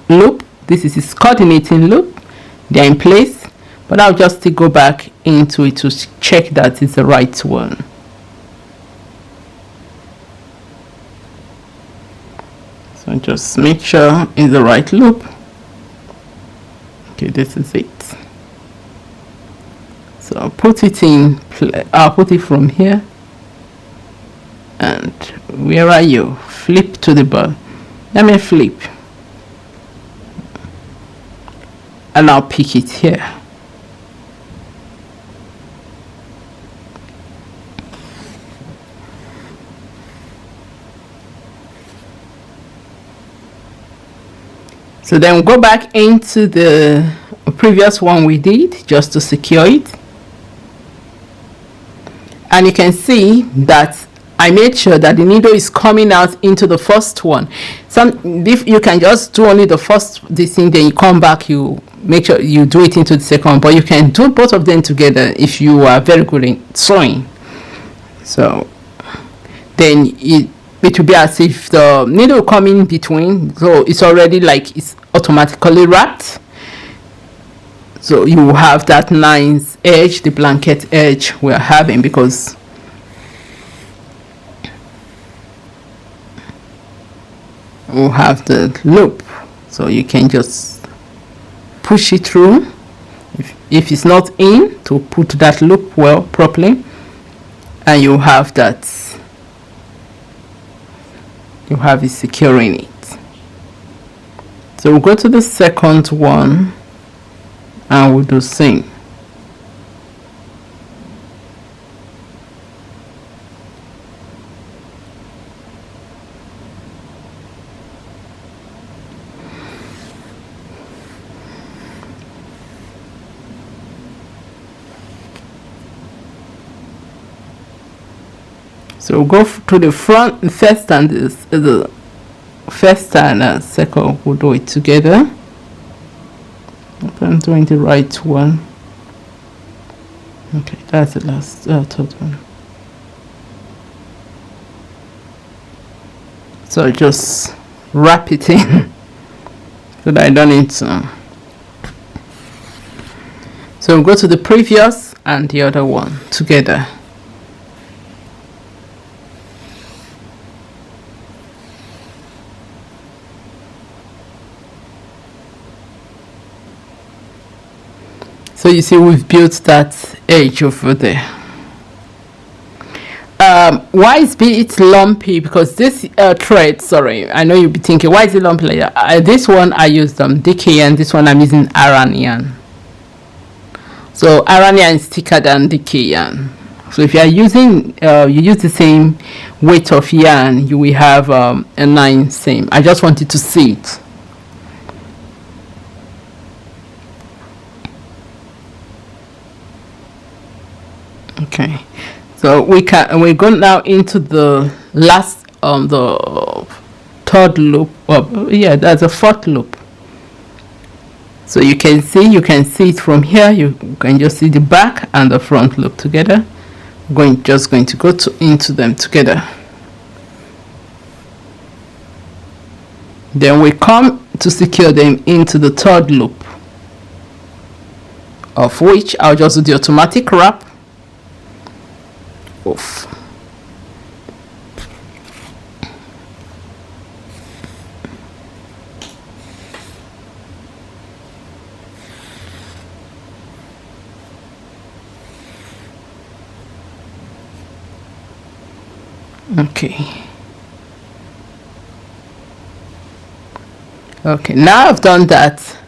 loop, this is its coordinating loop, they're in place, but I'll just still go back into it to check that it's the right one. So just make sure it's the right loop. Okay, this is it. So I'll put it in, I'll put it from here, and where are you? Flip to the bottom. Let me flip, and I'll pick it here. So then we'll go back into the previous one we did just to secure it, and you can see that I made sure that the needle is coming out into the first one. If you can just do only the first this thing, then you come back, you make sure you do it into the second one, but you can do both of them together if you are very good in sewing. So then it will be as if the needle come in between, so it's already like it's automatically wrapped. So you have that nice edge, the blanket edge we're having, because we'll have the loop, so you can just push it through if it's not in, to put that loop well properly, and you have that, you have it securing it. So we'll go to the second one and we'll do same. So we'll go to the front first, and the first and second, we'll do it together. Okay, I'm doing the right one. Okay, that's the last third one. So just wrap it in so that I don't need to. So we'll go to the previous and the other one together. So you see we've built that edge over there. Why is it lumpy? Because this thread, sorry, I know you'll be thinking, why is it lumpy like that? This one I used DK, and this one I'm using Aran yarn. So Aran yarn is thicker than DK yarn. So if you are using, you use the same weight of yarn, you will have a 9 same. I just wanted to see it. Okay, so we go now into the last the third loop up. Yeah, that's a fourth loop. So you can see it from here. You can just see the back and the front loop together. Just going to go into them together. Then we come to secure them into the third loop, of which I'll just do the automatic wrap off. Okay, now I've done that.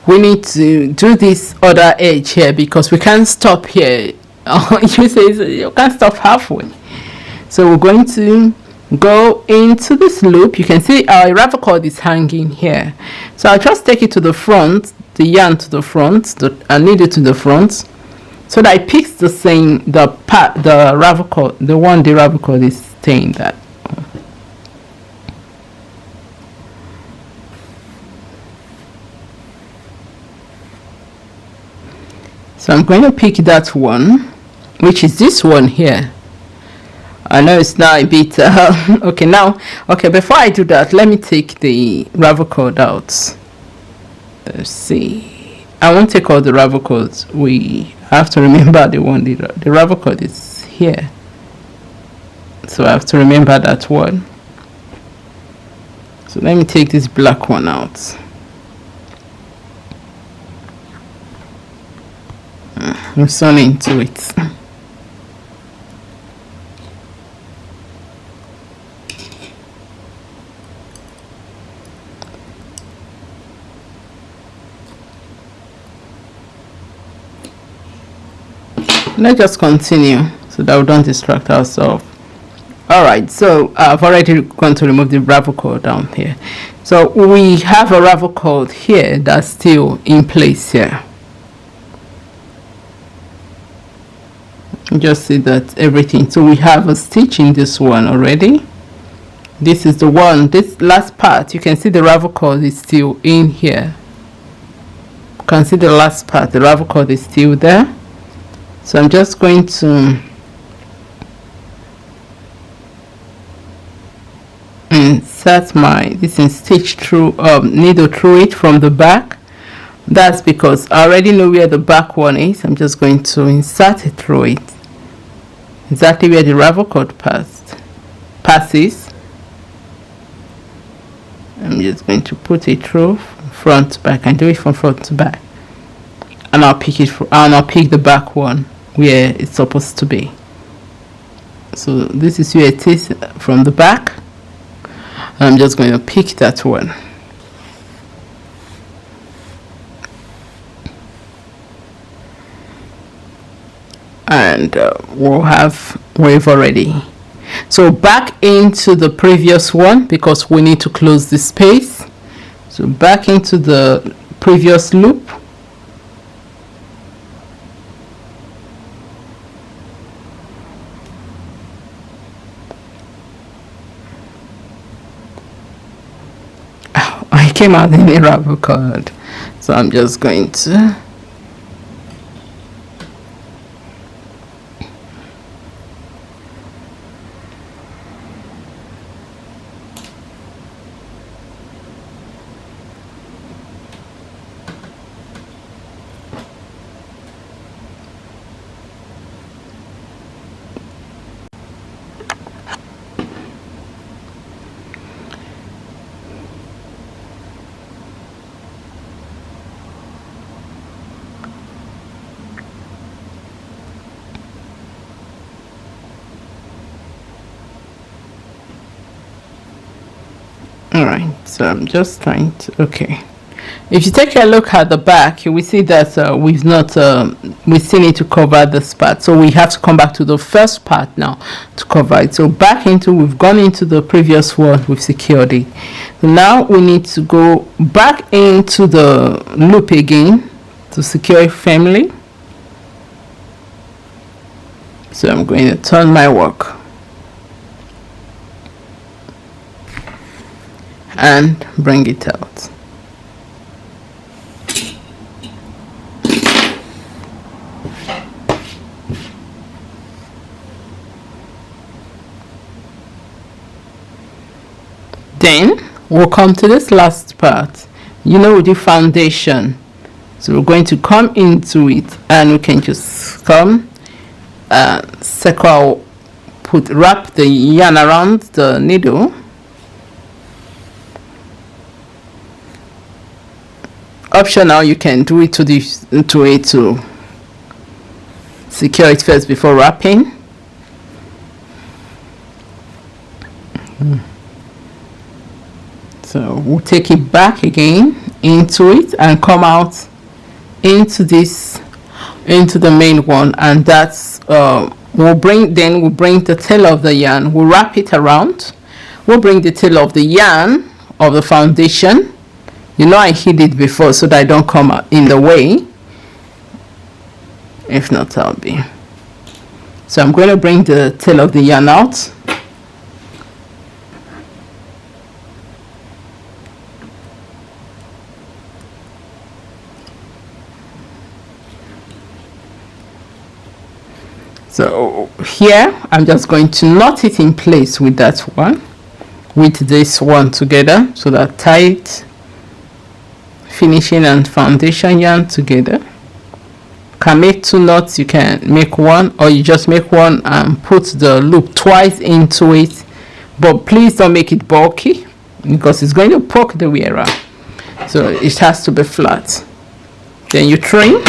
We need to do this other edge here because we can't stop here. You say you can't stop halfway. So we're going to go into this loop. You can see our ravel cord is hanging here. So I'll just take it to the front, the yarn to the front, and needle to the front, so that it picks the same, the ravel cord, the ravel cord is staying that. So I'm going to pick that one, which is this one here. I know it's now a bit okay, before I do that, let me take the ravel cord out. Let's see, I won't take all the ravel cords. We have to remember the ravel cord is here, so I have to remember that one. So let me take this black one out. I'm sewn into it. Let's just continue so that we don't distract ourselves. All right, so I've already gone to remove the ravel cord down here. So we have a ravel cord here that's still in place here. Just see that everything. So we have a stitch in this one already. This is the one, this last part, you can see the ravel cord is still in here. You can see the last part, the ravel cord is still there. So I'm just going to insert this and stitch through needle through it from the back. That's because I already know where the back one is. I'm just going to insert it through it, exactly where the ravel cord passes. I'm just going to put it through front to back and do it from front to back, and I'll pick the back one where it's supposed to be. So this is where it is from the back, and I'm just going to pick that one. And we'll have wave already. So back into the previous one because we need to close the space. So back into the previous loop. Oh, I came out in a ravel cord, so I'm just going to all right. So I'm just trying to, okay, if you take a look at the back, you will see that we still need to cover this part, so we have to come back to the first part now to cover it. So we've gone into the previous one, we've secured it. So now we need to go back into the loop again to secure it firmly. So I'm going to turn my work. and bring it out. Then we'll come to this last part, with the foundation. So we're going to come into it, and we can just come circle, wrap the yarn around the needle. Optional, you can do it to secure it first before wrapping. So we'll take it back again into it and come out into the main one, and that's we'll bring the tail of the yarn, we'll wrap it around, we'll bring the tail of the yarn of the foundation. I hid it before so that I don't come out in the way. If not, I'll be. So I'm going to bring the tail of the yarn out. So here I'm just going to knot it in place with that one, with this one together, so that tight finishing and foundation yarn together. You can make 2 knots, you can make 1, or you just make 1 and put the loop twice into it, but please don't make it bulky because it's going to poke the wearer, so it has to be flat. Then you trim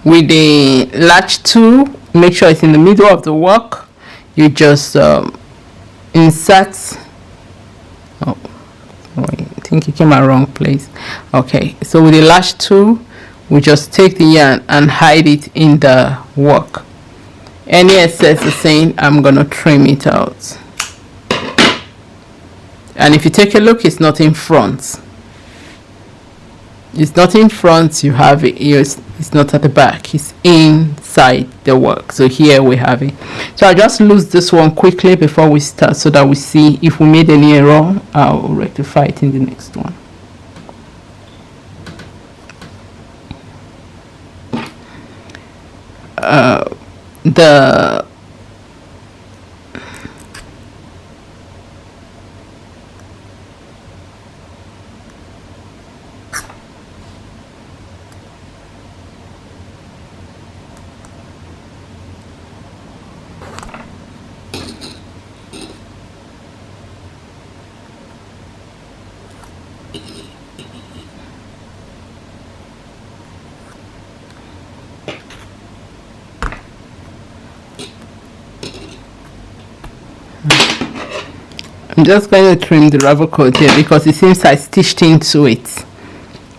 with the latch tool. Make sure it's in the middle of the work. You just insert. Oh wait, I think it came out wrong place. Okay, so with the latch tool, we just take the yarn and hide it in the work. Any excess is saying I'm gonna trim it out. And if you take a look, it's not in front. It's not in front, you have it here, it's not at the back, it's inside the work. So here we have it. So I'll just lose this one quickly before we start, so that we see if we made any error. I'll rectify it in the next one. I'm just going to trim the rubber coat here because it seems I stitched into it.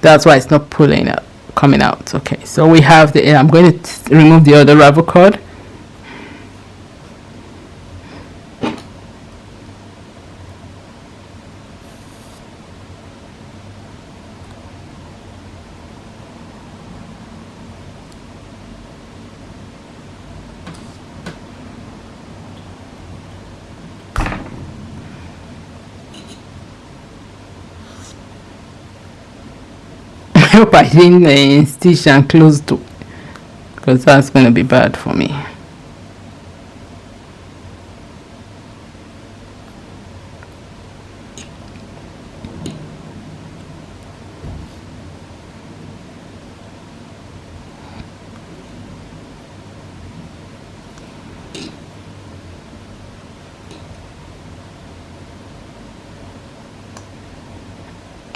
That's why it's not pulling out, coming out. Okay, so we have the. I'm going to remove the other rubber cord. I hope I didn't stitch and close to, because that's going to be bad for me.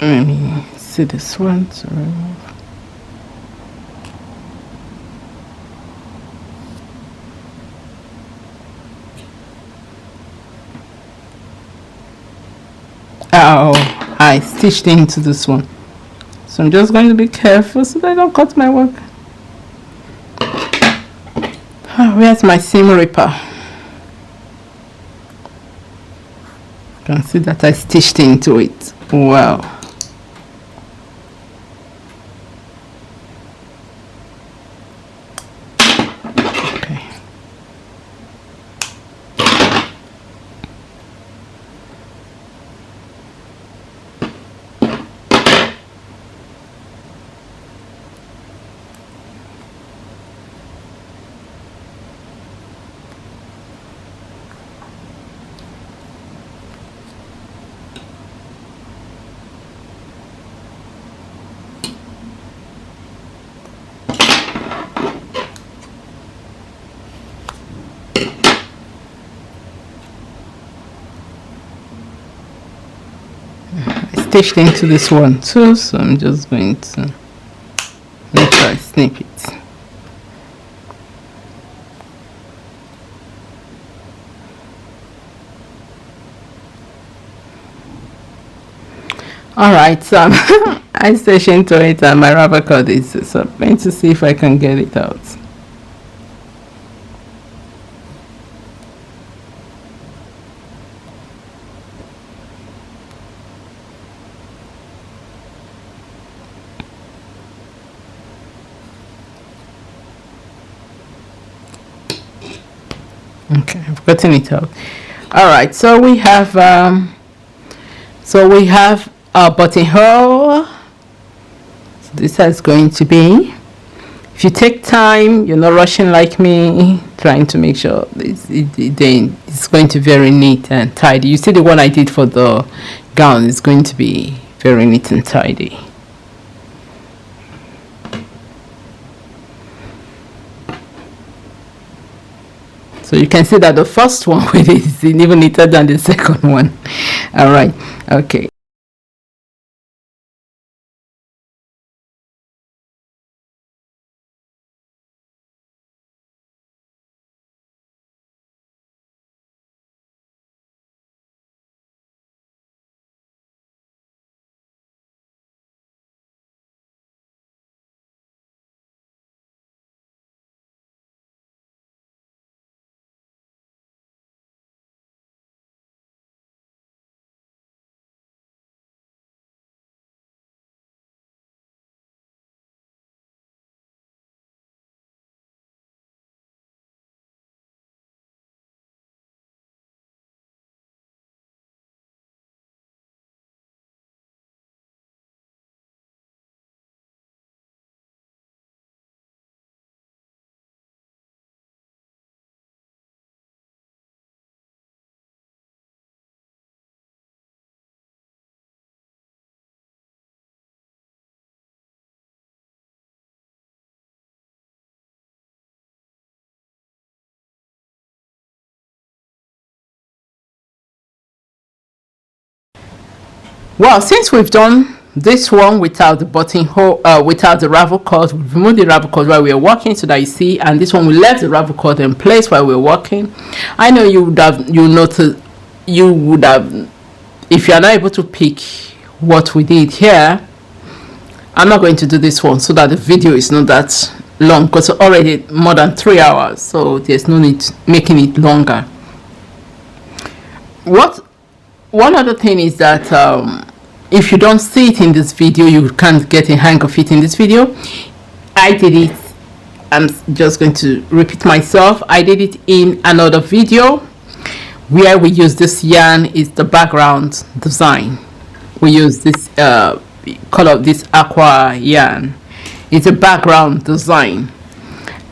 Let me see this one to remove. Oh, I stitched into this one, so I'm just going to be careful so that I don't cut my work. Oh, where's my seam ripper? You can see that I stitched into it. Wow. stitched into this one too, so I'm just going to make sure I snip it. Alright, so I stitched into it and my rubber cord is, so I'm going to see if I can get it out. Okay, I've gotten it out. All right, so we have our buttonhole. So this is going to be, if you take time, you're not rushing like me, trying to make sure it's going to be very neat and tidy. You see the one I did for the gown is going to be very neat and tidy. So you can see that the first one with it is even neater than the second one. All right, okay. Well, since we've done this one without the buttonhole, without the ravel cord, we removed the ravel cord while we were working so that you see, and this one we left the ravel cord in place while we were working. I know you would have, if you are not able to pick what we did here, I'm not going to do this one so that the video is not that long, because it's already more than 3 hours, so there's no need making it longer. One other thing is that if you don't see it in this video, you can't get a hang of it in this video. I did it, I'm just going to repeat myself, I did it in another video where we use this yarn is the background design. We use this color, this aqua yarn. It's a background design,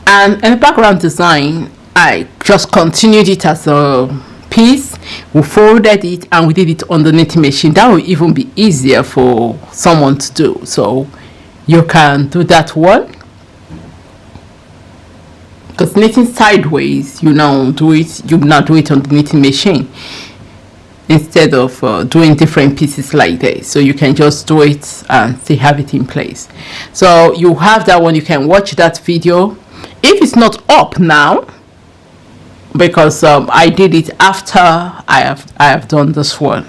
and in the background design I just continued it as a piece. We folded it and we did it on the knitting machine. That will even be easier for someone to do, so you can do that one, because knitting sideways, you now do it on the knitting machine instead of doing different pieces like this. So you can just do it and still have it in place. So you have that one. You can watch that video if it's not up now, because I did it after I have done this one.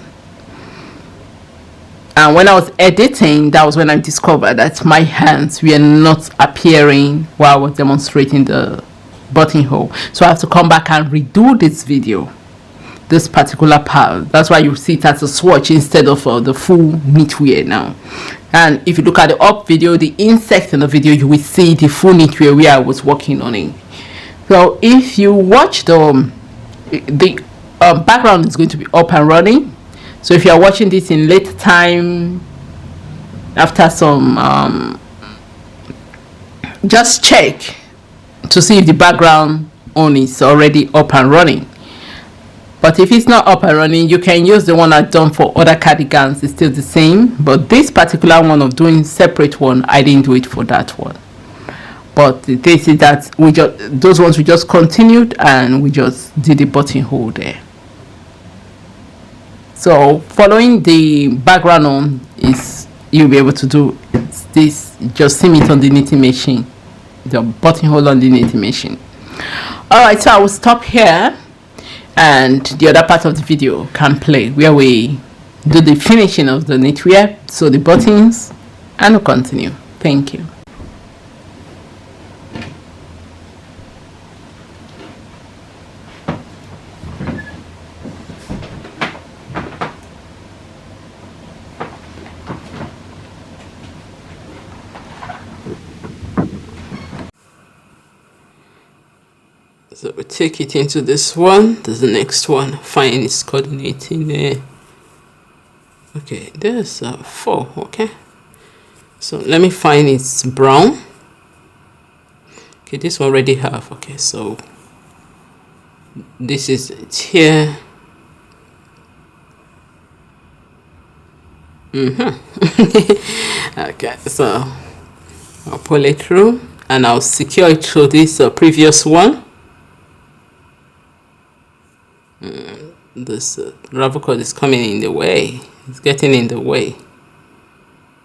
And when I was editing, that was when I discovered that my hands were not appearing while I was demonstrating the buttonhole. So I have to come back and redo this video, this particular part. That's why you see it as a swatch instead of the full knitwear now. And if you look at the up video, the insect in the video, you will see the full knitwear where I was working on it. So if you watch the background is going to be up and running. So if you are watching this in late time, after some just check to see if the background on is already up and running. But if it's not up and running, you can use the one I've done for other cardigans. It's still the same, but this particular one of doing separate one, I didn't do it for that one. But this is that we just, those ones we just continued and we just did the buttonhole there. So following the background on is you'll be able to do this. Just sim it on the knitting machine, the buttonhole on the knitting machine. All right, so I will stop here, and the other part of the video can play where we do the finishing of the knitwear, so the buttons, and we'll continue. Thank you. So we take it into this one. There's the next one. Find its coordinate in there. Okay, there's 4. Okay, so let me find its brown. Okay, this one already have. Okay, so this is it here. Okay, so I'll pull it through and I'll secure it through this previous one. This rubber cord is coming in the way. It's getting in the way.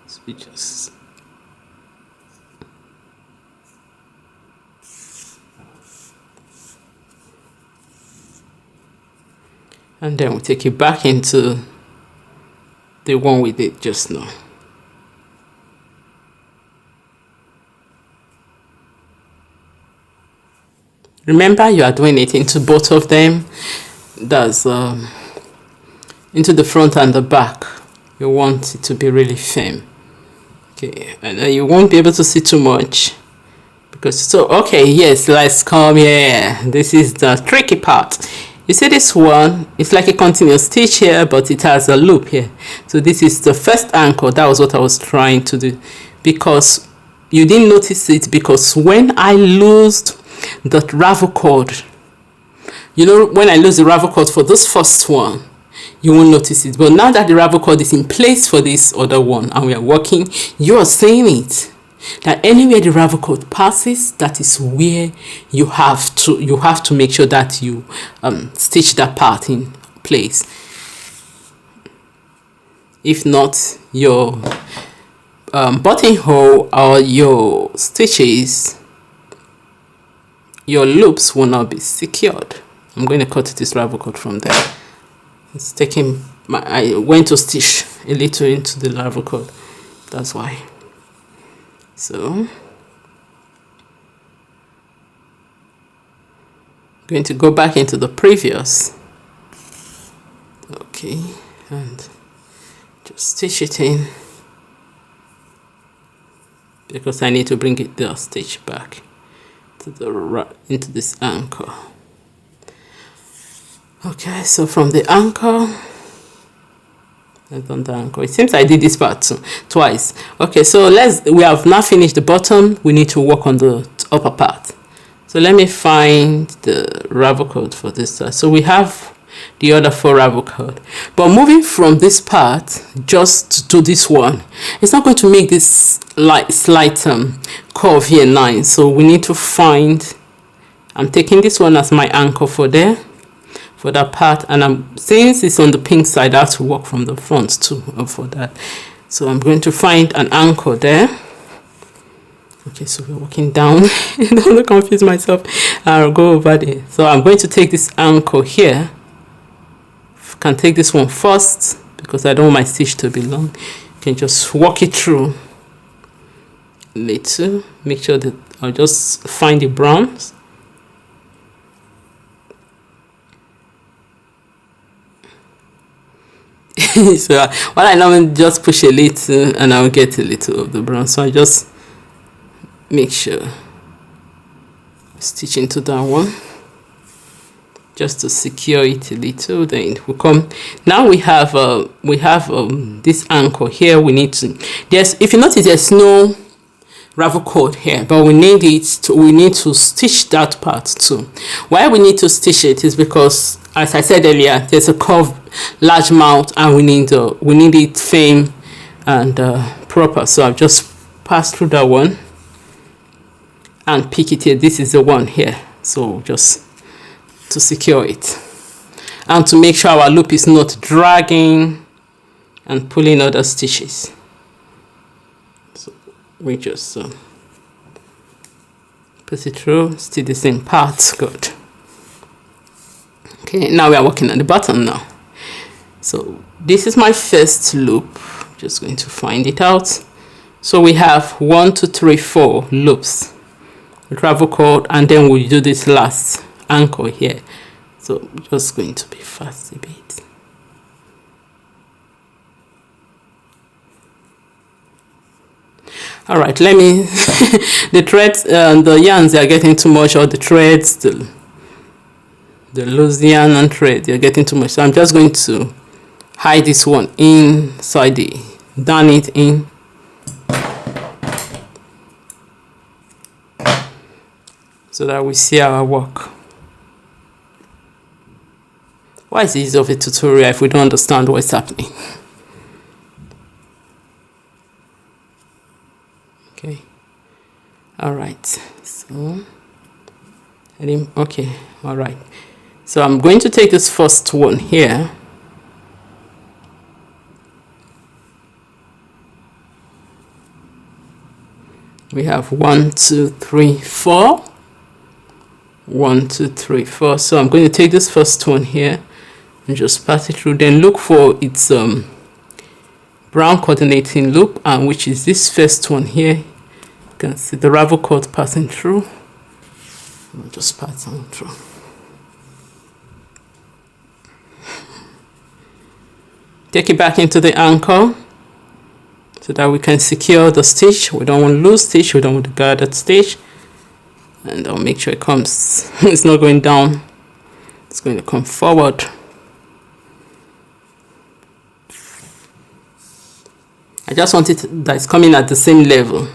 So we just and then we take it back into the one we did just now. Remember, you are doing it into both of them. That's into the front and the back. You want it to be really firm. Okay, and you won't be able to see too much because so okay, yes, let's come here. This is the tricky part. You see this one, it's like a continuous stitch here, but it has a loop here. So this is the first anchor. That was what I was trying to do, because you didn't notice it, because when I loosed the ravel cord, you know, when I lose the ravel cord for this first one, you won't notice it. But now that the ravel cord is in place for this other one and we are working, you are seeing it. That anywhere the ravel cord passes, that is where you have to make sure that you stitch that part in place. If not, your buttonhole or your stitches, your loops will not be secured. I'm going to cut this ravel cord from there. It's taking I went to stitch a little into the ravel cord. That's why. So I'm going to go back into the previous. Okay, and just stitch it in, because I need to bring it the stitch back to the right into this anchor. Okay, so from the anchor, I've done the anchor. It seems I did this part twice. Okay, so we have now finished the bottom. We need to work on the upper part. So let me find the ravel cord for this side. So we have the other 4 ravel cord, but moving from this part just to this one, it's not going to make this slight curve here 9. So we need to find, I'm taking this one as my anchor for there, for that part, and since it's on the pink side, I have to work from the front too for that. So I'm going to find an anchor there. Okay, so we're working down. Don't confuse myself. I'll go over there. So I'm going to take this anchor here. Can take this one first because I don't want my stitch to be long. You can just walk it through a little. Make sure that I'll just find the browns. So what I normally just push a little and I'll get a little of the brown. So I just make sure I stitch into that one just to secure it a little. Then we come, now we have this anchor here. We need to, if you notice, there's no ravel cord here, but we need to stitch that part too. Why we need to stitch it is because, as I said earlier, there's a curved large mouth and we need it firm and proper. So I've just passed through that one and pick it here. This is the one here, so just to secure it. and to make sure our loop is not dragging and pulling other stitches. So we just put it through, still the same part. Good. Okay, now we are working on the bottom now. So this is my first loop. Just going to find it out. So we have 1 2 3 4 loops, travel cord, and then we do this last anchor here. So just going to be fast a bit. All right, let me the threads, the yarns are getting too much, or the threads, the loose yarn and thread, they're getting too much. So I'm just going to hide this one inside the, down it in. So that we see our work. Why is it easy of a tutorial if we don't understand what's happening? Okay. All right. So, okay. All right. So I'm going to take this first one here. We have 1 2 3 4. 1 2 3 4. So I'm going to take this first one here and just pass it through. Then look for its brown coordinating loop, and which is this first one here. You can see the ravel cord passing through. I'll just pass on through. Take it back into the anchor so that we can secure the stitch. We don't want to lose stitch. We don't want to guard that stitch. And I'll make sure it comes, it's not going down, it's going to come forward. I just want it that it's coming at the same level.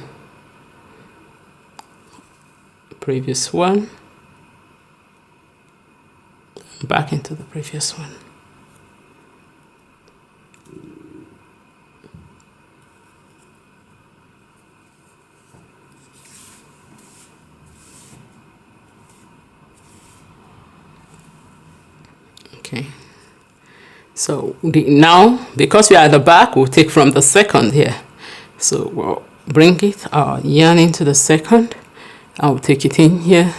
Previous one, back into the previous one. Okay, so now because we are at the back, we'll take from the second here. So we'll bring it, our yarn into the second, and we'll take it in here.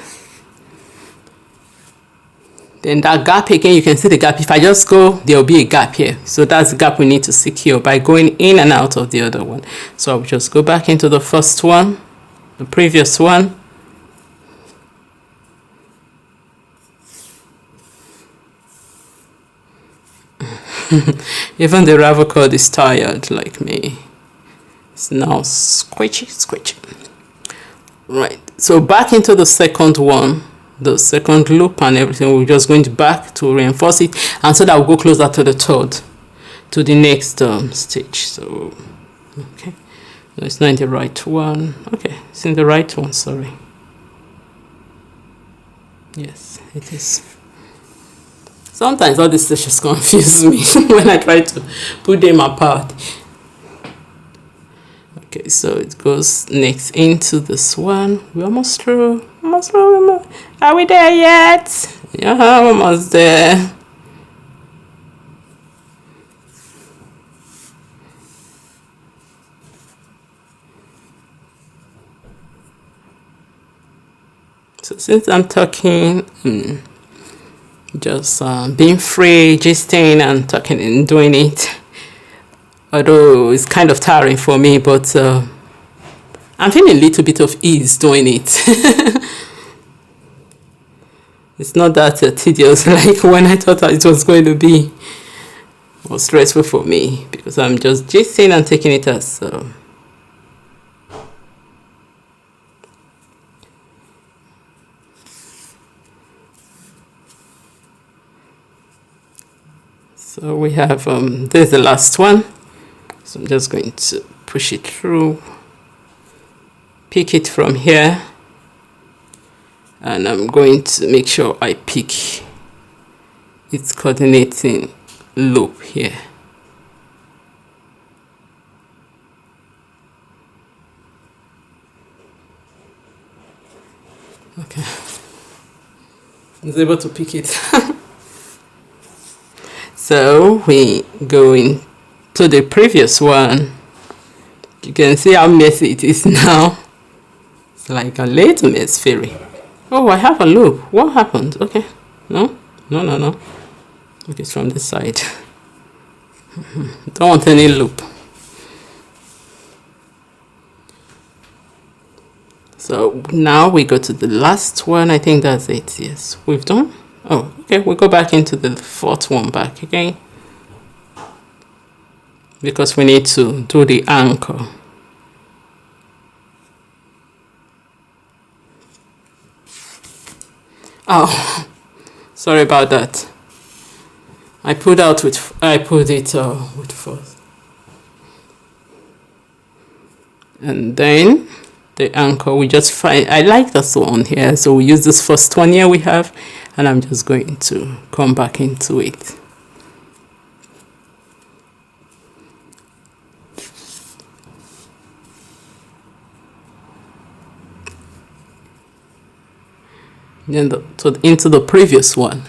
Then that gap again, you can see the gap. If I just go, there will be a gap here. So that's the gap we need to secure by going in and out of the other one. So I'll just go back into the first one, the previous one. Even the ravel cord is tired like me. It's now squishy. Right, so back into the second one, the second loop and everything. We're just going to back to reinforce it, and so that will go closer to the third, to the next stitch. So okay, no, it's not in the right one. Okay, it's in the right one, sorry. Yes, it is. Sometimes all these stitches confuse me when I try to put them apart. Okay, so it goes next into this one. We're almost through. Are we there yet? Yeah, we're almost there. So since I'm talking, just being free, gisting and talking and doing it, although it's kind of tiring for me, but I'm feeling a little bit of ease doing it. It's not that tedious like when I thought it was going to be more stressful for me, because I'm just gisting and taking it as so we have this is the last one, so I'm just going to push it through, pick it from here, and I'm going to make sure I pick its coordinating loop here. Okay, I was able to pick it. So we go into the previous one. You can see how messy it is now. It's like a little mess fairy. Oh, I have a loop. What happened? Okay. No. Okay, it's from this side. Don't want any loop. So now we go to the last one. I think that's it. Yes, we've done. Oh, okay. We go back into the fourth one back again, because we need to do the anchor. Oh, sorry about that. I put it with first, and then the anchor. We just find. I like this one here, so we use this first one here we have, and I'm just going to come back into it. Then into the previous one.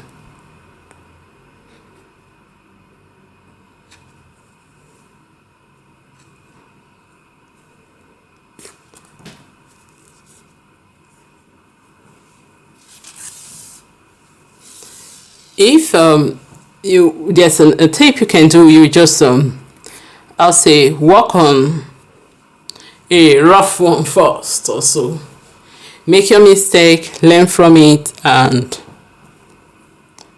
If there's a tip you can do, you just I'll say work on a rough one first, or so. Make your mistake, learn from it, and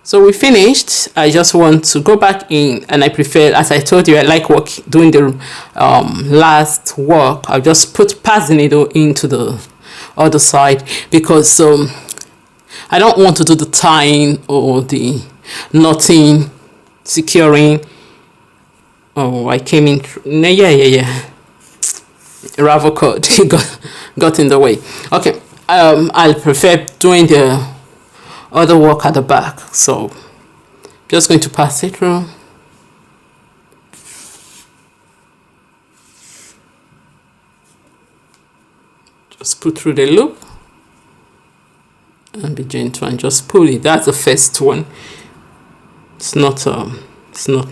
so we finished. I just want to go back in, and I prefer, as I told you, I like doing the last work. I'll just pass the needle into the other side, because I don't want to do the tying or the knotting, securing. Oh, I came in. Yeah. Ravel cord got in the way. Okay. I'll prefer doing the other work at the back. So just going to pass it through. Just put through the loop and be gentle and just pull it. That's the first one. It's not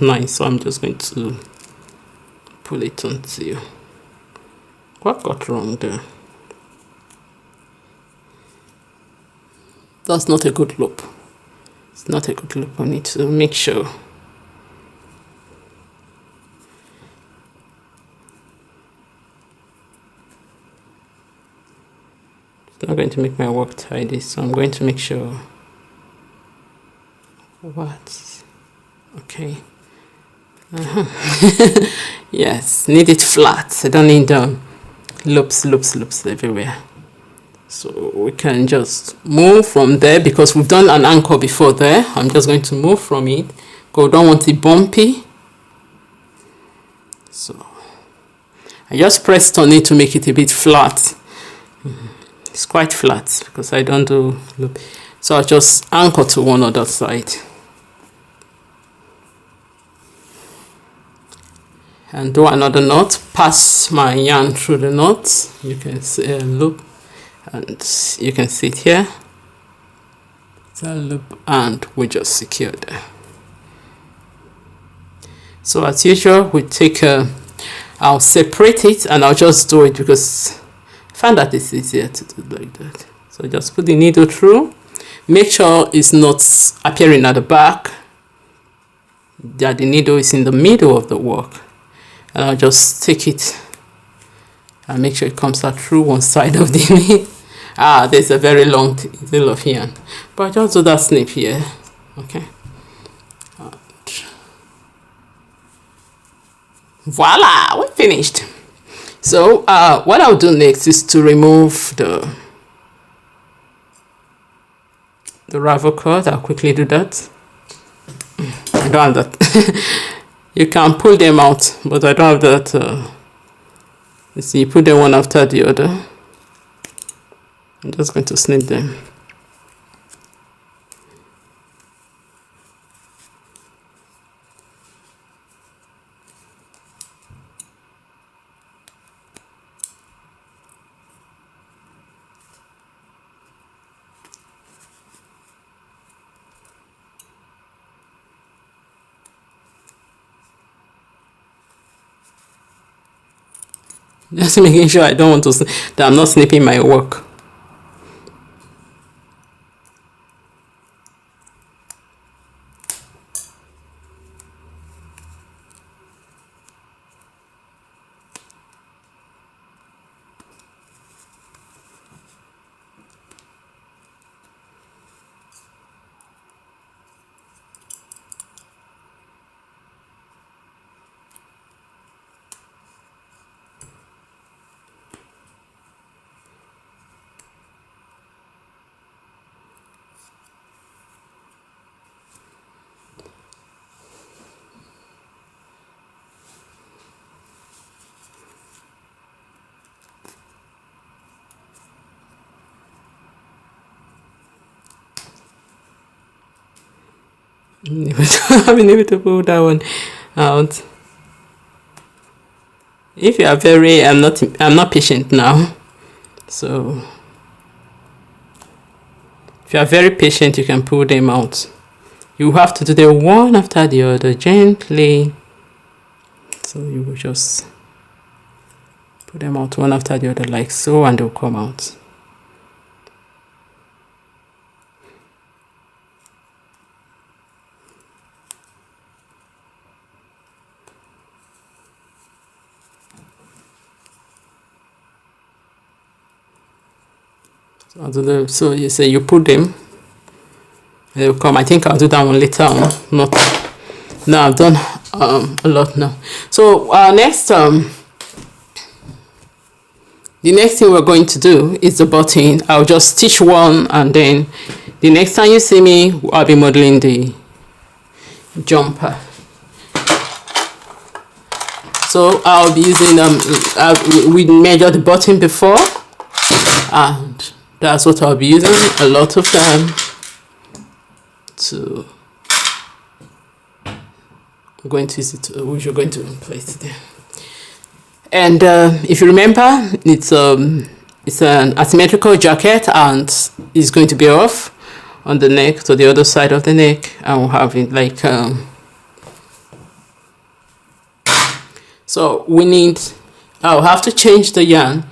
nice, so I'm just going to pull it until. What got wrong there? That's not a good loop. It's not a good loop. I need to make sure. It's not going to make my work tidy, so I'm going to make sure. What? Okay. Yes, need it flat. I don't need loops everywhere. So we can just move from there, because we've done an anchor before there. I'm just going to move from it. Go, don't want it bumpy. So I just pressed on it to make it a bit flat. It's quite flat because I don't do loop. So I'll just anchor to one other side. And do another knot. Pass my yarn through the knot. You can see a loop. And you can see it here. It's a loop, and we just secure there. So as usual, we take I'll separate it, and I'll just do it because I find that it's easier to do like that. So just put the needle through. Make sure it's not appearing at the back, that the needle is in the middle of the work. And I'll just take it and make sure it comes out through one side of the needle. There's a very long tail of yarn, but I just do that snip here. Okay. And voila, we're finished. So what I'll do next is to remove the ravel cord. I'll quickly do that. I don't have that. You can pull them out, but I don't have that. You see, you put them one after the other. I'm just going to snip them. Just making sure I don't want to, that I'm not snipping my work. I've been able to pull that one out. If you are very, I'm not patient now. So if you are very patient, you can pull them out. You have to do them one after the other gently. So you will just put them out one after the other like so, and they'll come out. So you say you put them, they will come. I think I'll do that one later on. Not now. I've done a lot now. So next the next thing we're going to do is the button. I'll just stitch one, and then the next time you see me, I'll be modeling the jumper. So I'll be using we measured the button before, and that's what I'll be using a lot of time to. I'm going to use it, which you're going to place it there. And if you remember, it's an asymmetrical jacket, and it's going to be off on the neck to the other side of the neck, and we'll have it like so we need. I'll have to change the yarn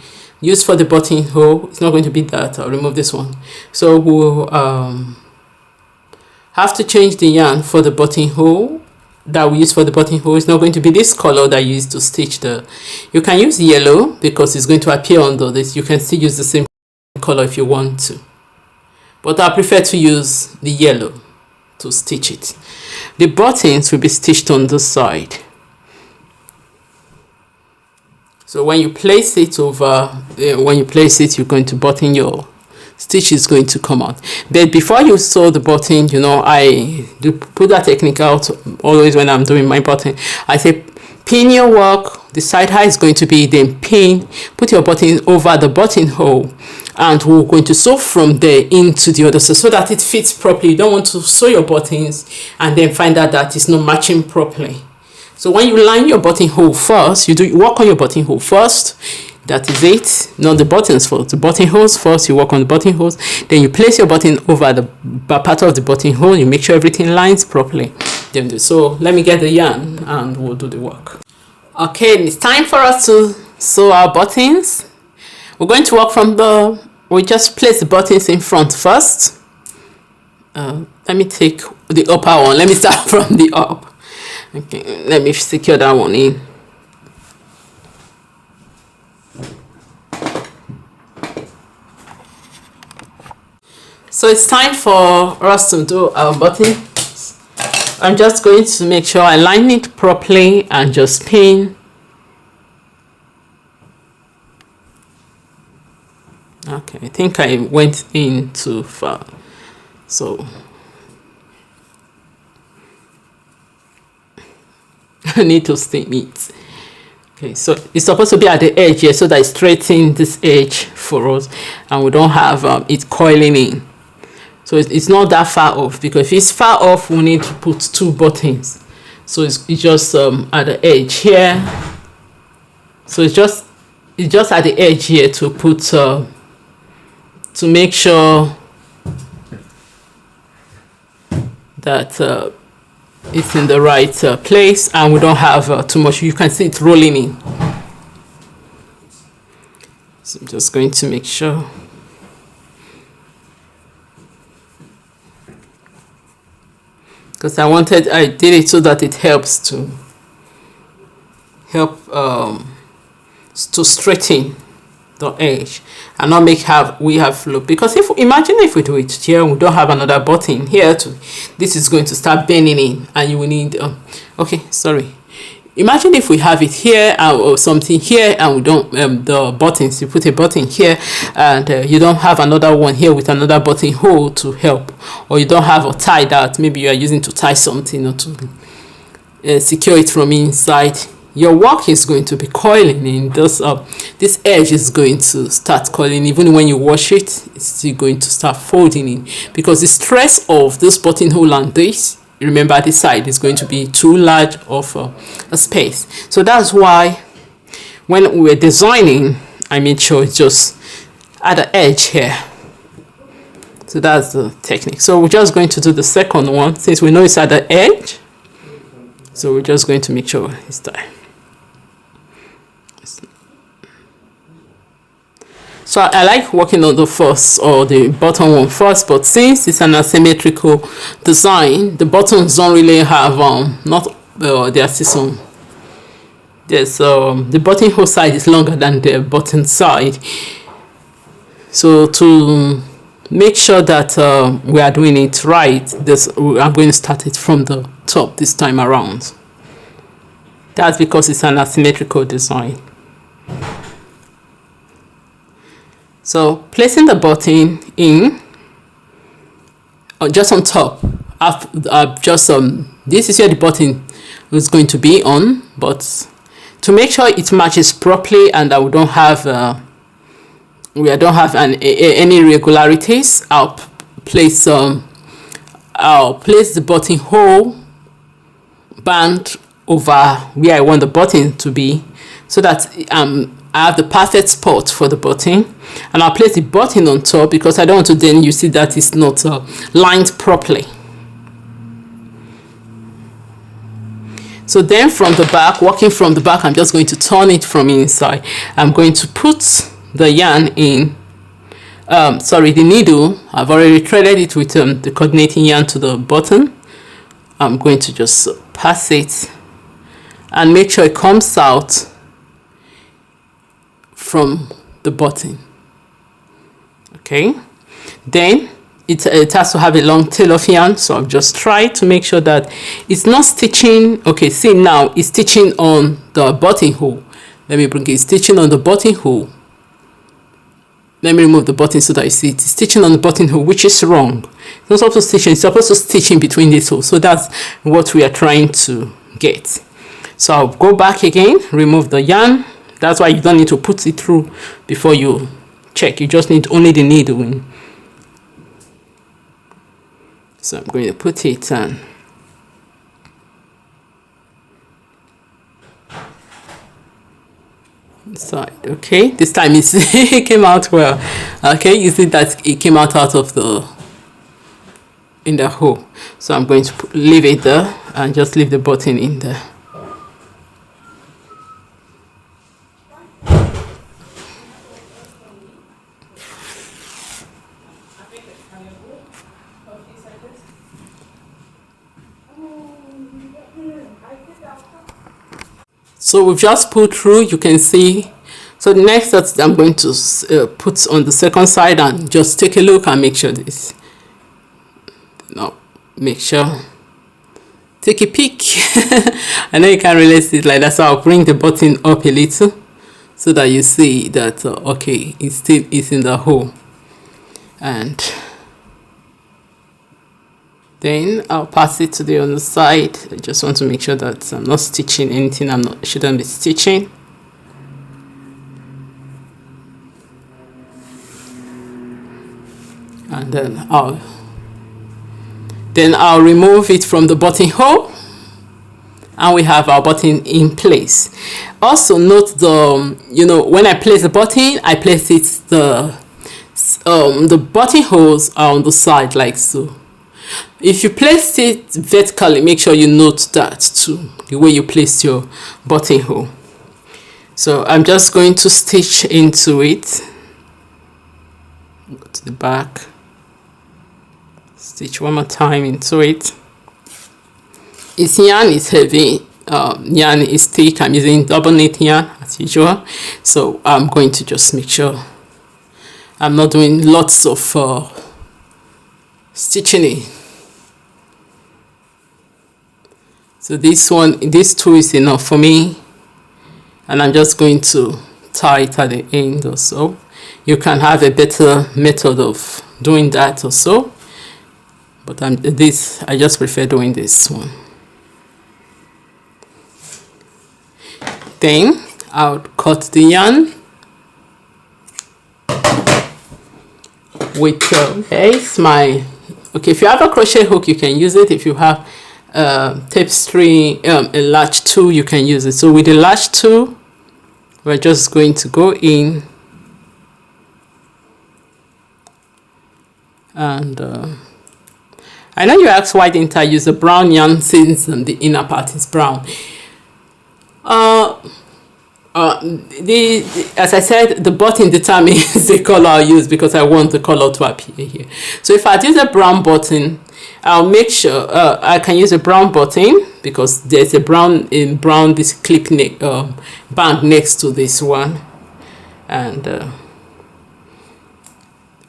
used for the buttonhole. It's not going to be that. I'll remove this one. So we'll have to change the yarn for the buttonhole that we use for the buttonhole. It's not going to be this color that you use to stitch the. You can use yellow because it's going to appear under this. You can still use the same color if you want to, but I prefer to use the yellow to stitch it. The buttons will be stitched on this side. So when you place it over, when you place it, you're going to button your stitch is going to come out. But before you sew the button, you know, I do put that technique out always when I'm doing my button. I say pin your work, the side height is going to be, then pin, put your button over the buttonhole, and we're going to sew from there into the other side so that it fits properly. You don't want to sew your buttons and then find out that it's not matching properly. So when you line your buttonhole first, you work on your buttonhole first. That is it. Not the buttons first. The buttonholes first. You work on the buttonholes. Then you place your button over the part of the buttonhole. You make sure everything lines properly. Then so let me get the yarn and we'll do the work. Okay, it's time for us to sew our buttons. We're going to work from the. We just place the buttons in front first. Let me take the upper one. Let me start from the up. Okay, let me secure that one in. So it's time for us to do our button. I'm just going to make sure I line it properly and just pin. Okay, I think I went in too far. So I need to stain it. Okay, so it's supposed to be at the edge here so that it's straightening this edge for us and we don't have it coiling in. So it's not that far off, because if it's far off, we need to put two buttons. So it's just at the edge here. So it's just at the edge here to put to make sure that it's in the right place and we don't have too much. You can see it rolling in. So I'm just going to make sure. Because I did it so that it helps to straighten the edge and not we have flow. Because imagine if we do it here and we don't have another button here this is going to start bending in, and you will need okay, sorry, imagine if we have it here or something here and we don't the buttons, you put a button here and you don't have another one here with another buttonhole to help, or you don't have a tie that maybe you are using to tie something or to secure it from inside. Your work is going to be coiling in this edge is going to start coiling. Even when you wash it, it's still going to start folding in, because the stress of this buttonhole and this, remember, this side is going to be too large of a space. So that's why when we were designing, I made sure it's just at the edge here. So that's the technique. So we're just going to do the second one since we know it's at the edge. So we're just going to make sure it's there. So I like working on the first or the bottom one first, but since it's an asymmetrical design, the buttons don't really have there are some. There's the buttonhole side is longer than the button side. So to make sure that we are doing it right, I'm going to start it from the top this time around. That's because it's an asymmetrical design. So placing the button in just on top, this is where the button is going to be on, but to make sure it matches properly and that we don't have any irregularities, I'll place the buttonhole band over where I want the button to be, so that I have the perfect spot for the button, and I'll place the button on top because I don't want to then you see that it's not lined properly. So then from the back, working from the back, I'm just going to turn it from inside. I'm going to put the yarn in, the needle. I've already threaded it with the coordinating yarn to the button. I'm going to just pass it and make sure it comes out from the button. Okay, then it has to have a long tail of yarn, so I've just tried to make sure that it's not stitching. Okay, see, now it's stitching on the buttonhole. Let me bring it. It's stitching on the buttonhole. Let me remove the button so that you see it's stitching on the buttonhole, which is wrong. It's not supposed to stitch, it's supposed to stitch in between these holes. So that's what we are trying to get. So I'll go back again, remove the yarn. That's why you don't need to put it through before you check. You just need only the needle in. So I'm going to put it on. Side. Okay, this time it came out well. Okay, you see that it came out of in the hole. So I'm going to leave it there and just leave the button in there. So we've just pulled through, you can see. So the next that I'm going to put on the second side, and just take a look and make sure this. No, make sure. Take a peek. I know you can't really see it like that, so I'll bring the button up a little so that you see that okay, it still is in the hole. And then I'll pass it to the other side. I just want to make sure that I'm not stitching anything shouldn't be stitching. And then I'll remove it from the buttonhole, and we have our button in place. Also note when I place the button, I place it the buttonholes are on the side like so. If you place it vertically, make sure you note that too, the way you place your buttonhole. So I'm just going to stitch into it. Go to the back, stitch one more time into it. Its yarn is heavy, yarn is thick. I'm using double knit yarn as usual, so I'm going to just make sure I'm not doing lots of stitching in. So this two is enough for me, and I'm just going to tie it at the end or so. You can have a better method of doing that or so, but I just prefer doing this one. Then I'll cut the yarn with if you have a crochet hook, you can use it. If you have tapestry, a large 2, you can use it. So with the large 2, we're just going to go in and I know you asked why didn't I use a brown yarn since the inner part is brown. As I said, the button determines the color I'll use because I want the color to appear here. So if I use a brown button, I'll make sure I can use a brown button because there's a brown this clip neck band next to this one. And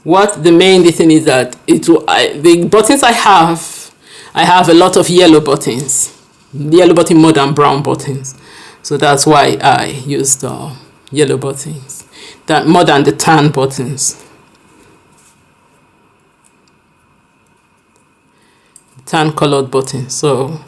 what the main thing is that the buttons I have a lot of yellow buttons, yellow button more than brown buttons. So that's why I use the yellow buttons, that more than the tan buttons. Tan colored buttons. So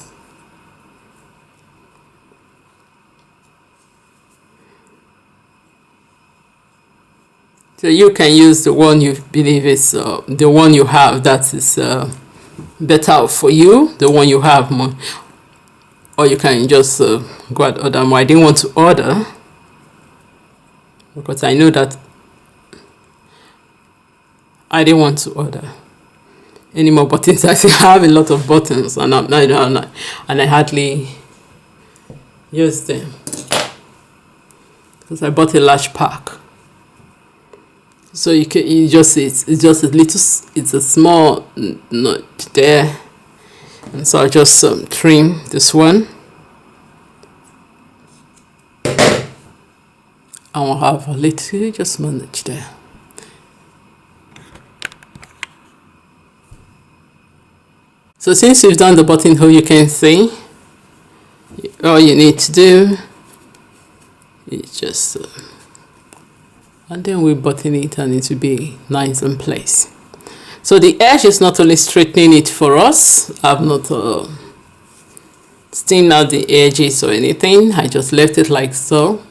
you can use the one you believe is the one you have that is better for you, the one you have more. Or you can just go and order more. I didn't want to order because I know that I didn't want to order any more buttons. I have a lot of buttons and I hardly use them because I bought a large pack. So it's just a little, it's a small knot there. And so I'll just trim this one. And we'll have a little, just manage there. So since you've done the buttonhole, you can see all you need to do is just, and then we button it and it will be nice in place. So the edge is not only straightening it for us. I've not steamed out the edges or anything. I just left it like so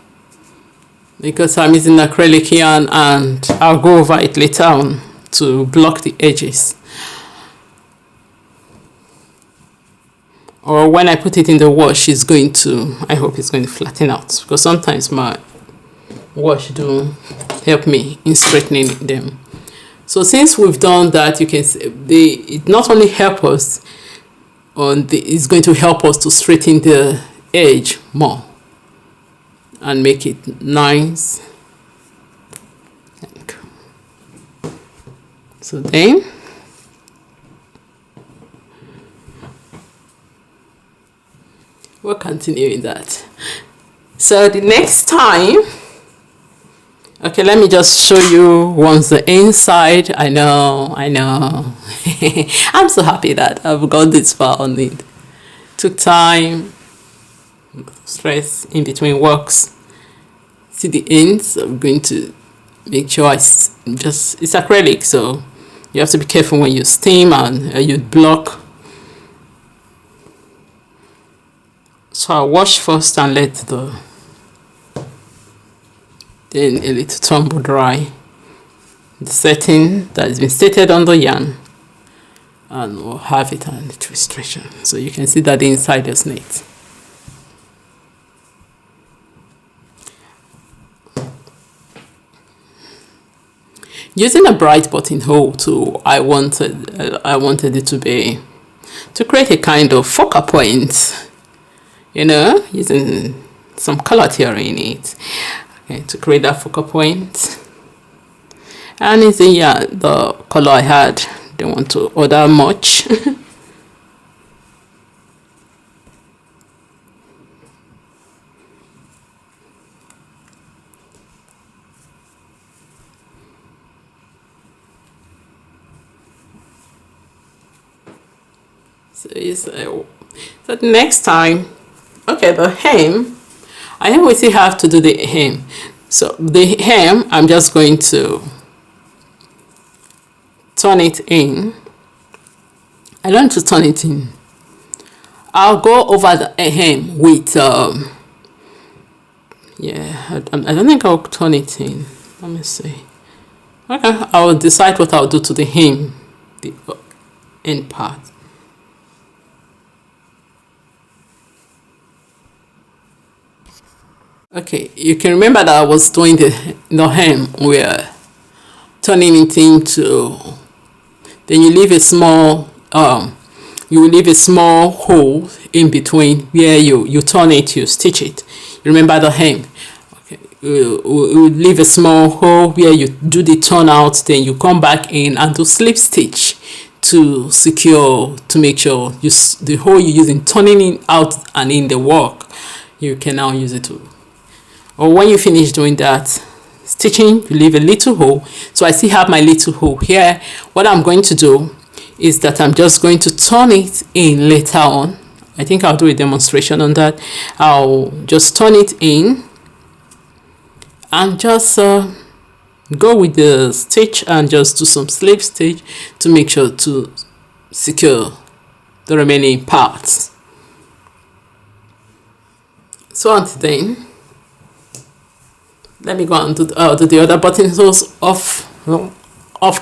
because I'm using acrylic yarn and I'll go over it later on to block the edges. Or when I put it in the wash, I hope it's going to flatten out because sometimes my wash do help me in straightening them. So since we've done that, you can see it not only help us it's going to help us to straighten the edge more and make it nice. So then we'll continue in that. So the next time, okay, let me just show you once the inside. I know. I'm so happy that I've got this far on it. Took time, stress in between works. See the ends. I'm going to make sure it's acrylic, so you have to be careful when you steam and you block. So I'll wash first and let then a little tumble dry the setting that has been stated on the yarn, and we'll have it on the illustration so you can see that the inside is neat. Using a bright buttonhole tool, I wanted it to create a kind of focal point, using some color theory in it, okay, to create that focal point. And it's the color I had, don't want to order much. So next time, okay, the hem, I think we still have to do the hem. So the hem, I'm just going to turn it in. I don't want to turn it in. I'll go over the hem with yeah, I don't think I'll turn it in. Let me see. Okay, I'll decide what I'll do to the hem, the end part. Okay, you can remember that I was doing the hem, we're turning it into, then you leave a small you will leave a small hole in between where you turn it, you stitch it. You remember the hem. Okay, you leave a small hole where you do the turn out, then you come back in and do slip stitch to secure, to make sure the hole you use in turning it out and in the work, you can now use it to. Or when you finish doing that stitching, you leave a little hole. So I still have my little hole here. What I'm going to do is that I'm just going to turn it in later on. I think I'll do a demonstration on that. I'll just turn it in and just go with the stitch and just do some slip stitch to make sure to secure the remaining parts. So until then, let me go and do the other buttonholes off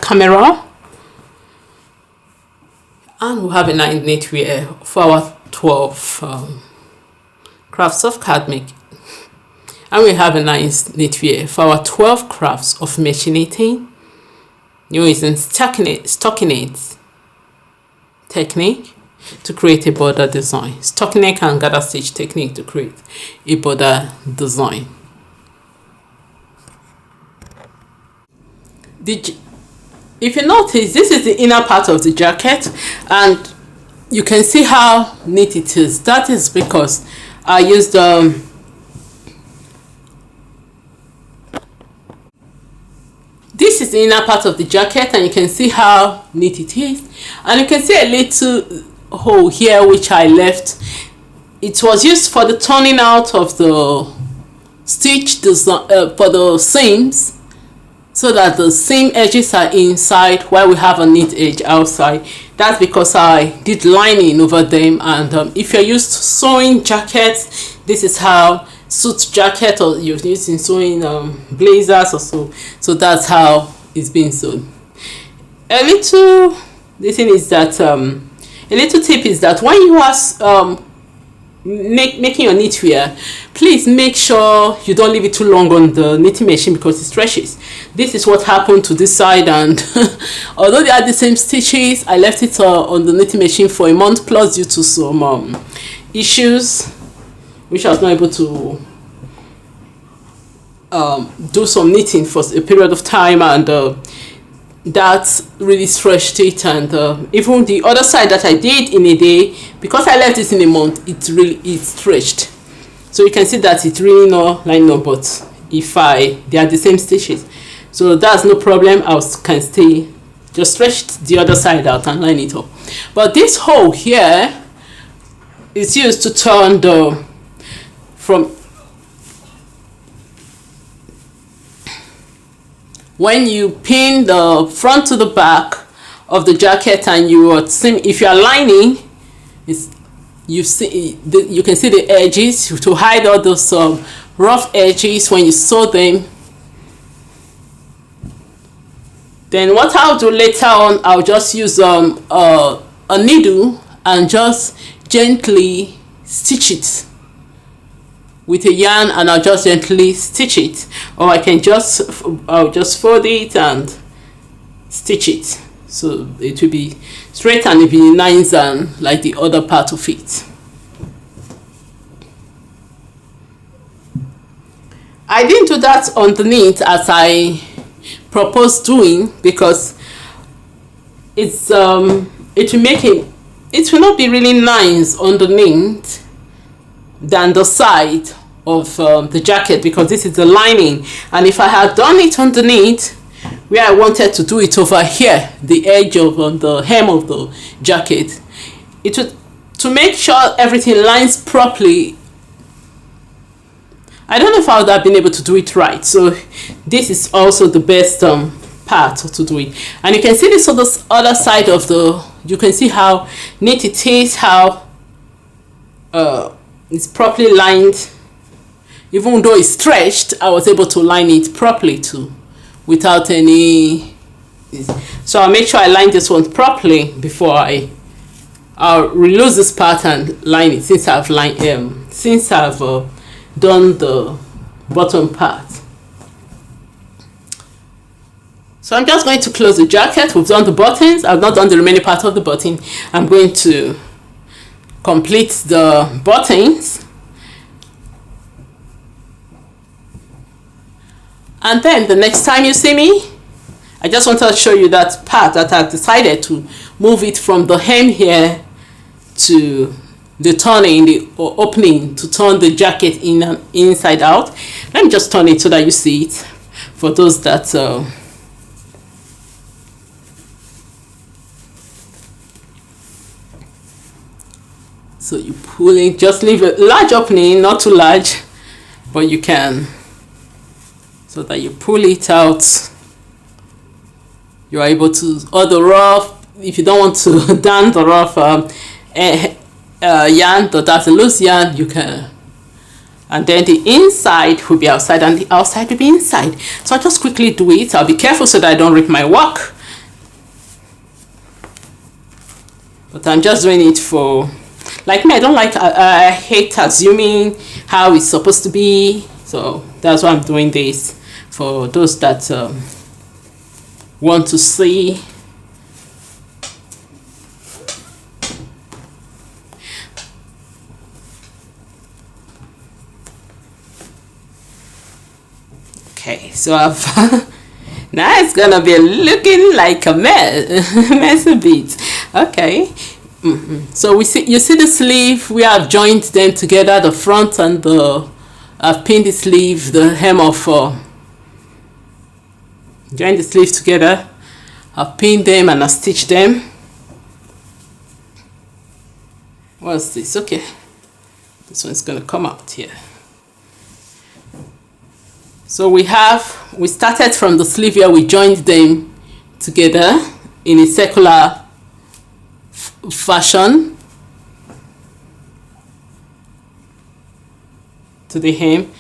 camera. And we'll have a nice knitwear for our 12 crafts of card making. And we have a nice knitwear for our 12 crafts of machine knitting using Stockinet technique to create a border design. Stockinet and gather stitch technique to create a border design. If you notice, this is the inner part of the jacket, and you can see how neat it is. That is because I used this is the inner part of the jacket, and you can see how neat it is. And you can see a little hole here which I left. It was used for the turning out of the stitch design, for the seams, so that the seam edges are inside while we have a neat edge outside. That's because I did lining over them. And if you're used to sewing jackets, this is how suit jacket, or you're using sewing blazers or so that's how it's being sewn. A little thing is that a little tip is that when you are making your knitwear, please make sure you don't leave it too long on the knitting machine because it stretches. This is what happened to this side, and although they are the same stitches, I left it on the knitting machine for a month plus due to some issues which I was not able to do some knitting for a period of time, and that really stretched it. And even the other side that I did in a day, because I left it in a month, it stretched. So you can see that it's really not lining up, but they are the same stitches, so that's no problem. I can stay, just stretch the other side out and line it up. But this hole here is used to turn when you pin the front to the back of the jacket, and if you are lining, you can see the edges to hide all those rough edges when you sew them. Then what I'll do later on, I'll just use a needle and just gently stitch it with a yarn, and I'll just gently stitch it, or I'll just fold it and stitch it, so it will be straight and it will be nice and like the other part of it. I didn't do that underneath as I proposed doing, because it's it will make it will not be really nice underneath than the side of the jacket, because this is the lining. And if I had done it underneath where I wanted to do it over here, the edge of the hem of the jacket, it would, to make sure everything lines properly, I don't know if I would have been able to do it right. So this is also the best part to do it. And you can see this on the other side of the, you can see how neat it is, how it's properly lined. Even though it's stretched, I was able to line it properly too, without any. So I'll make sure I line this one properly before I'll reloose this part and line it, since I've done the bottom part. So I'm just going to close the jacket. We've done the buttons. I've not done the remaining part of the button. I'm going to complete the buttons. And then the next time you see me, I just want to show you that part that I've decided to move it from the hem here to the turning, the opening, to turn the jacket in and inside out. Let me just turn it so that you see it, for those that so you pull it, just leave a large opening, not too large, but you can, so that you pull it out. You are able to, or the rough, if you don't want to down the rough yarn, that's a loose yarn, you can. And then the inside will be outside and the outside will be inside. So I'll just quickly do it. I'll be careful so that I don't rip my work. But I'm just doing it for, like me, I don't like, I hate assuming how it's supposed to be. So that's why I'm doing this, for those that want to see. Okay, so I've now it's gonna be looking like a mess a bit. Okay. So you see the sleeve, we have joined them together, the front and the, I've pinned the sleeve, the hem of join the sleeves together. I've pinned them and I stitched them. What's this? Okay, this one's gonna come out here. So we started from the sleeve here, we joined them together in a circular fashion to the hem,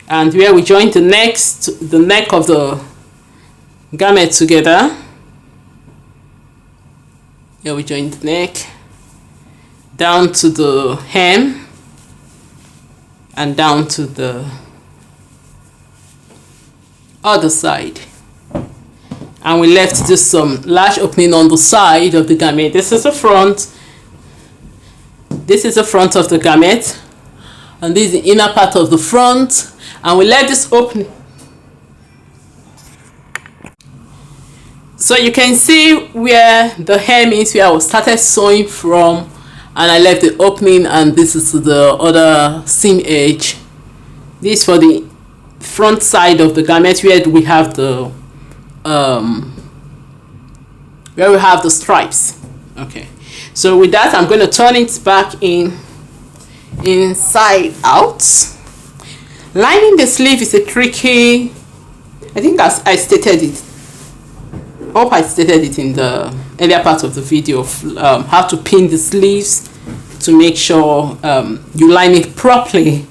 and where we joined the neck of the garment together. Here we joined the neck down to the hem and down to the other side, and we left just some large opening on the side of the garment. This is the front, this is the front of the garment, and this is the inner part of the front, and we left this opening. So you can see where the hem is, where I started sewing from, and I left the opening, and this is the other seam edge. This for the front side of the garment, where we have the stripes. Okay, so with that I'm going to turn it back inside out. Lining the sleeve is a tricky, I think as I stated it, hope I stated it in the earlier part of the video, of how to pin the sleeves to make sure you line it properly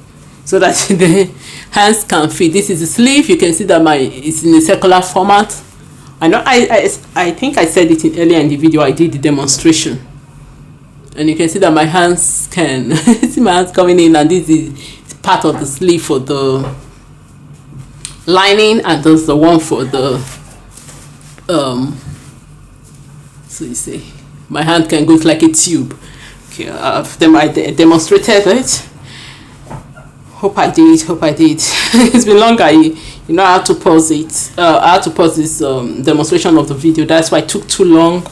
so that the hands can fit. This is the sleeve. You can see that it's in a circular format. I know I think I said it earlier in the video. I did the demonstration, and you can see that my hands can see my hands coming in, and this is part of the sleeve for the lining, and there's the one for the so you see my hand can go like a tube. Okay, I demonstrated it. Hope I did. It's been longer. You know, I had to pause it. I had to pause this demonstration of the video. That's why it took too long.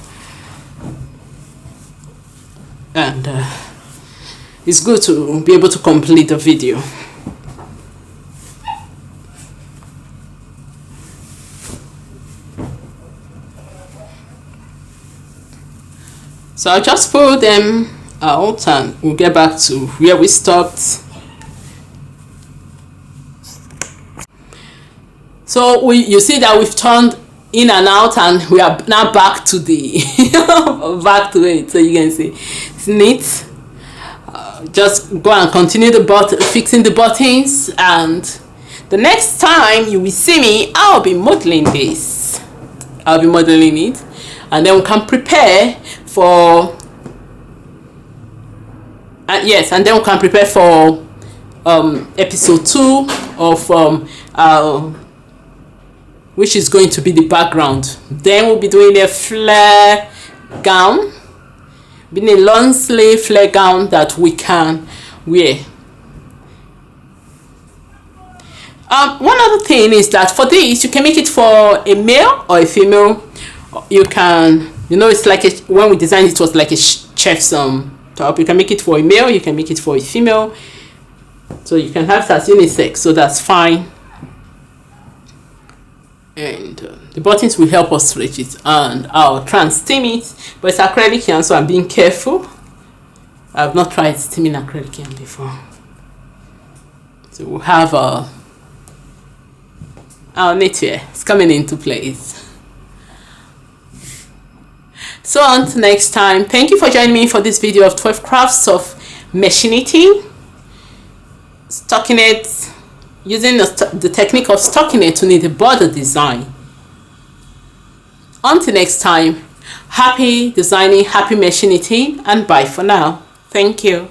And it's good to be able to complete the video. So I'll just pull them out and we'll get back to where we stopped. So you see that we've turned in and out, and we are now back to the back to it. So you can see it's neat. Just go and continue fixing the buttons, and the next time you will see me, I'll be modeling this. I'll be modeling it, and then we can prepare for and then we can prepare for episode 2 of which is going to be the background. Then we'll be doing a flare gown, being a long sleeve flare gown that we can wear. One other thing is that for this, you can make it for a male or a female. You can, you know, it's like when we designed it was like a chef's top. You can make it for a male, you can make it for a female, so you can have it as unisex, so that's fine. And the buttons will help us stretch it, and I'll try and steam it, but it's acrylic yarn, so I'm being careful. I've not tried steaming acrylic yarn before. So we'll have our knitwear. It's coming into place. So until next time, thank you for joining me for this video of 12 crafts of mesh knitting, Stockinet, using the technique of Stockinet to knit a border design. Until next time, happy designing, happy mesh knitting, and bye for now. Thank you.